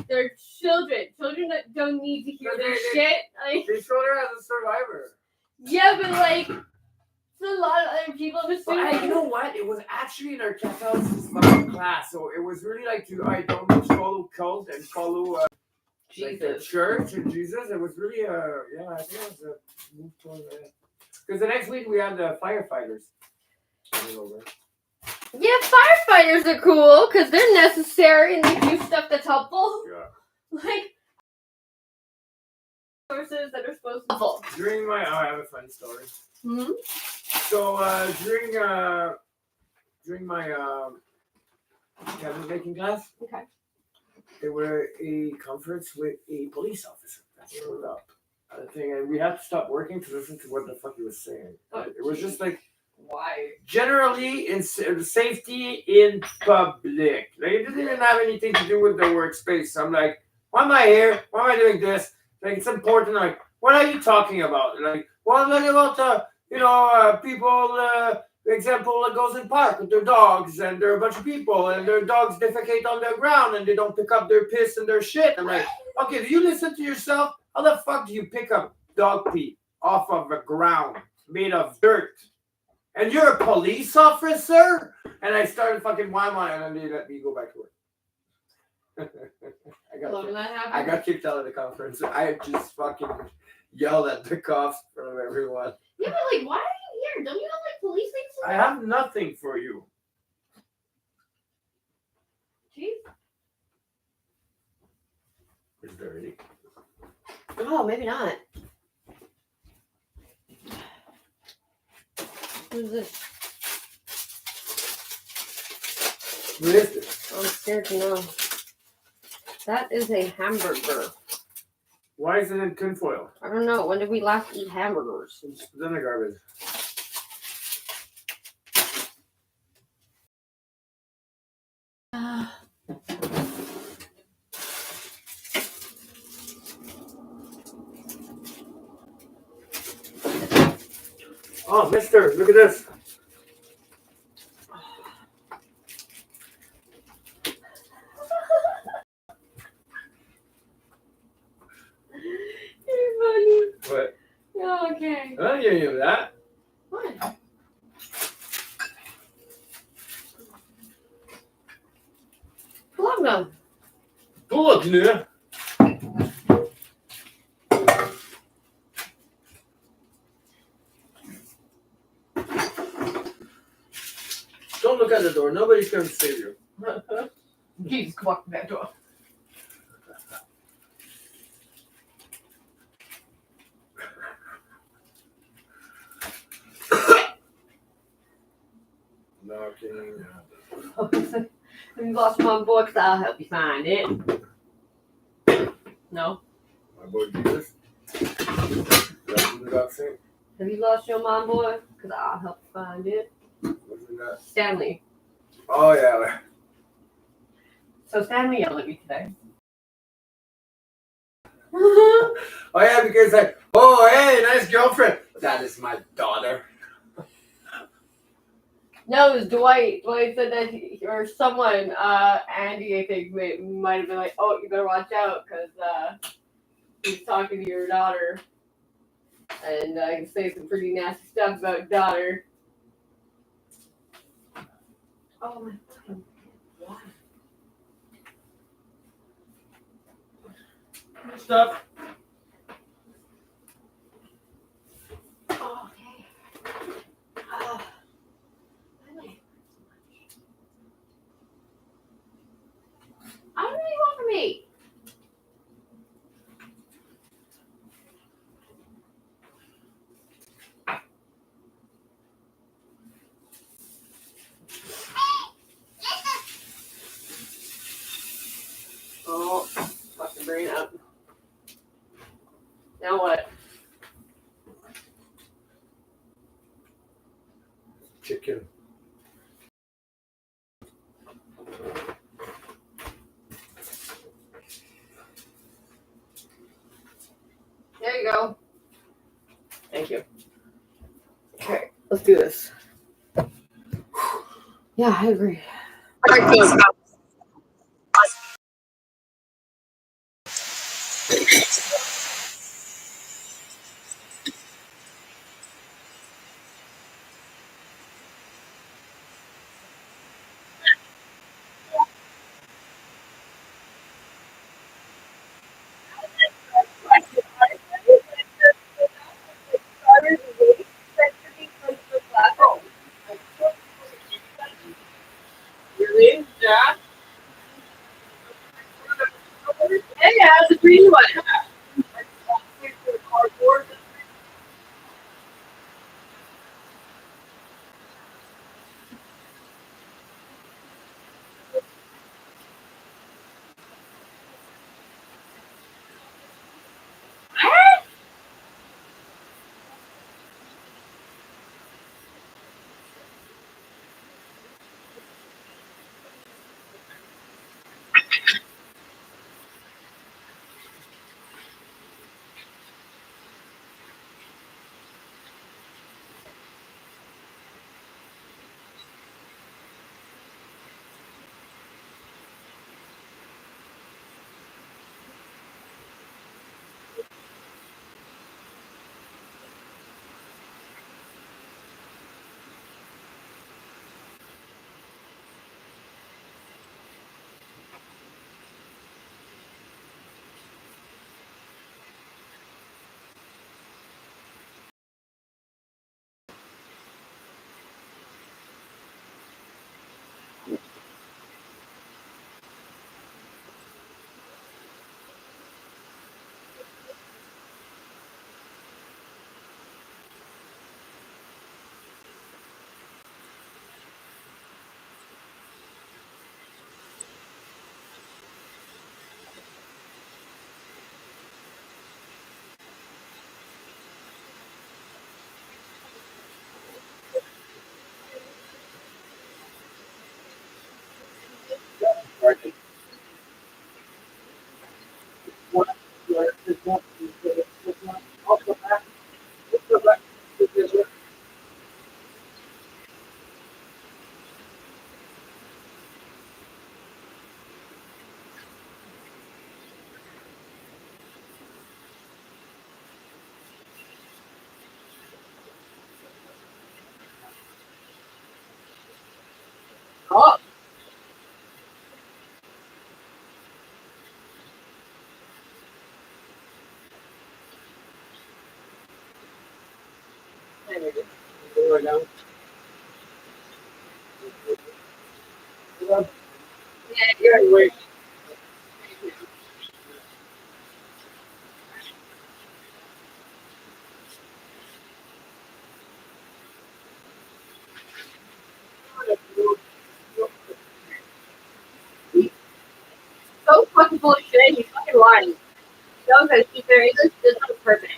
they're children. Children that don't need to hear this shit. Like, they showed her as a survivor. Yeah, but like, there's a lot of other people in the student. You know what? It was actually in our Catholic class, so it was really like I don't know, follow cult and follow Jesus, like the church and Jesus. It was really I think it was a move towards that. Because the next week we had the firefighters. Yeah, firefighters are cool because they're necessary and they do stuff that's helpful. Yeah. Like sources that are supposed to be helpful. During my, I have a fun story. Mm-hmm. So during my cabinet making class, okay, there were a conference with a police officer that showed up. And we had to stop working to listen to what the fuck he was saying. It was just like, why? Generally, in safety in public. Like, it didn't even have anything to do with the workspace. So I'm like, why am I here? Why am I doing this? Like, it's important. Like, what are you talking about? Like, Well, look about people. Example that goes in park with their dogs, and there are a bunch of people, and their dogs defecate on the ground, and they don't pick up their piss and their shit. I'm like, okay, do you listen to yourself? How the fuck do you pick up dog pee off of the ground made of dirt? And you're a police officer? And I started fucking whining, and then they let me go back to work. I got kicked out of the conference. I just fucking yelled at the cops in front of everyone. Yeah, but like, why are you here? Don't you have like police things? I have nothing for you. Chief? It's dirty. Oh, maybe not. Who's this? What is this? I'm scared to know. That is a hamburger. Why is it in tinfoil? I don't know. When did we last eat hamburgers? It's in the garbage. Oh, mister, look at this. You're funny. What? Oh, okay. I don't give you that. What? Plum. Look, nu. Don't look at the door. Nobody's going to save you. Jesus, walk that door. Knocking. Have you lost my boy? Because I'll help you find it. No? My boy Jesus. Have you lost your mom, boy? Because I'll help you find it. Wasn't that? Stanley. Oh, yeah. So Stanley yelled at me today. Oh, yeah, because like, oh, hey, nice girlfriend. That is my daughter. No, it was Dwight. Dwight said that or someone, Andy, I think, might have been like, oh, you better watch out because he's talking to your daughter. And I can say some pretty nasty stuff about daughter. Oh, my fucking God. Stuff. Oh, okay. Oh. I don't know what you want from me. Oh, fuck the brain up. Now what? Chicken. There you go. Thank you. Okay, let's do this. Yeah, I agree. Really? Yeah. Yeah, it's a green one. Oh. Yeah, you're so fucking full of shit. He's fucking lying. No, because he's very English just on purpose.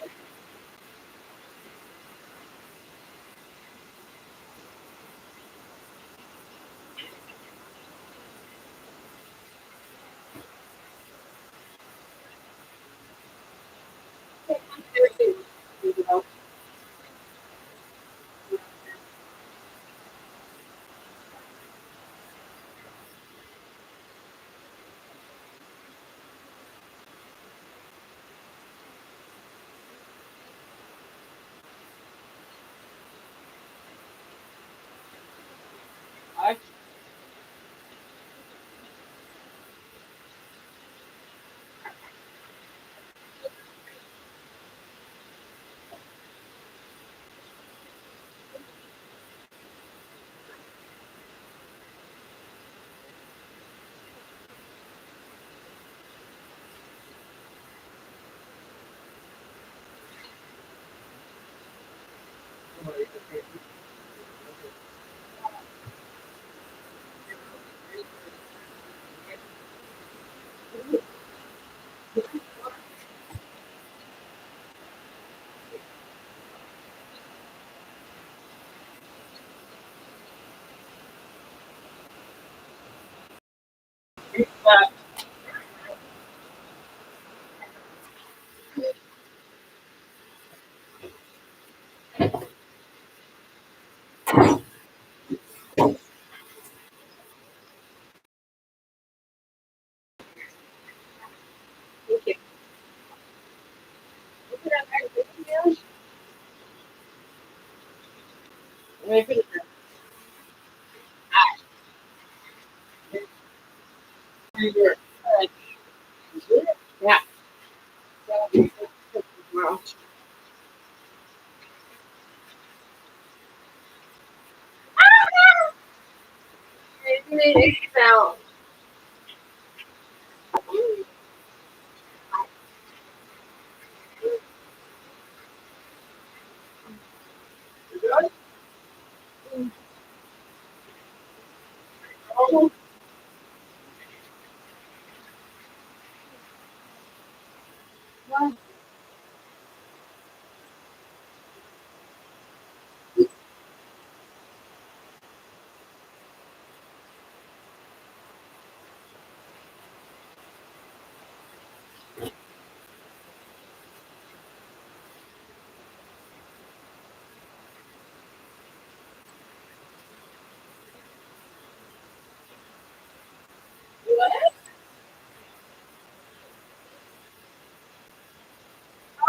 Thank you. Look at that magazine, Let me put it there. Yeah. Wow. It sound.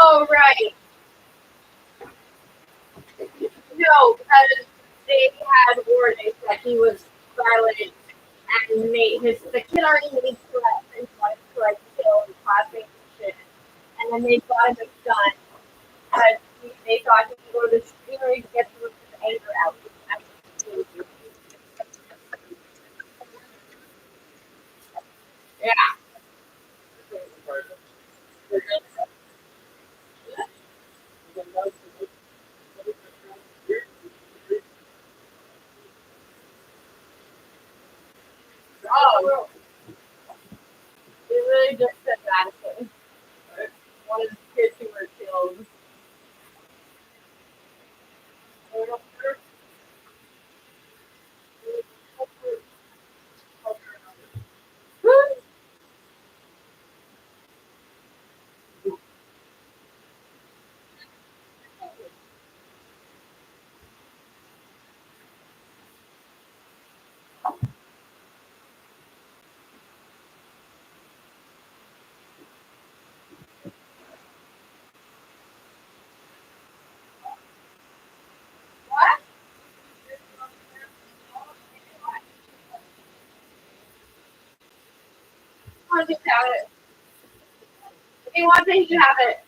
Oh, right. No, because they had warnings that he was violent and made the kid already made threats and tried to kill his classmates and shit. And then they got him a gun because they thought he could go to the street to get some of his anger out. Yeah. Oh, they really just said that. One of the kids who were killed. wants me to have it. If he wants it, he can have it.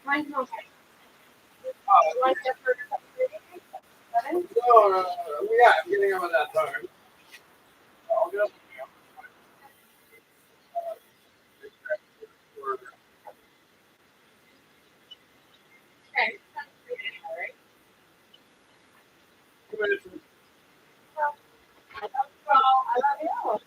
Mine's okay. You want to get for 7? No. Yeah, I'm getting them at that time. I'll get Okay. I love you.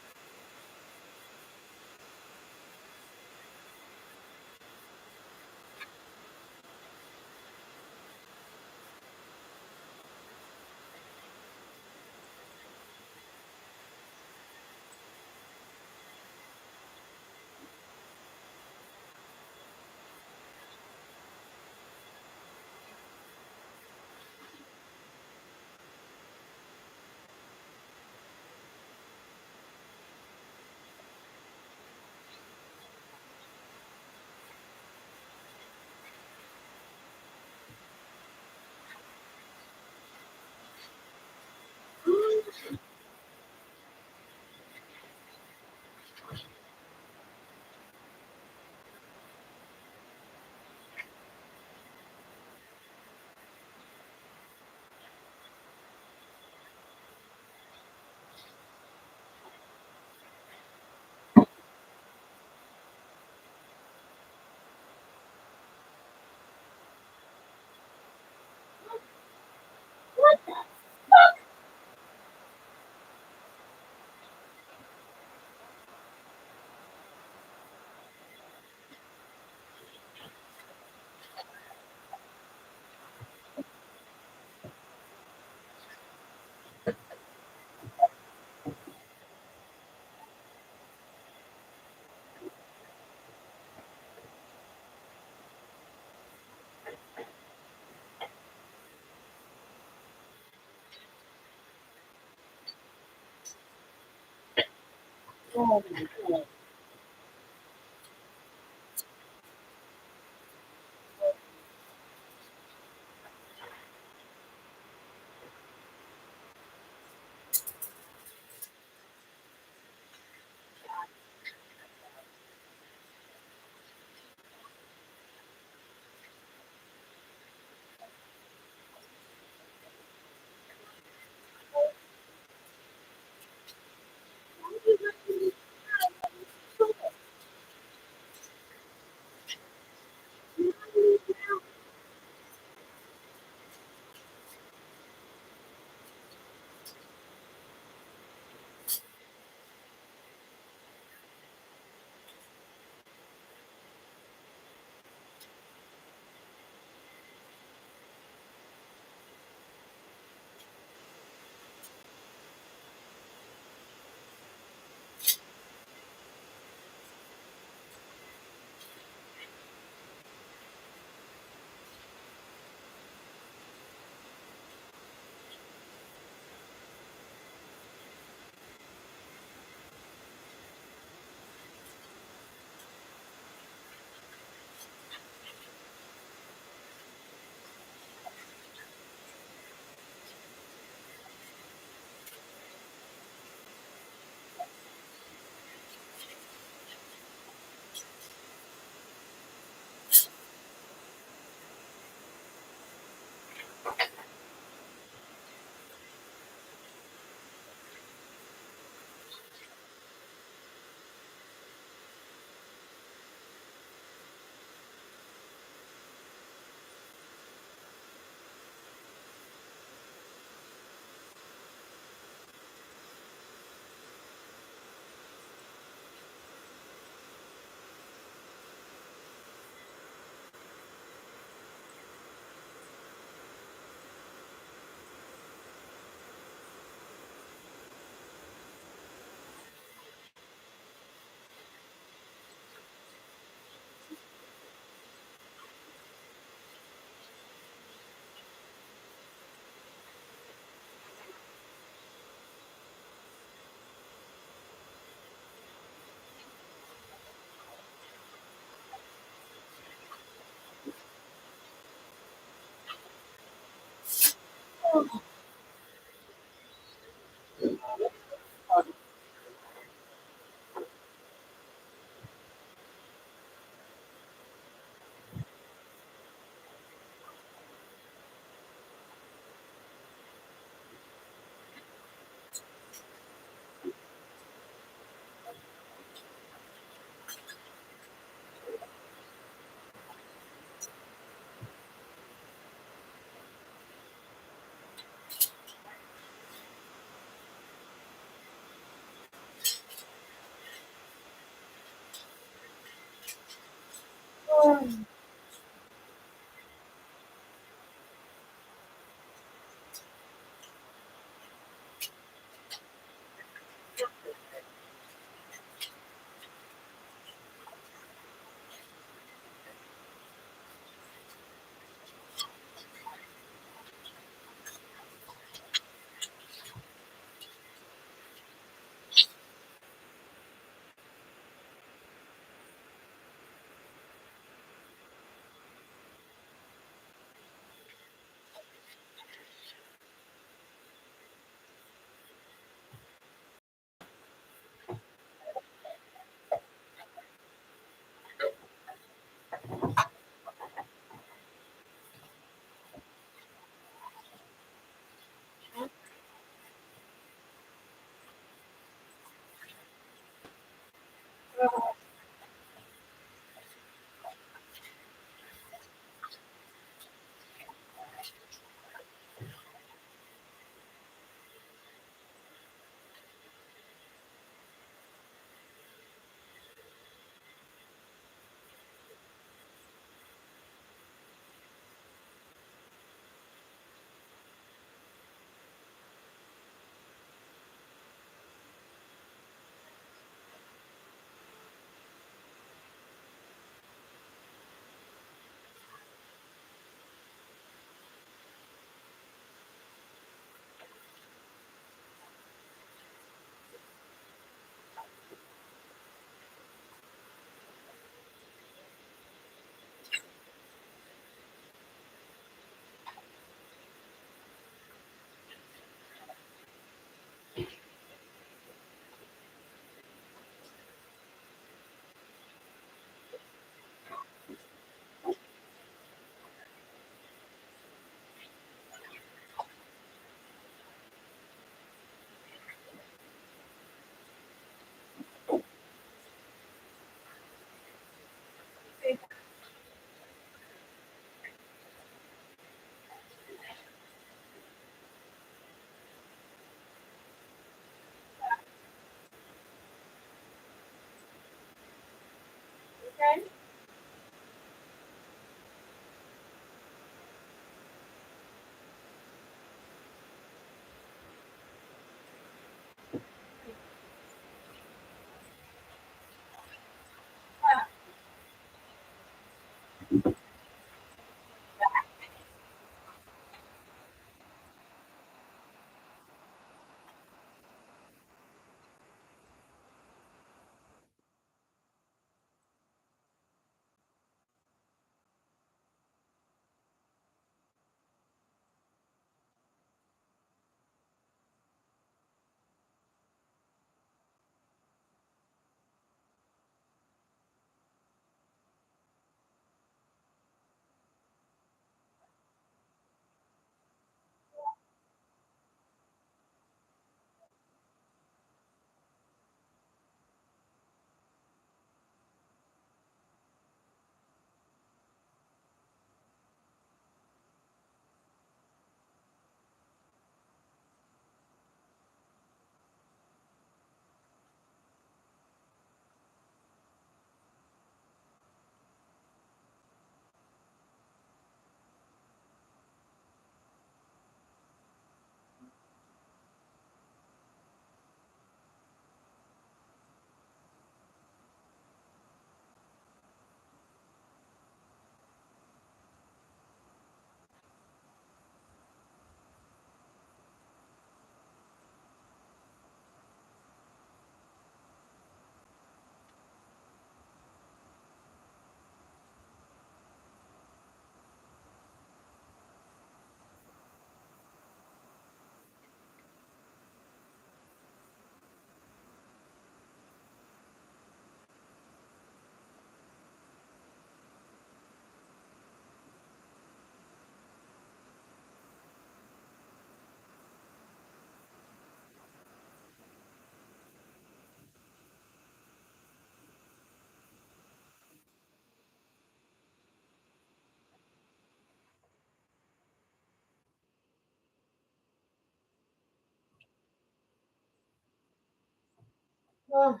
Oh,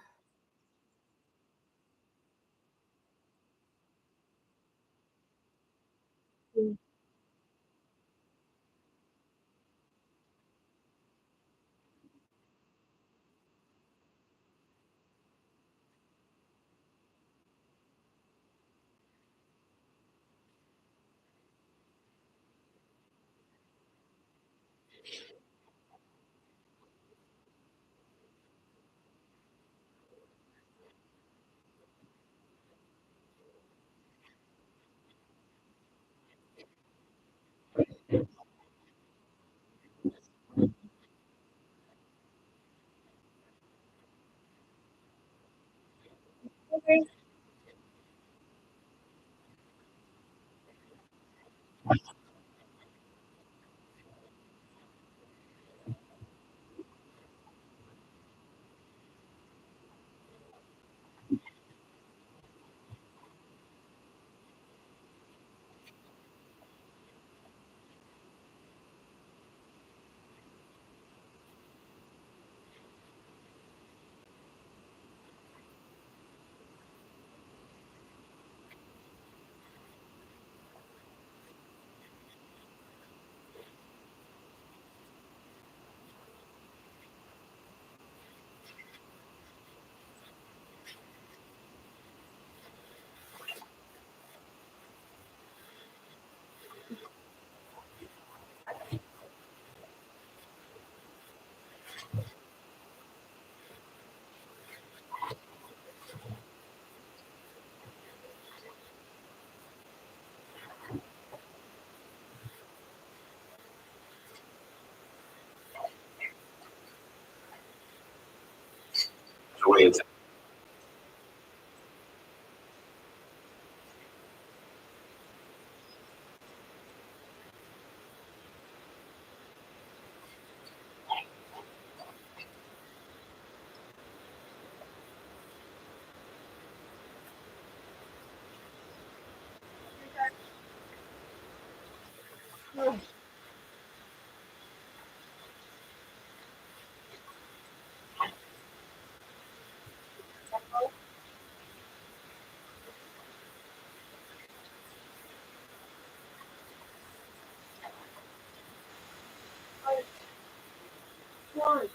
mm. Okay. The way it's Oh, come on.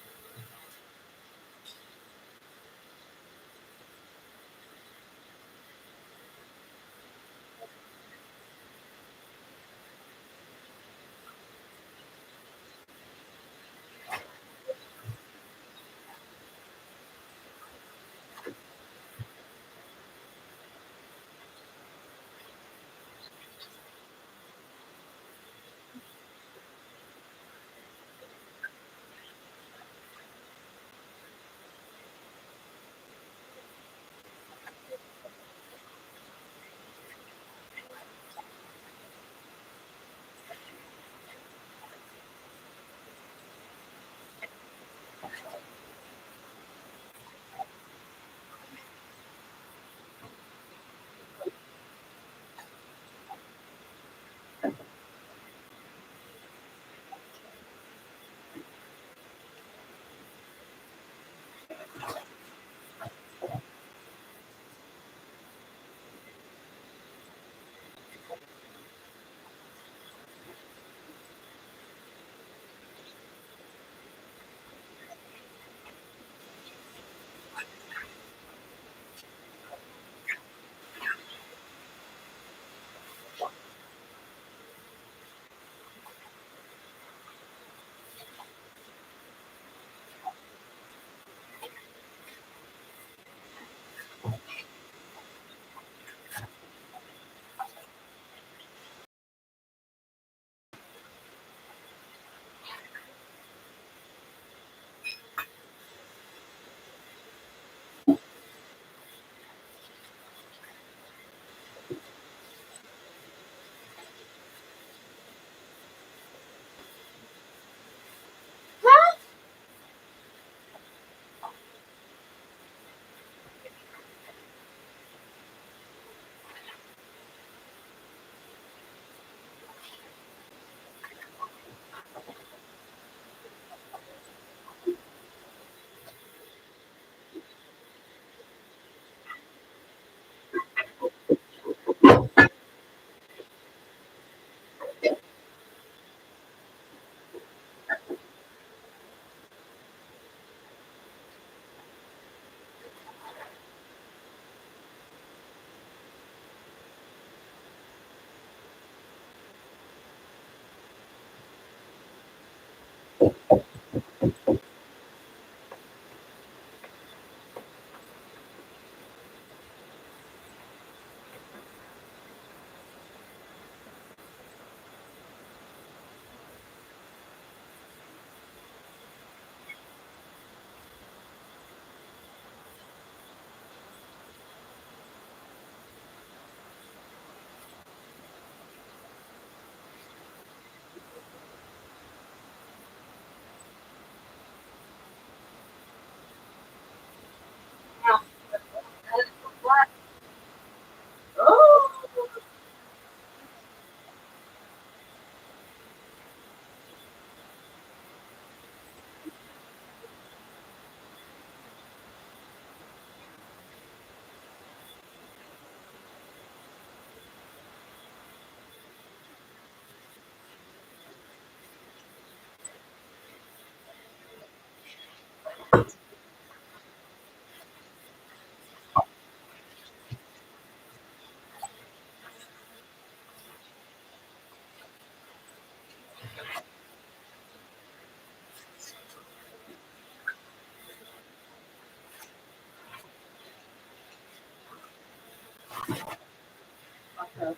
Okay.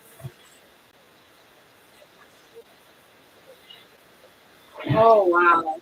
Oh wow.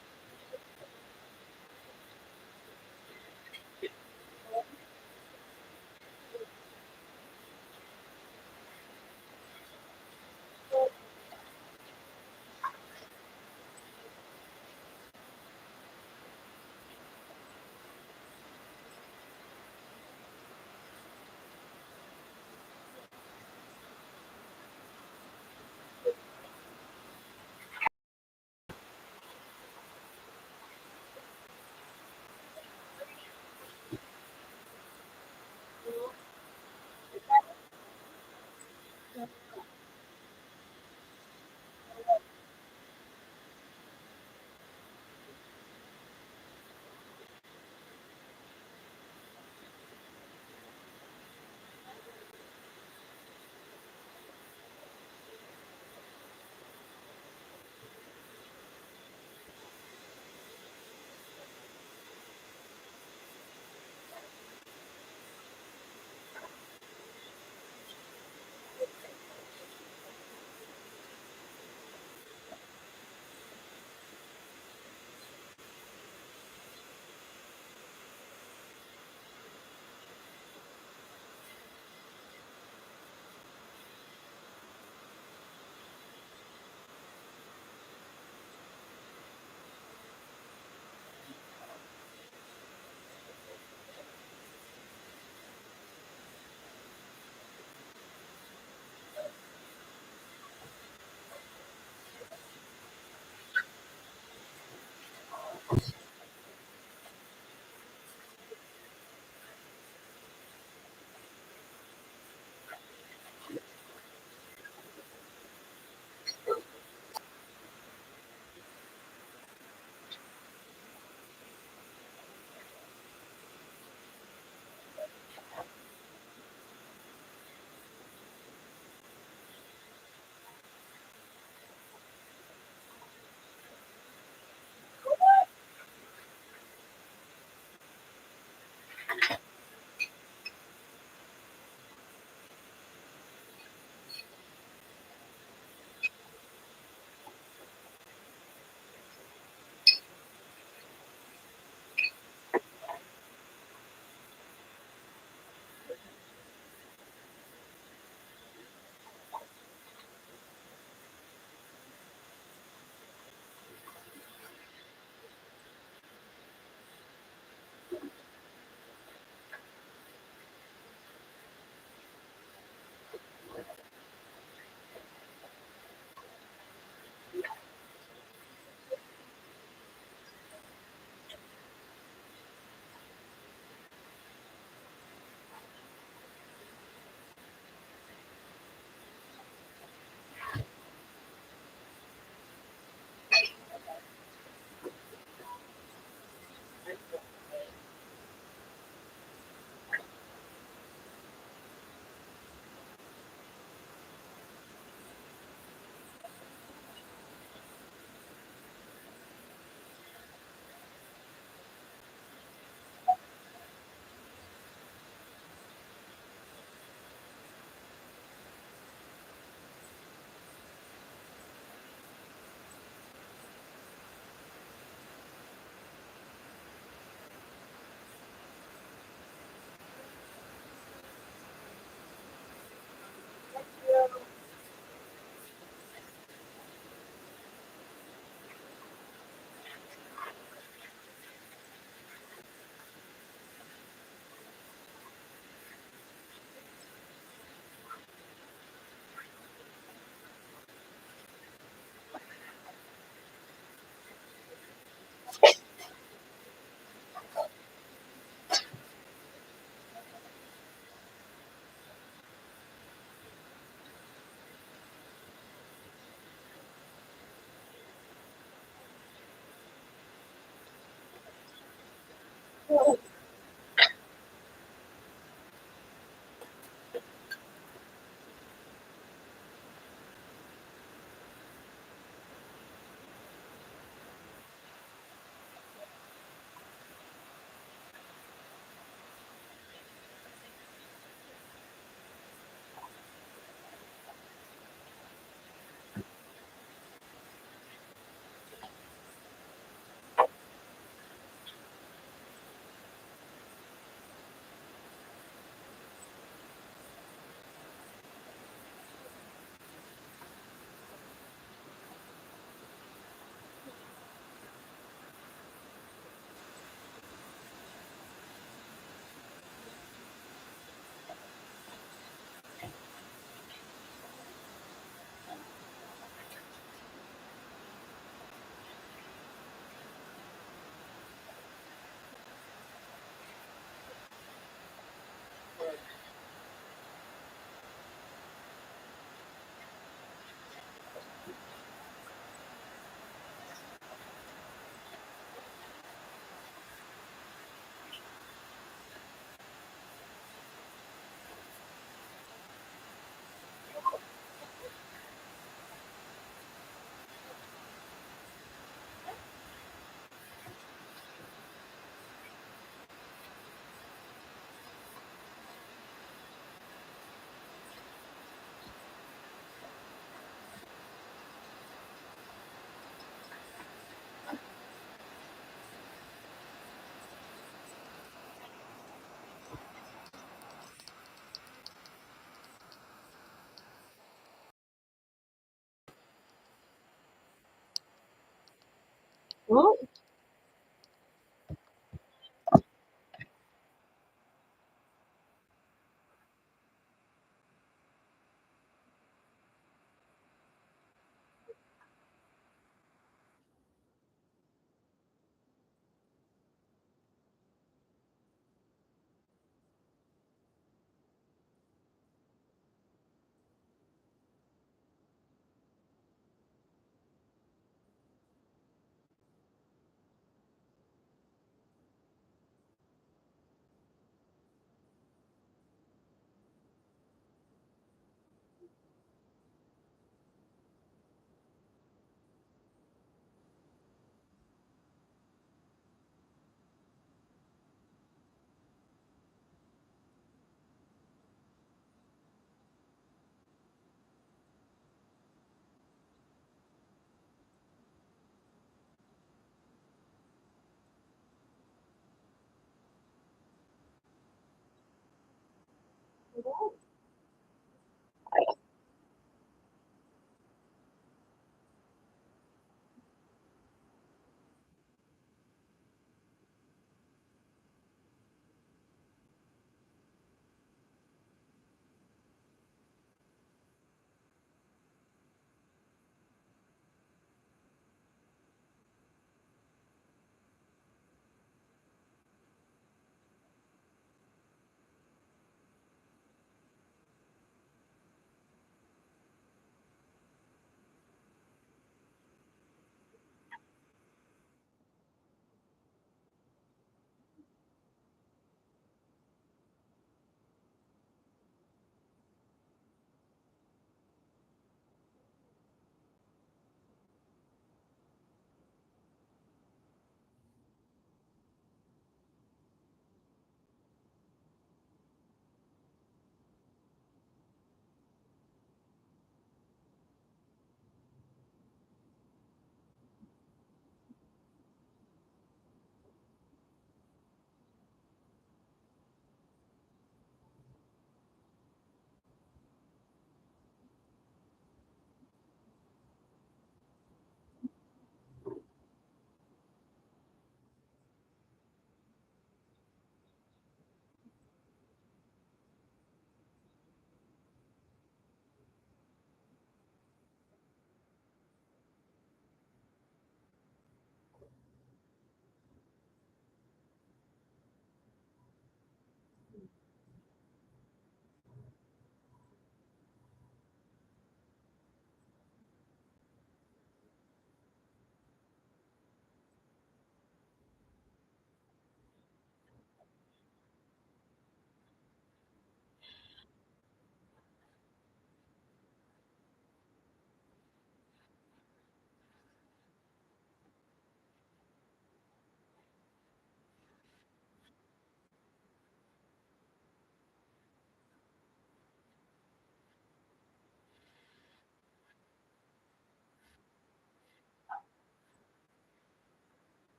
Well,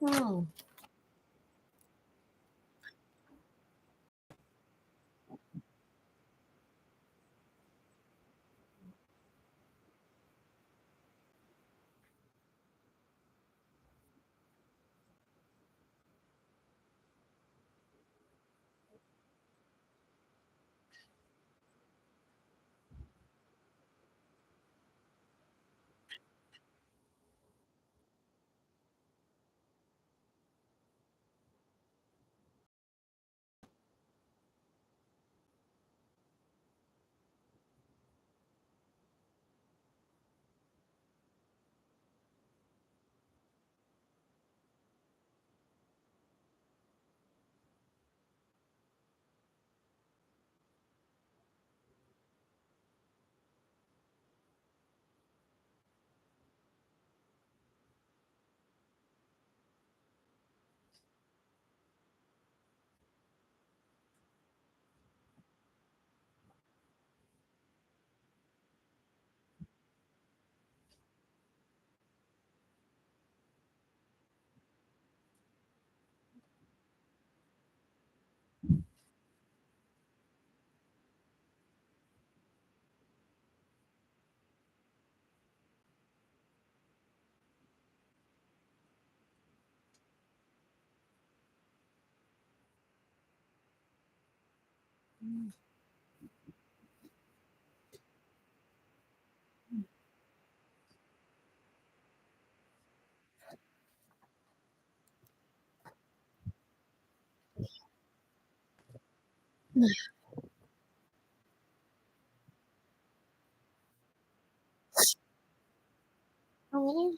Oh. Oh.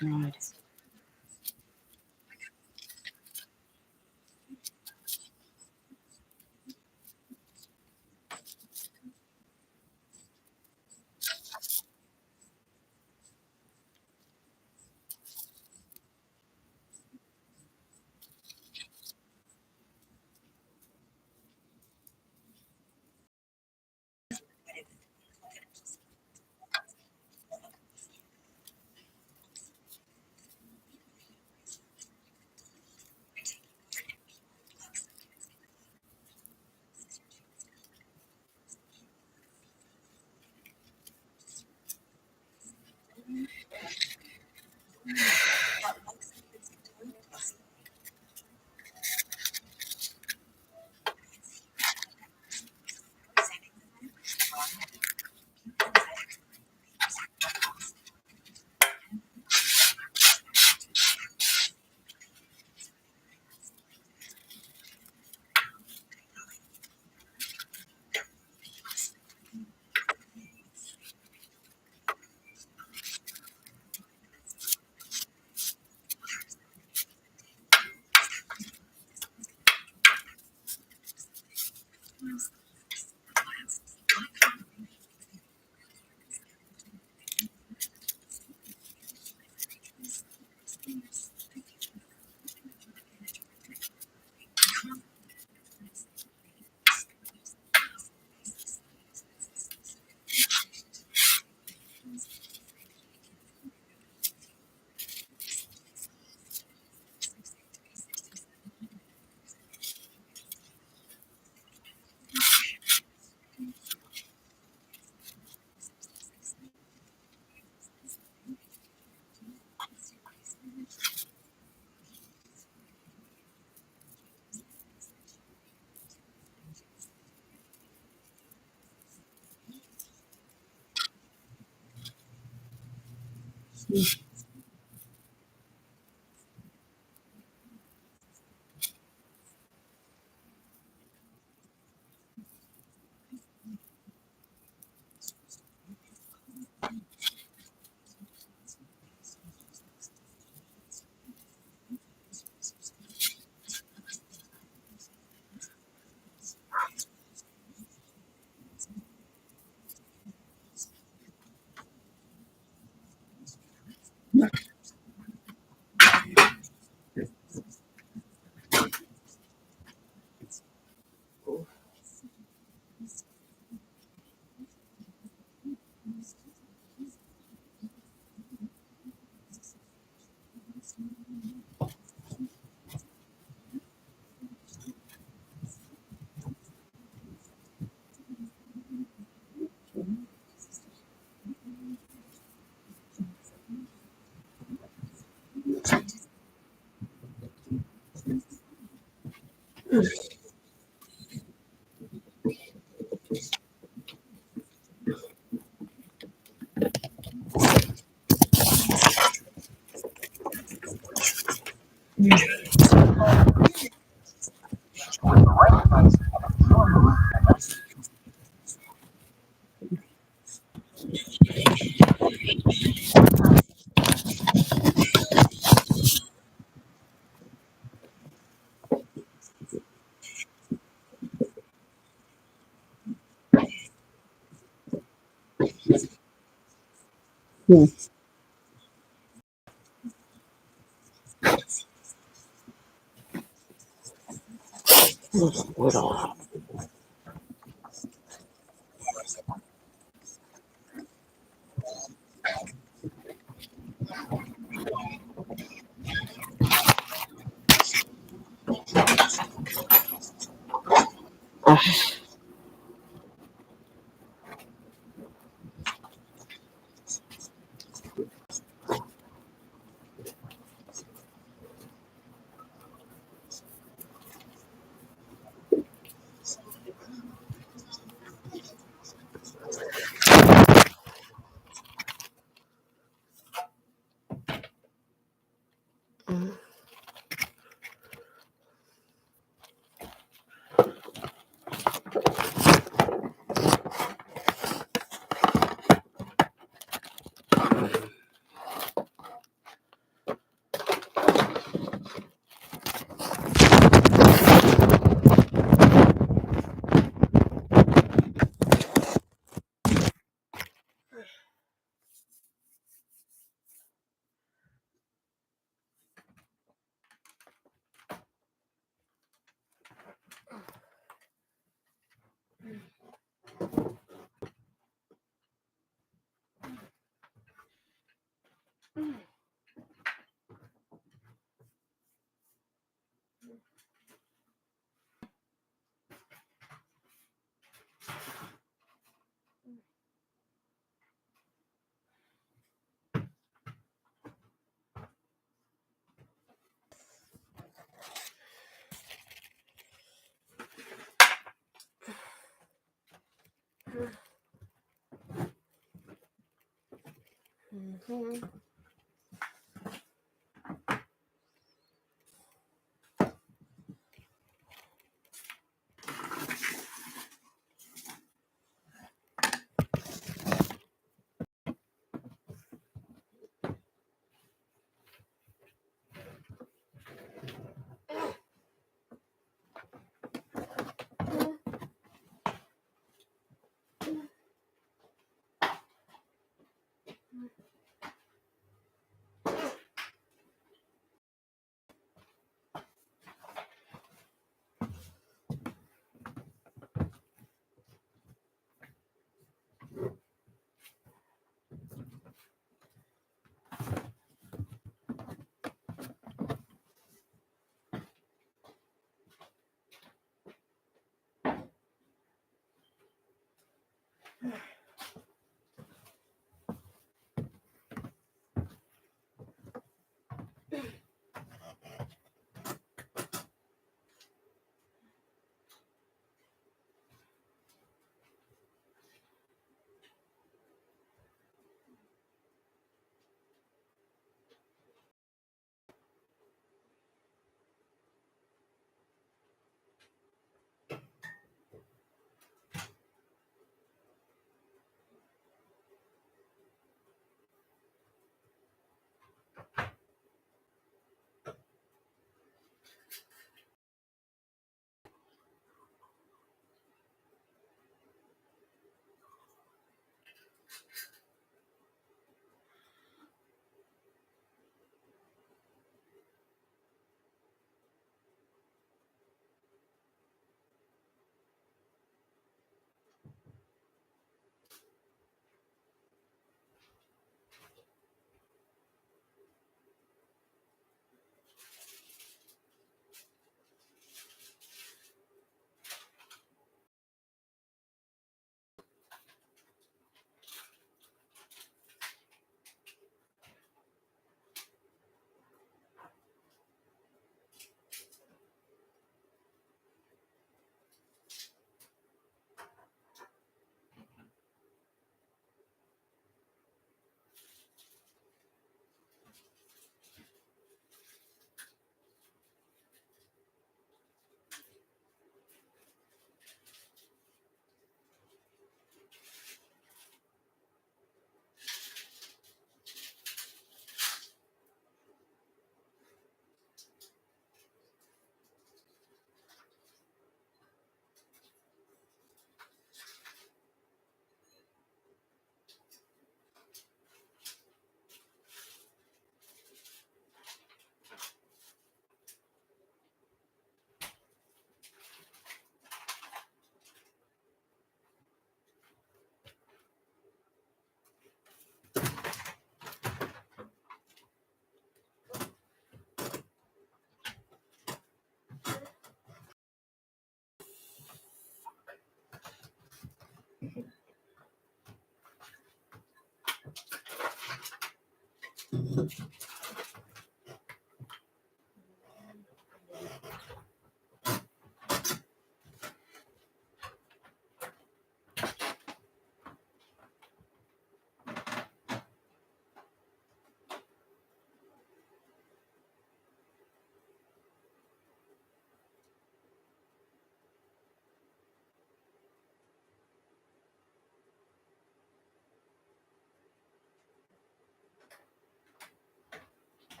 God. Mm-hmm.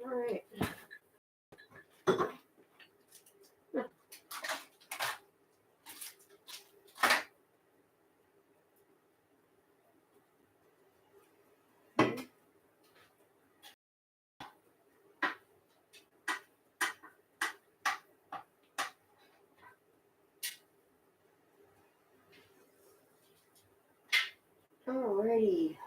All right. Alrighty.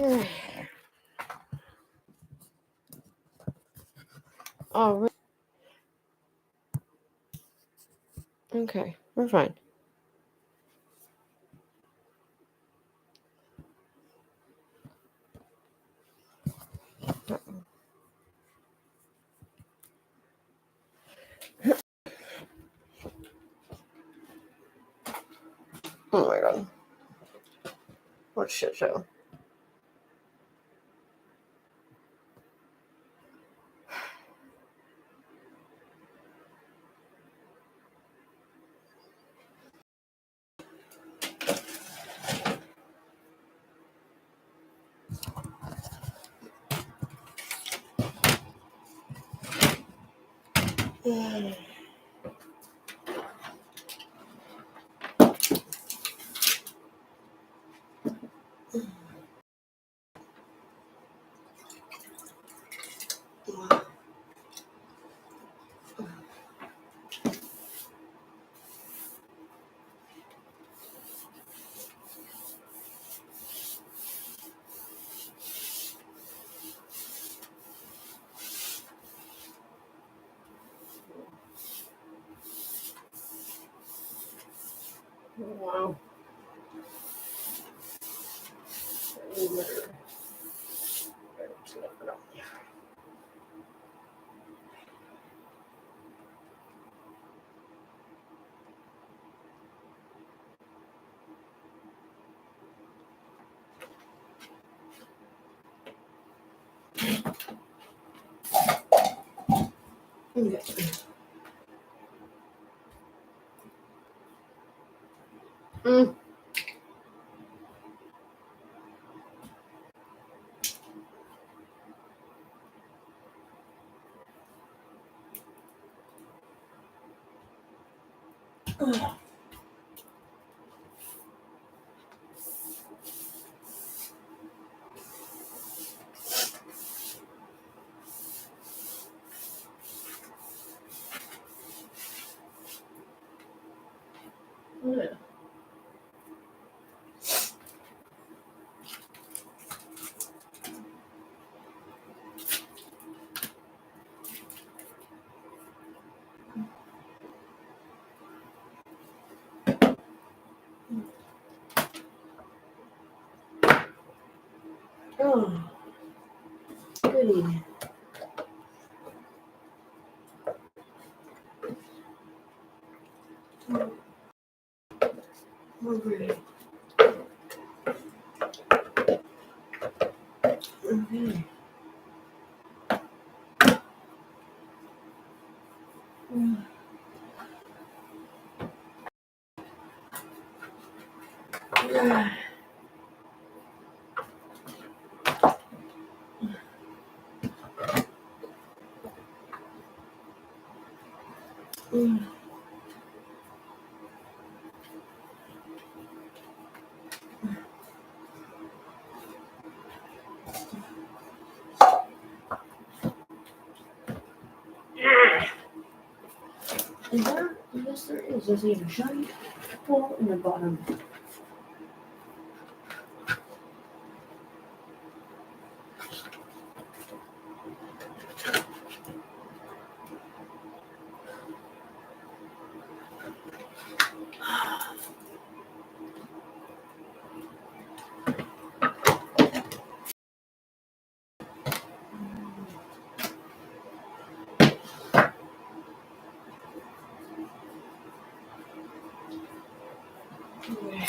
Oh, okay, we're fine. Oh my god. What shit show? Wow. Mm. Yeah. Oh, goody. Okay. Okay. Yeah. Mm. Is there? Yes, there is. There's a giant hole in the bottom. Okay.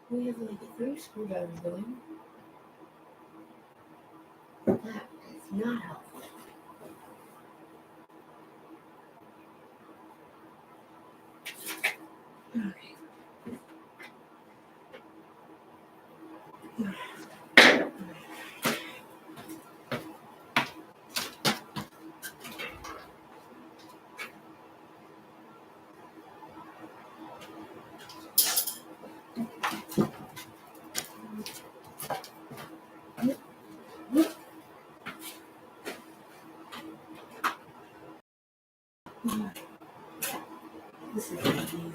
We have like 3 screwdrivers going. That is not helpful. This is amazing.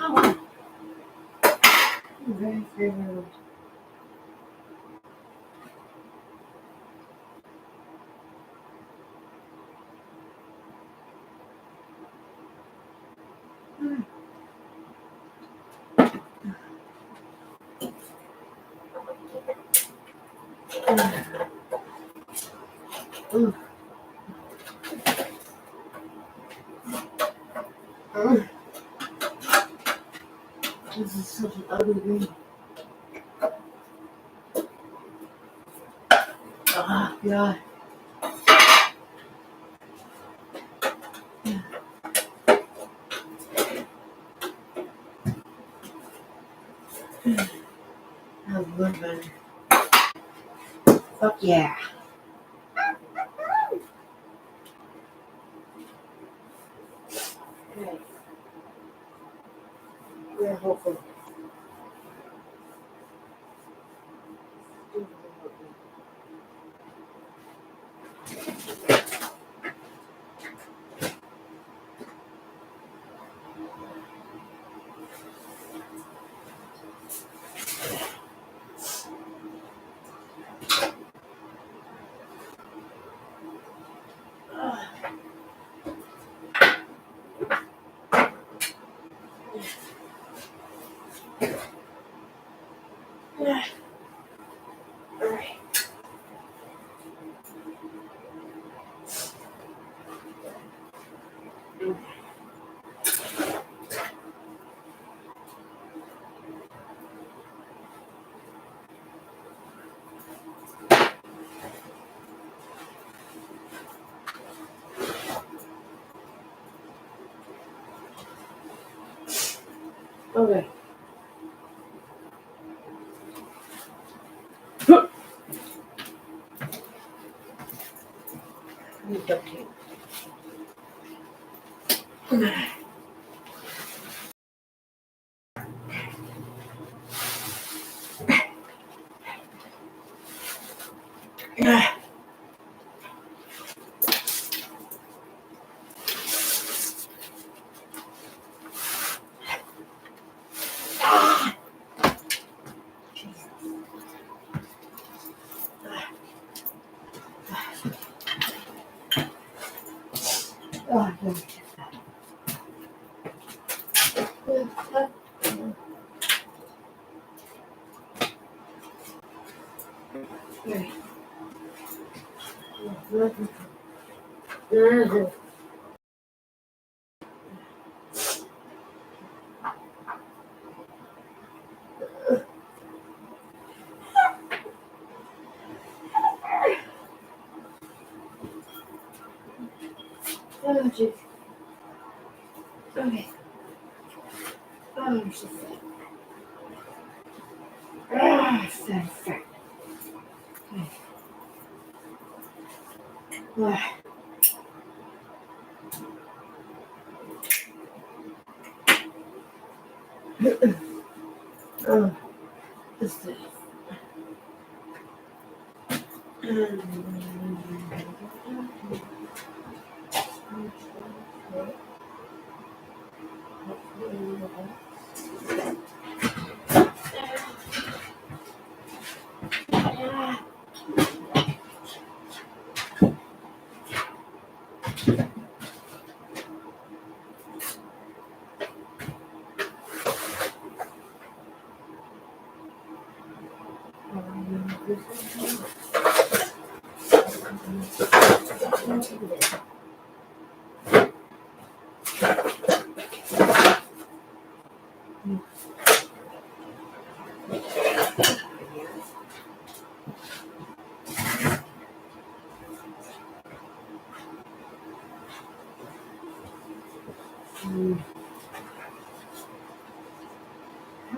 Oh, very favorable. This is such an ugly green. Oh, God. That was good, man. Fuck yeah. Okay. We're hopeful. Yeah. All right. Okay. Need duct tape. Oh, no. Oh, jeez. Okay. Oh, she's sick. Ah, so sick. Ah. Oh, this is.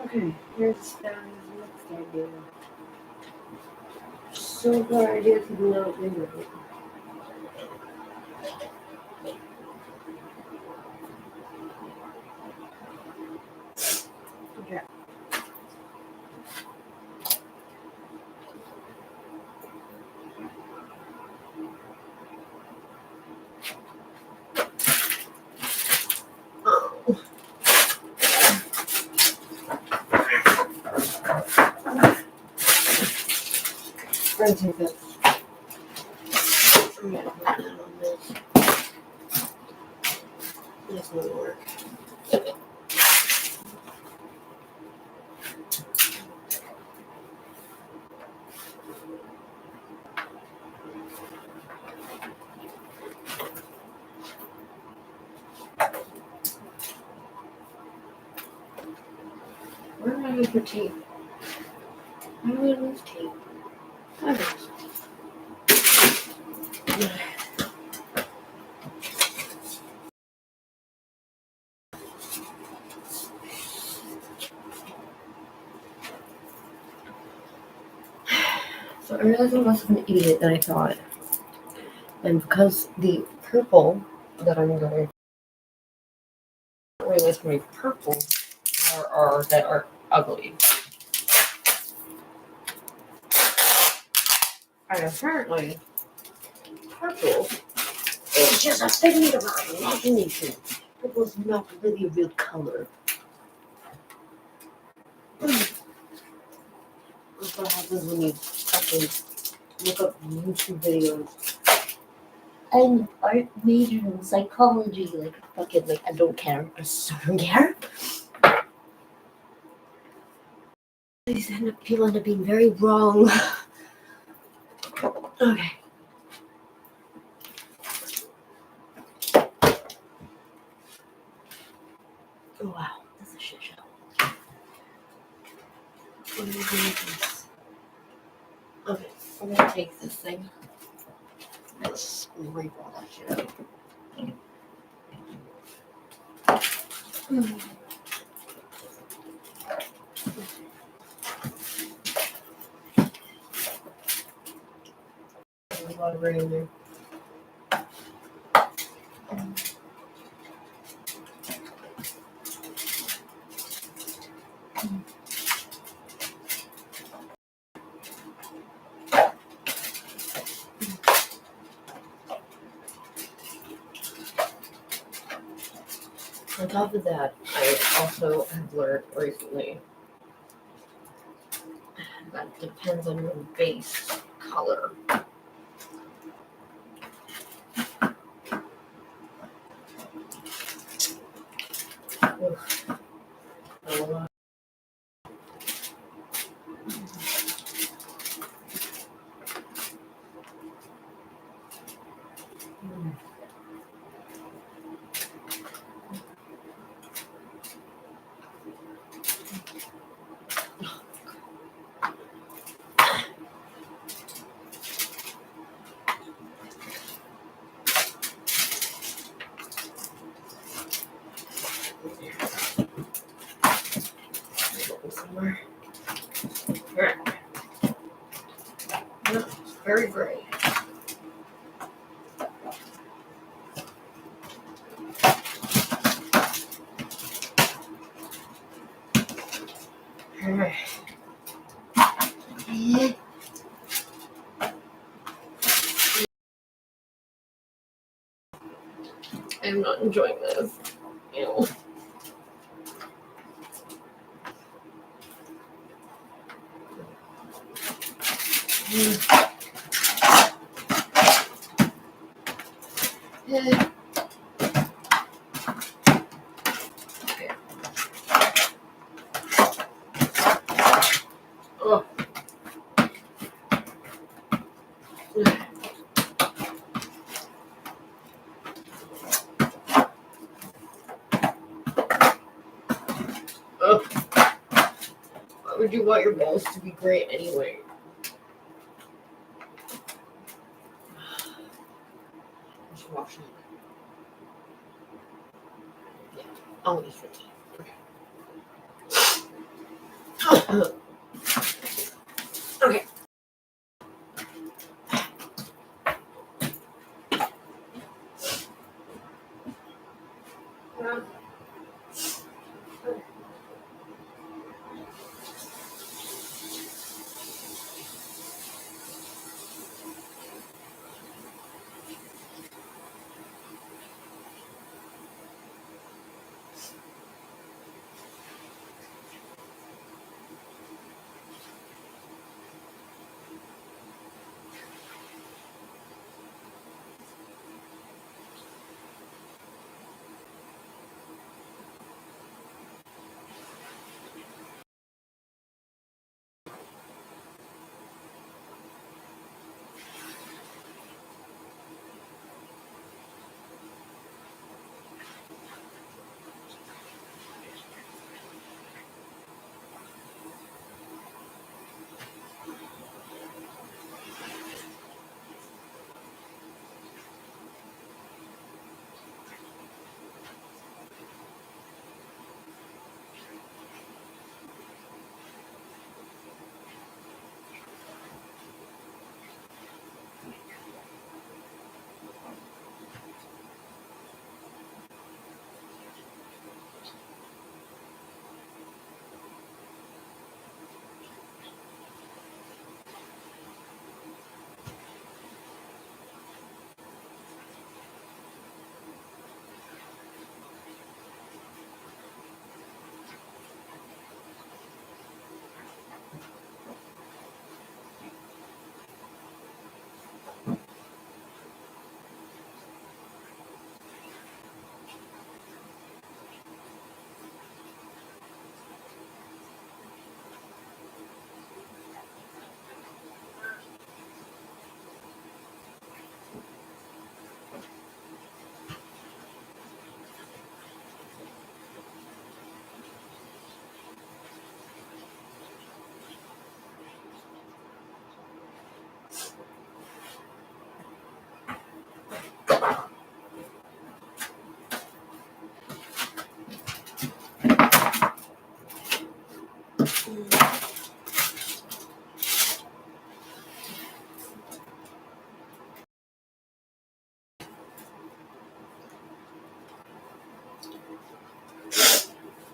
Okay, here's the next idea. So far, ideas have not been right. Okay. I'll take this. I'm gonna put that on this. This won't work. Where am I going to put tape? I'm going to lose tape. Okay. So I realized I'm less of an idiot than I thought. And because the purple that I'm going to realize my purple are that are ugly. And apparently, purple is just a figment of our imagination. Purple is not really a real color. That's what happens when you fucking look up YouTube videos. I'm art major in psychology, like fucking like I don't care. I just don't care. People end up being very wrong. Okay. Oh wow, that's a shit show. What are we doing with this? Okay, I'm gonna take this thing. Let's scrape all that shit out. There's a lot of rain in there. On top of that, I also have learned recently that it depends on your base color. very gray. Alright. I'm not enjoying this. Ew. Oh. Oh. Why would you want your balls to be gray anyway? I should wash them. Yeah, I'll use it. Okay. Okay.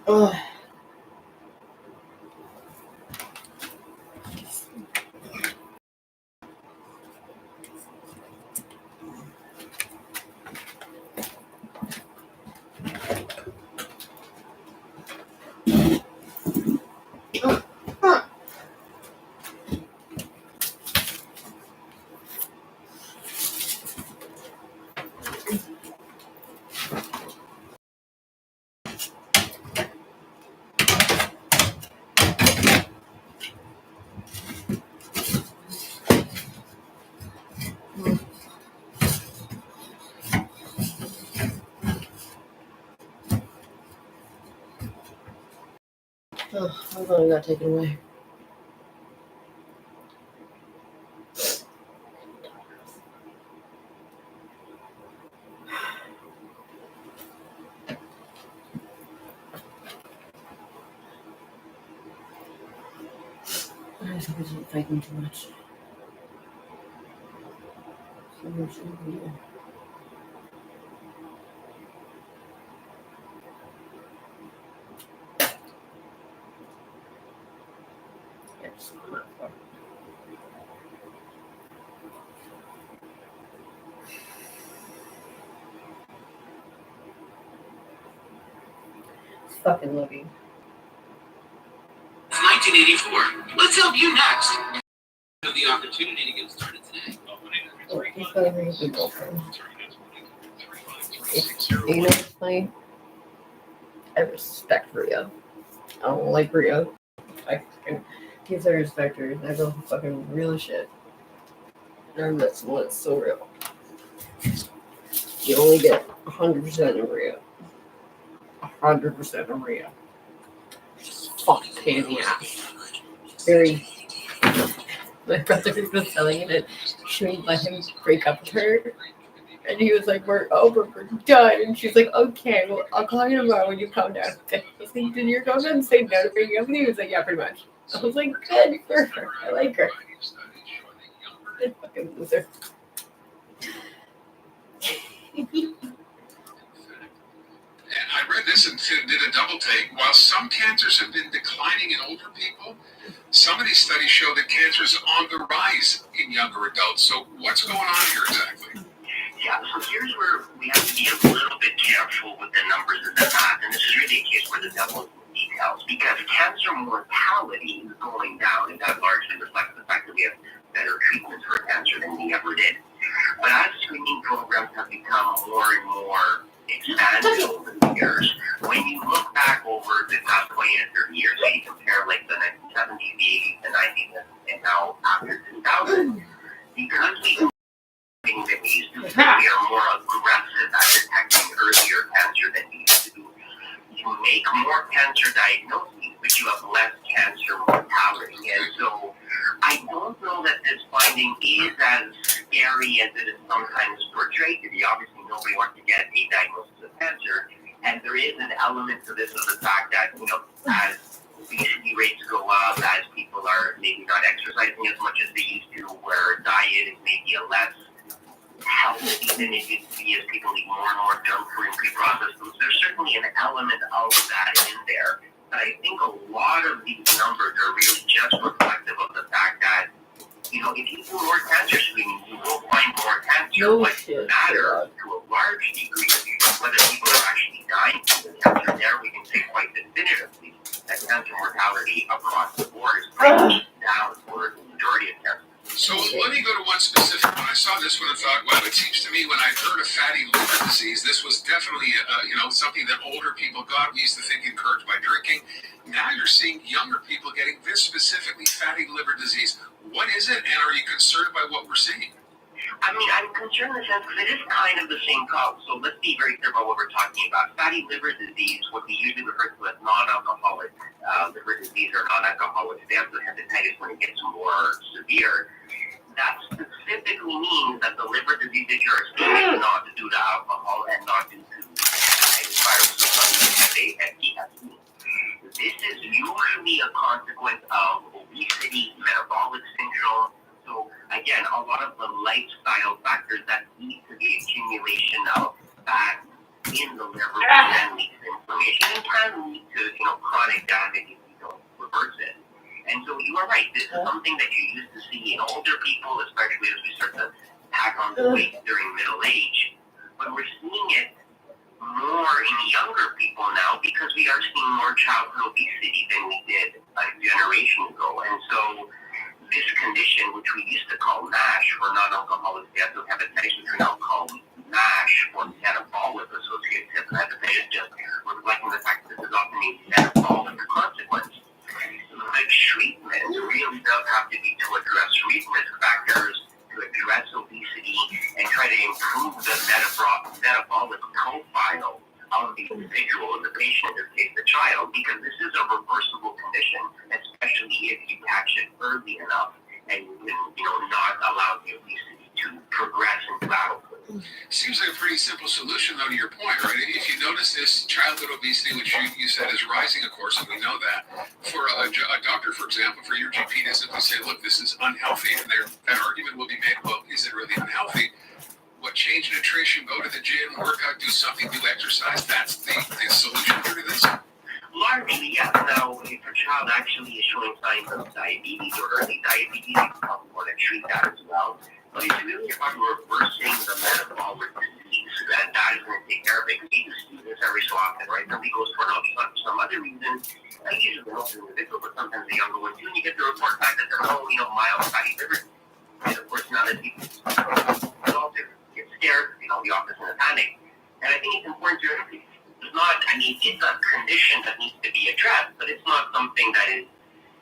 Oh. Oh, I thought I got taken away. I think I didn't fight them too much. It's fucking Libby. 1984. Let's help you next. Have the opportunity to get started today. Oh, he's gonna bring his girlfriend. You know, like, I respect Rhea. I don't like Rhea. I fucking give her respect her. I go fucking real as shit. And that's what's so real. You only get 100% of Rhea. 100% of Rhea. Just fucking pain in the ass. Very. My brother was telling me that she would let him break up with her. And he was like, we're over, we're done. And she's like, okay, well, I'll call you tomorrow when you calm down. I was like, did your girlfriend say no to breaking up with you? He was like, yeah, pretty much. I was like, good for her. I like her. Good fucking loser. And I read this and did a double take. While some cancers have been declining in older people, some of these studies show that cancer is on the rise in younger adults. So what's going on here exactly? Yeah, so here's where we have to be a little bit careful with the numbers and the math, and this is really a case where the devil is in the details, because cancer mortality is going down, and that largely reflects the fact that we have better treatments for cancer than we ever did. But as screening programs have become more and more expanded over the years, when you look back over the past 20 to 30 years, so you compare like the 1970s, the 80s, the 90s, and now after 2000, because we that we used to, we are more aggressive at detecting earlier cancer than we used to do. You make more cancer diagnoses, but you have less cancer mortality. And so I don't know that this finding is as scary as it is sometimes portrayed to be. Obviously, nobody wants to get a diagnosis of cancer. And there is an element to this of the fact that, you know, as obesity rates go up, as people are maybe not exercising as much as they used to, where diet is maybe a less healthy than it used to be as people eat more and more junk food and pre-processed foods. There's certainly an element of that in there. But I think a lot of these numbers are really just reflective of the fact that, you know, if you do more cancer screening, you will find more cancer. What matters to a large degree is whether people are actually dying from the cancer. There we can say quite definitively that cancer mortality across the board is pretty down for the majority of cancer. So let me go to one specific one. I saw this one and thought, well, it seems to me when I heard of fatty liver disease, this was definitely, something that older people got. We used to think encouraged by drinking. Now you're seeing younger people getting this specifically, fatty liver disease. What is it, and are you concerned by what we're seeing? I mean, I'm concerned in the sense because it is kind of the same cause. So let's be very clear about what we're talking about. Fatty liver disease, what we usually refer to as non-alcoholic liver disease or non-alcoholic steatohepatitis when it gets more severe. That specifically means that the liver disease that you're experiencing is not due to alcohol and not due to hepatitis virus or something that This is usually a consequence of obesity, metabolic syndrome. So again, a lot of the lifestyle factors that lead to the accumulation of fat in the liver can lead to inflammation and can lead to chronic damage if you don't reverse it. And so you are right. This is something that you used to see in older people, especially as we start to pack on the weight during middle age. But we're seeing it more in younger people now because we are seeing more childhood obesity than we did a generation ago. And so this condition, which we used to call MASH, for non-alcoholic steatohepatitis, which we now call MASH, for metabolic associated hepatitis, just reflecting the fact that this is often a metabolic consequence. The treatment really does have to be to address risk factors, to address obesity, and try to improve the metabolic profile of the individual, the patient, in this case the child, because this is a reversible condition, especially if you catch it early enough and not allow the obesity to progress into adulthood. Seems like a pretty simple solution, though, to your point, right? If you notice this childhood obesity, which you said is rising, of course, and we know that, for a doctor, for example, for your GP to simply say, look, this is unhealthy, and that argument will be made, well, is it really unhealthy? What, change nutrition, go to the gym, work out, do something, do exercise, that's the solution here to this? Largely, yes. Now, if a child actually is showing signs of diabetes or early diabetes, you probably want to treat that as well. But it's really about reversing the metabolic disease, and that is going to take care of it. We do this every so often, right? Somebody goes for an ultrasound for some other reason, usually an older individual, but sometimes a younger one too, and you get the report back that they're, mild fatty liver. And of course, now that people get scared, the office in a panic. And I think it's important to it's a condition that needs to be addressed, but it's not something that is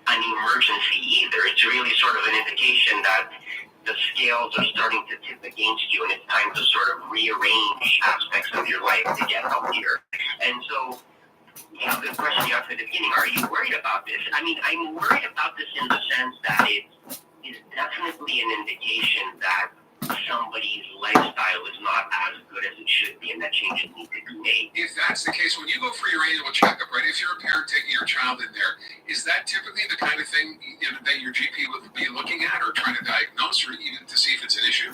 an emergency either. It's really sort of an indication that the scales are starting to tip against you, and it's time to sort of rearrange aspects of your life to get healthier. And so, the question you asked at the beginning, are you worried about this? I mean, I'm worried about this in the sense that it is definitely an indication that somebody's lifestyle is not as good as it should be, and that changes need to be made. If that's the case, when you go for your annual checkup, right, if you're a parent taking your child in there, is that typically the kind of thing that your GP would be looking at or trying to diagnose, or even to see if it's an issue?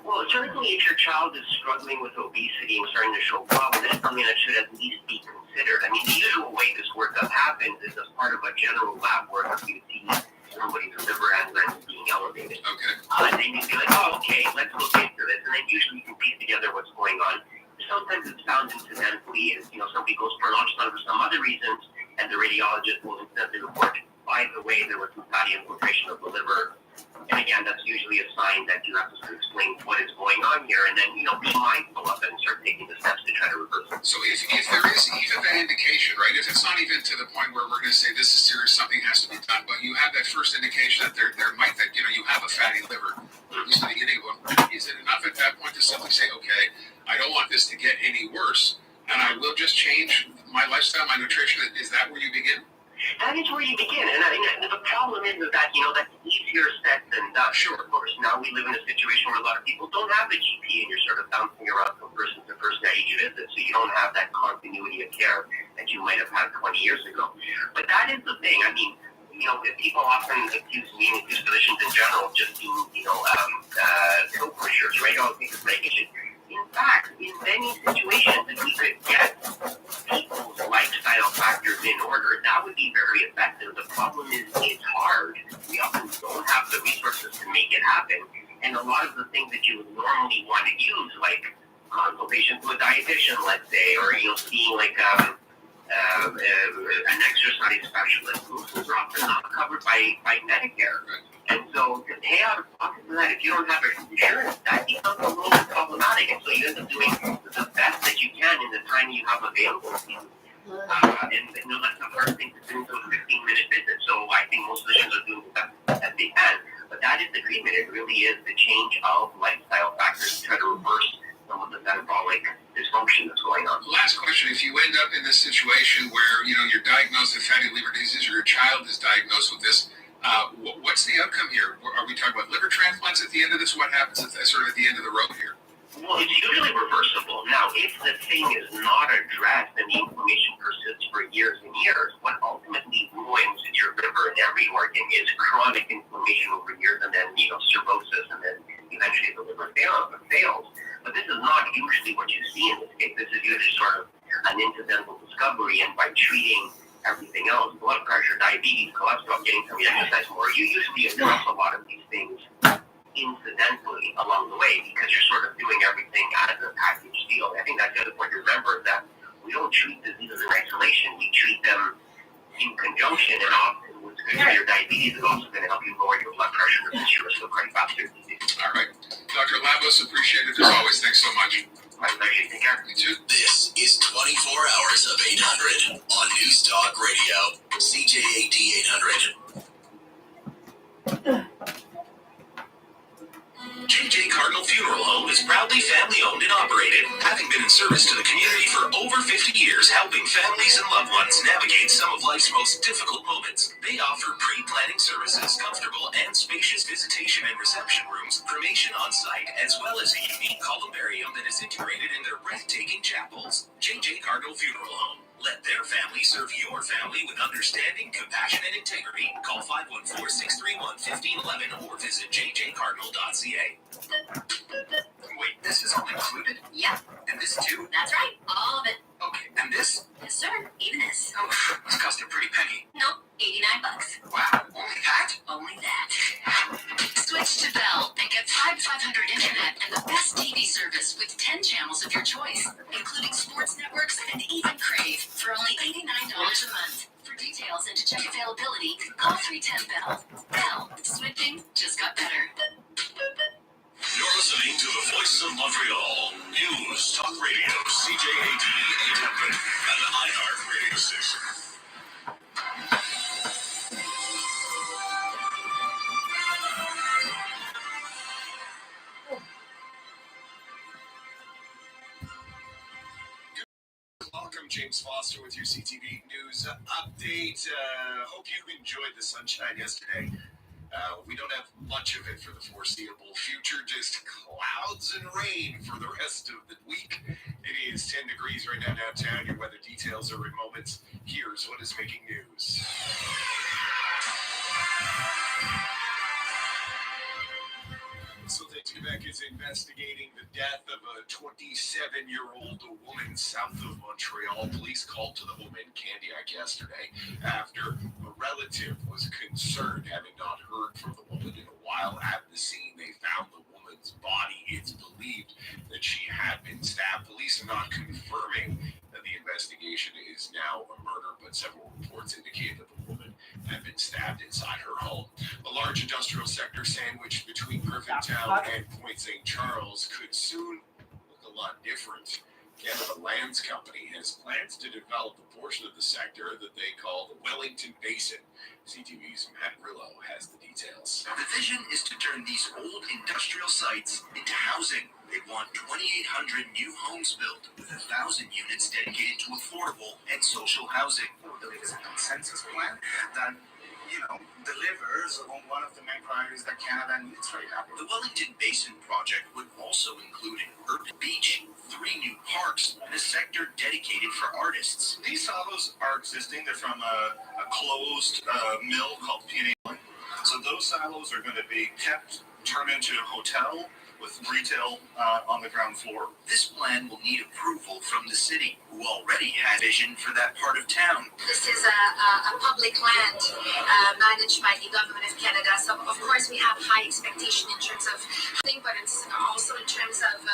Well, certainly if your child is struggling with obesity and starting to show problems, that's something that should at least be considered. I mean, the usual way this workup happens is as part of a general lab work. You see somebody's liver enzymes being elevated. Okay. And then you be like, oh, okay, let's look into this. And then usually you can piece together what's going on. Sometimes it's found incidentally, and somebody goes for an ultrasound for some other reasons, and the radiologist will incidentally report, by the way, there was some fatty infiltration of the liver. And again, that's usually a sign that you have to explain what is going on here, and then, be mindful of it and start taking the steps to try to reverse it. So if there is even that indication, right, if it's not even to the point where we're going to say this is serious, something has to be done, but you have that first indication that there might, that, you have a fatty liver, or at least the beginning of one, is it enough at that point to simply say, okay, I don't want this to get any worse, and I will just change my lifestyle, my nutrition? Is that where you begin? That is where you begin, and the problem is that, that's easier said than done. Sure, of course. Now we live in a situation where a lot of people don't have a GP, and you're sort of bouncing around from person to person at each visit, so you don't have that continuity of care that you might have had 20 years ago. But that is the thing. I mean, people often accuse me and accuse physicians in general of just being, pill pushers, right? Oh, take this medication. In fact, in many situations, if we could get people's lifestyle factors in order, that would be very effective. The problem is it's hard. We often don't have the resources to make it happen. And a lot of the things that you would normally want to use, like consultation to a dietitian, let's say, or seeing like an exercise specialist, those are often not covered by Medicare. And so to pay out of pocket for that, if you don't have insurance, that becomes a little bit problematic. And so you end up doing the best that you can in the time you have available to you. And that's the hard thing to do, those 15-minute visits. So I think most physicians are doing the best that they can. But that is the treatment. It really is the change of lifestyle factors to try to reverse some of the metabolic dysfunction that's going on. Last question. If you end up in this situation where, you're diagnosed with fatty liver disease, or your child is diagnosed with this, what's the outcome here? Are we talking about liver transplants at the end of this? What happens at the end of the road here? Well, it's usually reversible. Now, if the thing is not addressed and the inflammation persists for years and years, what ultimately ruins your liver and every organ is chronic inflammation over years, and then, cirrhosis, and then eventually the liver fails. But this is not usually what you see in this case. This is usually sort of an incidental discovery, and by treating everything else, blood pressure, diabetes, cholesterol, getting some exercise more, you usually address a lot of these things incidentally along the way, because you're sort of doing everything as a package deal. I think that's the other point to remember, is that we don't treat diseases in isolation. We treat them in conjunction, and often what's good for your diabetes is also going to help you lower your blood pressure and reduce your risk of cardiovascular disease. All right. Dr. Labos, appreciate it as always. Thanks so much. My pleasure. Take care. You too. This is 24 Hours of 800 on News Talk Radio, CJAD 800. KJ Cardinal Funeral Home is proudly family owned and operated, having been in service to the community for over over 50 years helping families and loved ones navigate some of life's most difficult moments. They offer pre-planning services, comfortable and spacious visitation and reception rooms, cremation on site, as well as a unique columbarium that is integrated in their breathtaking chapels. J.J. Cardinal Funeral Home. Let their family serve your family with understanding, compassion, and integrity. Call 514-631-1511 or visit jjcardinal.ca. Wait, this is all included? Yep. And this too? That's right. All of it. Okay, and this? Yes, sir. Even this. Oh, must cost a pretty penny. Nope. $89. Wow, only that? Only that. Switch to Bell and get 500 internet and the best TV service with 10 channels of your choice, including sports networks and even Crave for only $89 a month. For details and to check availability, call 310 Bell. Bell. Switching just got better. You're listening to the Voices of Montreal News Talk Radio, CJAD 800, an iHeart radio station. Welcome, James Foster with your CTV News update. Hope you enjoyed the sunshine yesterday. We don't have much of it for the foreseeable future, just clouds and rain for the rest of the week. It is 10 degrees right now downtown. Your weather details are in moments. Here's what is making news. Consultate Quebec is investigating the death of a 27-year-old woman south of Montreal. Police called to the home in Candiac yesterday after a relative was concerned, having not heard from the woman in a while. At the scene, they found the woman's body. It's believed that she had been stabbed. Police are not confirming that the investigation is now a murder, but several reports indicate that the woman had been stabbed inside her home. A large industrial sector sandwiched between Griffintown and Point St. Charles could soon look a lot different. Canada Lands Company has plans to develop a portion of the sector that they call the Wellington Basin. CTV's Matt Rillo has the details. The vision is to turn these old industrial sites into housing. They want 2,800 new homes built with 1,000 units dedicated to affordable and social housing. It's a consensus plan that, delivers on one of the main priorities that Canada needs right now. The Wellington Basin project would also include an urban beach, 3 new parks, and a sector dedicated for artists. These silos are existing. They're from a closed mill called P&A. So those silos are going to be kept, turned into a hotel with retail on the ground floor. This plan will need approval from the city, who already had vision for that part of town. This is a public land managed by the Government of Canada. So, of course, we have high expectation in terms of housing, but it's also in terms of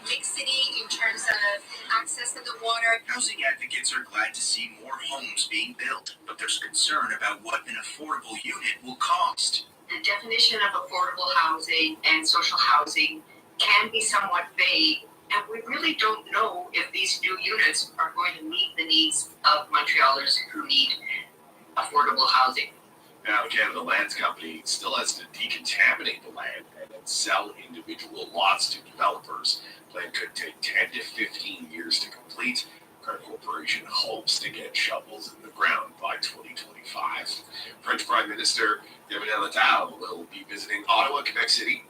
mixity, in terms of access to the water. Housing advocates are glad to see more homes being built, but there's concern about what an affordable unit will cost. The definition of affordable housing and social housing can be somewhat vague, and we really don't know if these new units are going to meet the needs of Montrealers who need affordable housing. Now, Canada Lands Company still has to decontaminate the land and then sell individual lots to developers. The plan could take 10 to 15 years to complete. Our corporation hopes to get shovels in the ground by 2025. French Prime Minister Gabriel Attal will be visiting Ottawa, Quebec City,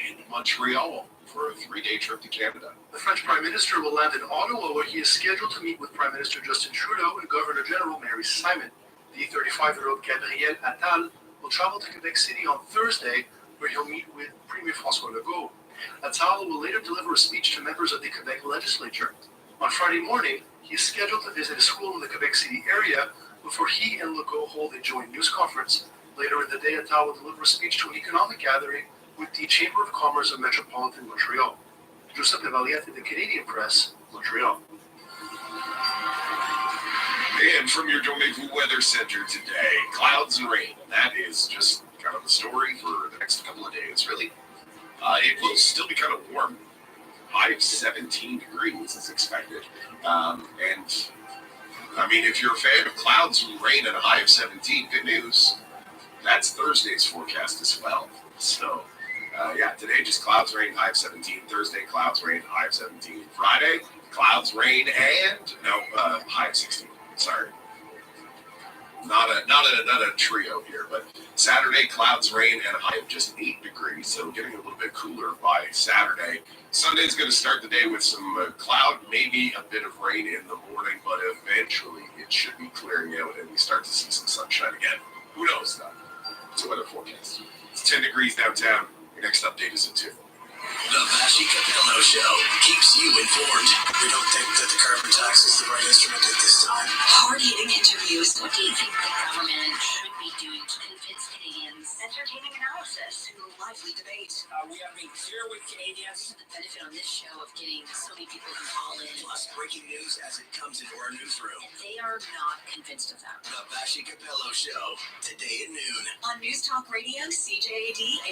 and Montreal for a 3-day trip to Canada. The French Prime Minister will land in Ottawa, where he is scheduled to meet with Prime Minister Justin Trudeau and Governor General Mary Simon. The 35-year-old Gabriel Attal will travel to Quebec City on Thursday, where he'll meet with Premier François Legault. Attal will later deliver a speech to members of the Quebec legislature. On Friday morning, he is scheduled to visit a school in the Quebec City area before he and Legault hold a joint news conference. Later in the day, Attal will deliver a speech to an economic gathering with the Chamber of Commerce of Metropolitan Montreal. Joseph Levaliette, the Canadian Press, Montreal. And from your Domevu Weather Center today, clouds and rain. That is just kind of the story for the next couple of days, really. It will still be kind of warm. High of 17 degrees is expected. And, I mean, if you're a fan of clouds and rain at a high of 17, good news. That's Thursday's forecast as well. So, today just clouds, rain, high of 17. Thursday, clouds, rain, high of 17. Friday, Clouds, rain, and high of 60. Sorry. Not a trio here, but Saturday, clouds, rain, and a high of just 8 degrees. So getting a little bit cooler by Saturday. Sunday's going to start the day with some cloud, maybe a bit of rain in the morning, but eventually it should be clearing out and we start to see some sunshine again. Who knows, though? It's a weather forecast. It's 10 degrees downtown. Your next update is at 2. The Vashi Capello Show keeps you informed. We don't think that the carbon tax is the right instrument at this time. Hard-hitting interviews. What do you think the government should be doing to convince Canadians? Entertaining analysis and lively debate. We have been clear with Canadians. The benefit on this show of getting so many people to call in. Plus breaking news as it comes into our newsroom. They are not convinced of that. The Vashi Capello Show, today at noon. On News Talk Radio, CJAD 800.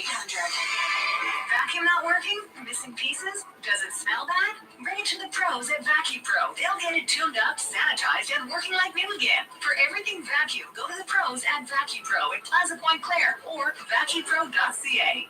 Vacuum not working? Missing pieces? Does it smell bad? Bring it to the pros at VacuPro. They'll get it tuned up, sanitized, and working like new again. For everything vacuum, go to the pros at VacuPro in Plaza Point Clare or vacupro.ca.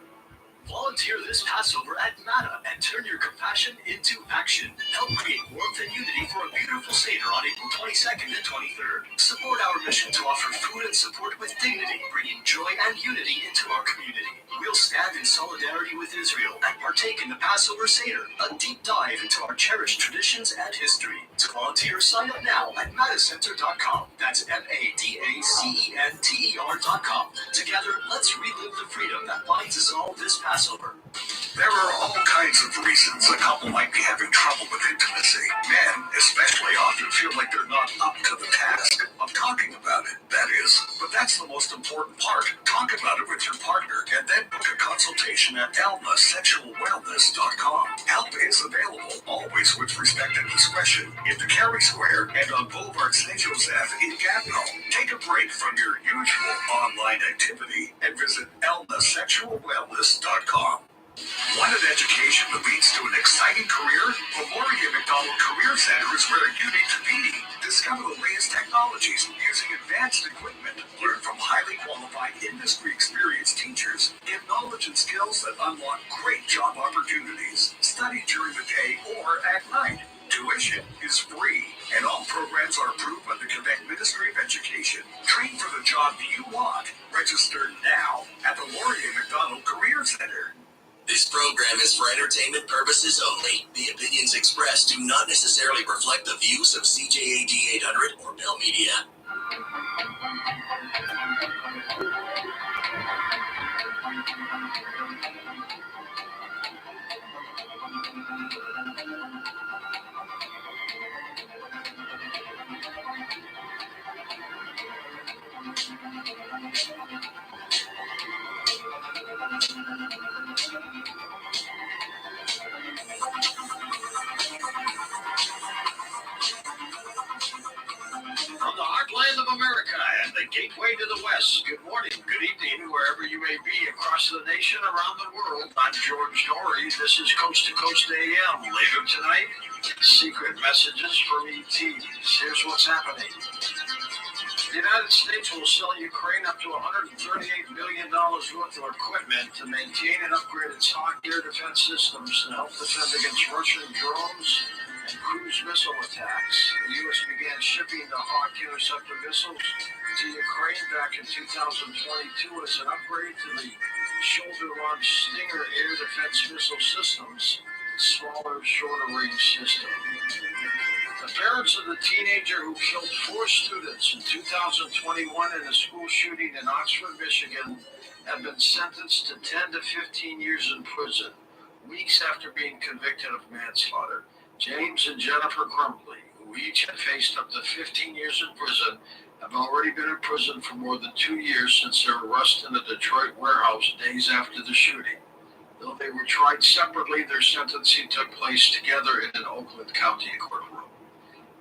Volunteer this Passover at Matta and turn your compassion into action. Help create warmth and unity for a beautiful Seder on April 22nd and 23rd. Support our mission to offer food and support with dignity, bringing joy and unity into our community. We'll stand in solidarity with Israel and partake in the Passover Seder, a deep dive into our cherished traditions and history. To volunteer, sign up now at mattacenter.com. That's MADACENTER.com. Together, let's relive the freedom that binds us all this Passover. There are all kinds of reasons a couple might be having trouble with intimacy. Men, especially, often feel like they're not up to the task of talking about it, that is. But that's the most important part. Talk about it with your partner and then book a consultation at ElmaSexualWellness.com. Help is available, always with respect and discretion, in the Cary Square and on Boulevard St. Joseph in Gatineau. Take a break from your usual online activity and visit ElmaSexualWellness.com. Want an education that leads to an exciting career? The Laurier McDonald Career Center is where you need to be. Discover the latest technologies using advanced equipment. Learn from highly qualified, industry-experienced teachers. Get knowledge and skills that unlock great job opportunities. Study during the day or at night. Tuition is free, and all programs are approved by the Quebec Ministry of Education. Train for the job you want. Register now at the Laurier McDonald Career Center. This program is for entertainment purposes only. The opinions expressed do not necessarily reflect the views of CJAD 800 or Bell Media. From the heartland of America and the gateway to the West, good morning, good evening, wherever you may be across the nation, around the world. I'm George Dory. This is Coast to Coast AM. Later tonight, secret messages from ETs. Here's what's happening. The United States will sell Ukraine up to $138 billion worth of equipment to maintain and upgrade its hot air defense systems to help defend against Russian drones and cruise missile attacks. The U.S. began shipping the Hawk interceptor missiles to Ukraine back in 2022 as an upgrade to the shoulder-launched Stinger air defense missile systems, smaller, shorter-range system. The parents of the teenager who killed 4 students in 2021 in a school shooting in Oxford, Michigan, have been sentenced to 10 to 15 years in prison, weeks after being convicted of manslaughter. James and Jennifer Crumbley, who each had faced up to 15 years in prison, have already been in prison for more than 2 years since their arrest in the Detroit warehouse days after the shooting. Though they were tried separately, their sentencing took place together in an Oakland County courtroom.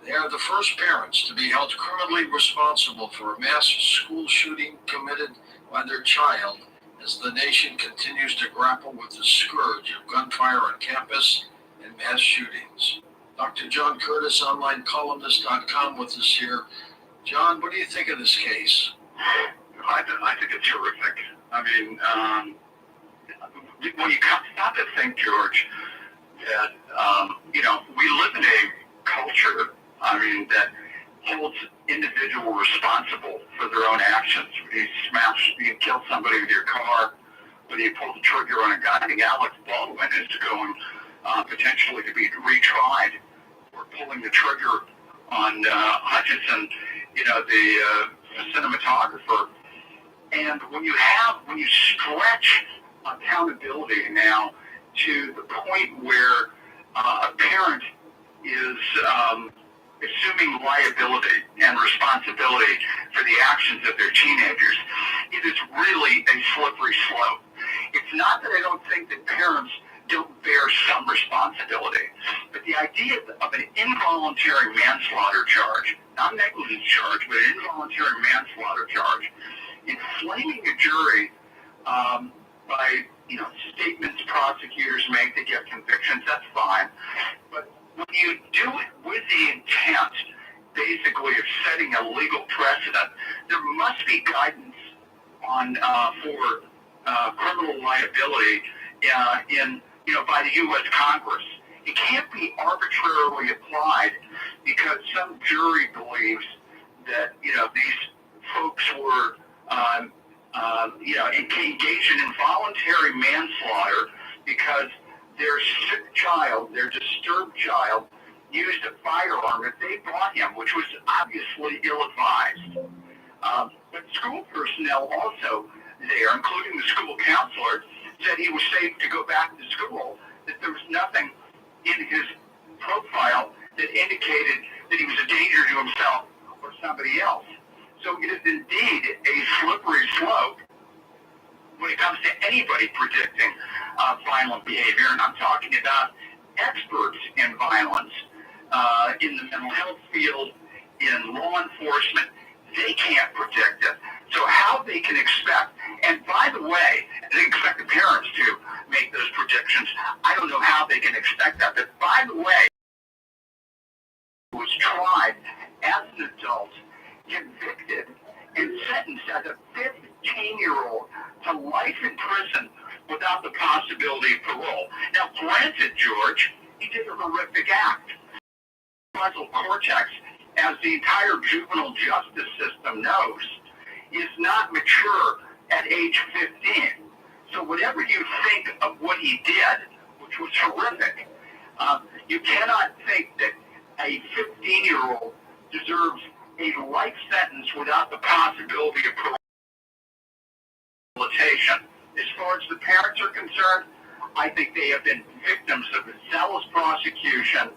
They are the first parents to be held criminally responsible for a mass school shooting committed by their child as the nation continues to grapple with the scourge of gunfire on campus and mass shootings. Dr. John Curtis, online columnist.com, with us here. John, what do you think of this case? I think it's horrific. I mean, when you stop to think, George, that, we live in a culture, that holds individual responsible for their own actions. You kill somebody with your car, whether you pull the trigger on a guy. I think Alex Baldwin is going potentially to be retried for pulling the trigger on Hutchinson, the cinematographer. And when you stretch accountability now to the point where a parent is assuming liability and responsibility for the actions of their teenagers, it is really a slippery slope. It's not that I don't think that parents don't bear some responsibility, but the idea of an involuntary manslaughter charge, not negligence charge, but an involuntary manslaughter charge, inflaming a jury by statements prosecutors make to get convictions, that's fine. But when you do it with the intent, basically, of setting a legal precedent, there must be guidance on for criminal liability by the U.S. Congress. It can't be arbitrarily applied because some jury believes that these folks were engaged in involuntary manslaughter because their sick child, their disturbed child, used a firearm that they bought him, which was obviously ill-advised. But school personnel also there, including the school counselor, said he was safe to go back to school, that there was nothing in his profile that indicated that he was a danger to himself or somebody else. So it is indeed a slippery slope when it comes to anybody predicting violent behavior, and I'm talking about experts in violence in the mental health field, in law enforcement. They can't predict it. So how they can expect, and by the way, they expect the parents to make those predictions. I don't know how they can expect that, but by the way, was tried as an adult, convicted, and sentenced as a 15-year-old to life in prison without the possibility of parole. Now, granted, George, he did a horrific act. Frontal cortex, as the entire juvenile justice system knows, is not mature at age 15. So whatever you think of what he did, which was horrific, you cannot think that a 15-year-old deserves a life sentence without the possibility of rehabilitation. As far as the parents are concerned, I think they have been victims of a zealous prosecution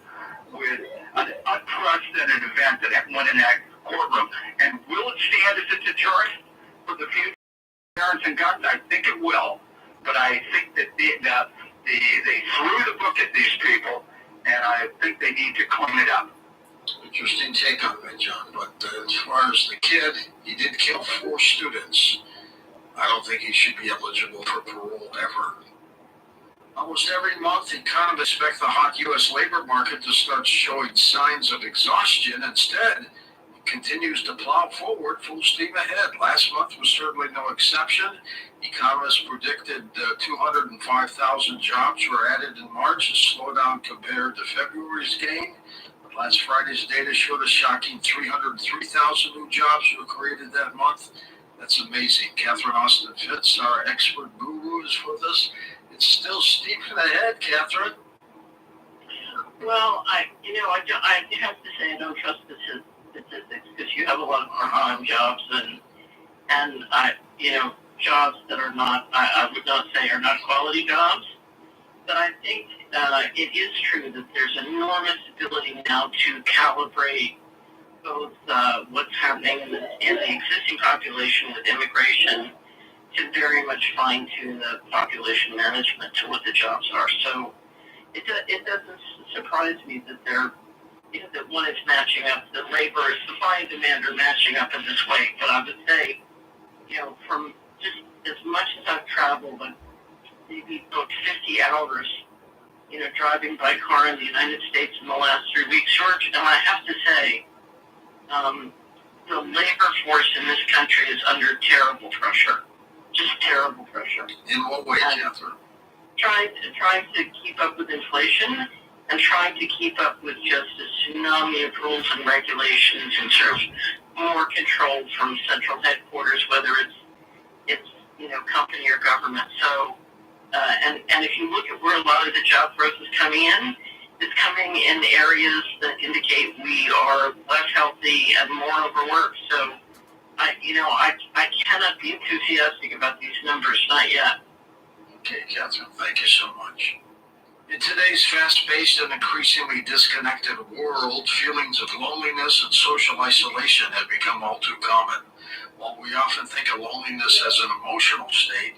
with an unprecedented event that went in that courtroom. And will it stand as a deterrent for the future parents and guns? I think it will. But I think that they threw the book at these people, and I think they need to clean it up. Interesting take on that, John. But as far as the kid, he did kill 4 students. I don't think he should be eligible for parole ever. Almost every month, economists expect the hot U.S. labor market to start showing signs of exhaustion. Instead, it continues to plow forward full steam ahead. Last month was certainly no exception. Economists predicted 205,000 jobs were added in March, a slowdown compared to February's gain. But last Friday's data showed a shocking 303,000 new jobs were created that month. That's amazing. Catherine Austin Fitz, our expert guru, is with us. It's still steeping ahead, Catherine. Well, I have to say I don't trust the statistics because you have a lot of part-time jobs and jobs that are not, I would not say are not quality jobs. But I think it is true that there's enormous ability now to calibrate both what's happening in the existing population with immigration to very much fine-tune the population management to what the jobs are. So it doesn't surprise me that that one is matching up, that labor, supply and demand are matching up in this way. But I would say, from just as much as I've traveled, but maybe about 50 hours, driving by car in the United States in the last 3 weeks, George, and I have to say, the labor force in this country is under terrible pressure. Just terrible pressure. In what way, Catherine? trying to keep up with inflation and trying to keep up with just a tsunami of rules and regulations and sort of more control from central headquarters, whether it's company or government. So and if you look at where a lot of the job growth is coming in, it's coming in areas that indicate we are less healthy and more overworked. So I cannot be enthusiastic about these numbers, not yet. Okay, Catherine, thank you so much. In today's fast-paced and increasingly disconnected world, feelings of loneliness and social isolation have become all too common. While we often think of loneliness as an emotional state,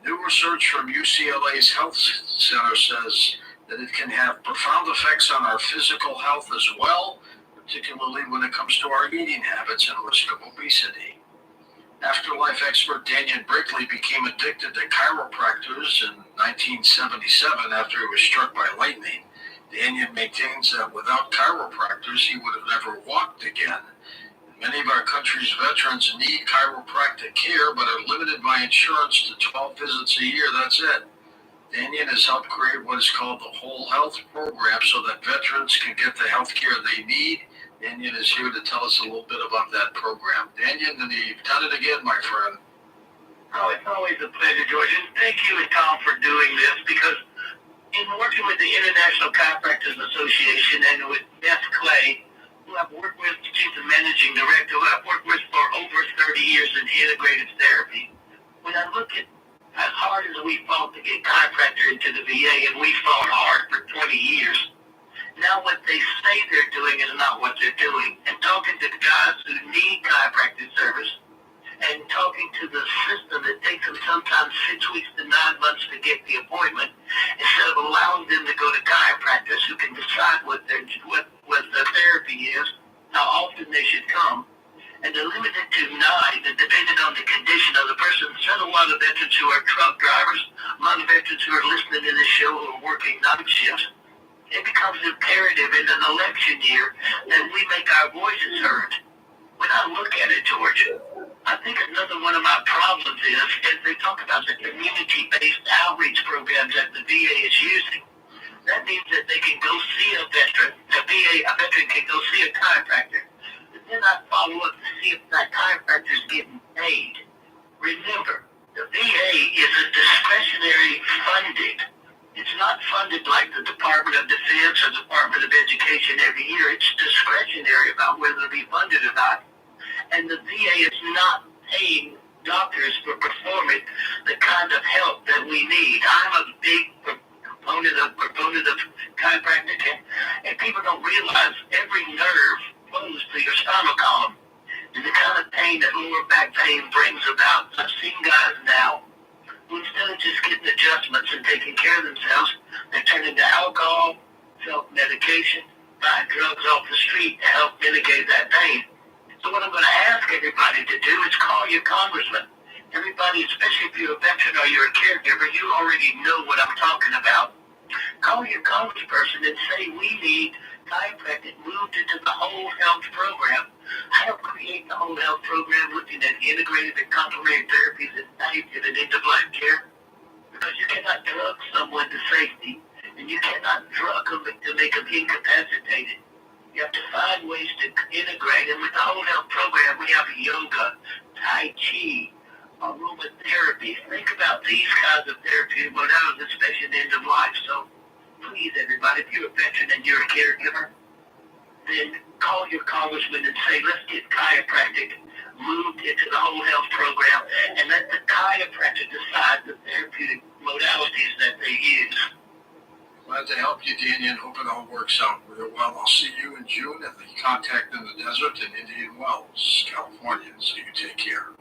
new research from UCLA's Health Center says that it can have profound effects on our physical health as well, particularly when it comes to our eating habits and risk of obesity. Afterlife expert Daniel Brickley became addicted to chiropractors in 1977 after he was struck by lightning. Daniel maintains that without chiropractors, he would have never walked again. Many of our country's veterans need chiropractic care, but are limited by insurance to 12 visits a year. That's it. Daniel has helped create what is called the Whole Health Program so that veterans can get the health care they need. Daniel is here to tell us a little bit about that program. Daniel, you've done it again, my friend. Oh, it's always a pleasure, George. And thank you and Tom for doing this, because in working with the International Chiropractors Association and with Beth Clay, who I've worked with, she's the managing director, who I've worked with for over 30 years in integrative therapy. When I look at as hard as we fought to get chiropractor into the VA, and we fought hard for 20 years, now what they say they're doing is not what they're doing. And talking to the guys who need chiropractic service and talking to the system that takes them sometimes 6 weeks to 9 months to get the appointment, instead of allowing them to go to chiropractors who can decide what the therapy is, how often they should come, and to limit it to 9, and depending on the condition of the person. There's a lot of veterans who are truck drivers, a lot of veterans who are listening to this show who are working night shifts. It becomes imperative in an election year that we make our voices heard. When I look at it, Georgia, I think another one of my problems is they talk about the community-based outreach programs that the VA is using. That means that they can go see a veteran, a veteran can go see a chiropractor, but then I follow up to see if that chiropractor is getting paid. Remember, the VA is a discretionary funding. It's not funded like the Department of Defense or Department of Education every year. It's discretionary about whether to be funded or not. And the VA is not paying doctors for performing the kind of help that we need. I'm a big proponent of chiropractic, and people don't realize every nerve flows to your spinal column. And the kind of pain that lower back pain brings about, I've seen guys now who, instead of just getting adjustments and taking care of themselves, they turn into alcohol, self-medication, buying drugs off the street to help mitigate that pain. So what I'm going to ask everybody to do is call your congressman. Everybody, especially if you're a veteran or you're a caregiver, you already know what I'm talking about. Call your congressperson and say, we need chiropractic moved into the whole health program. Help create the whole health program, looking at integrative and complementary therapies and get it into blind care. Because you cannot drug someone to safety, and you cannot drug them to make them incapacitated. You have to find ways to integrate. And with the whole health program, we have yoga, Tai Chi, aromatherapy. Think about these kinds of therapy modalities, especially at the end of life. So please, everybody, if you're a veteran and you're a caregiver, then call your congressman and say, let's get chiropractic moved into the whole health program, and let the chiropractor decide the therapeutic modalities that they use. Glad to help you, Daniel, and hope it all works out real well. I'll see you in June at the Contact in the Desert in Indian Wells, California, so you take care.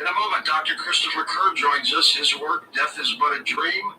In a moment, Dr. Christopher Kerr joins us. His work, Death is But a Dream,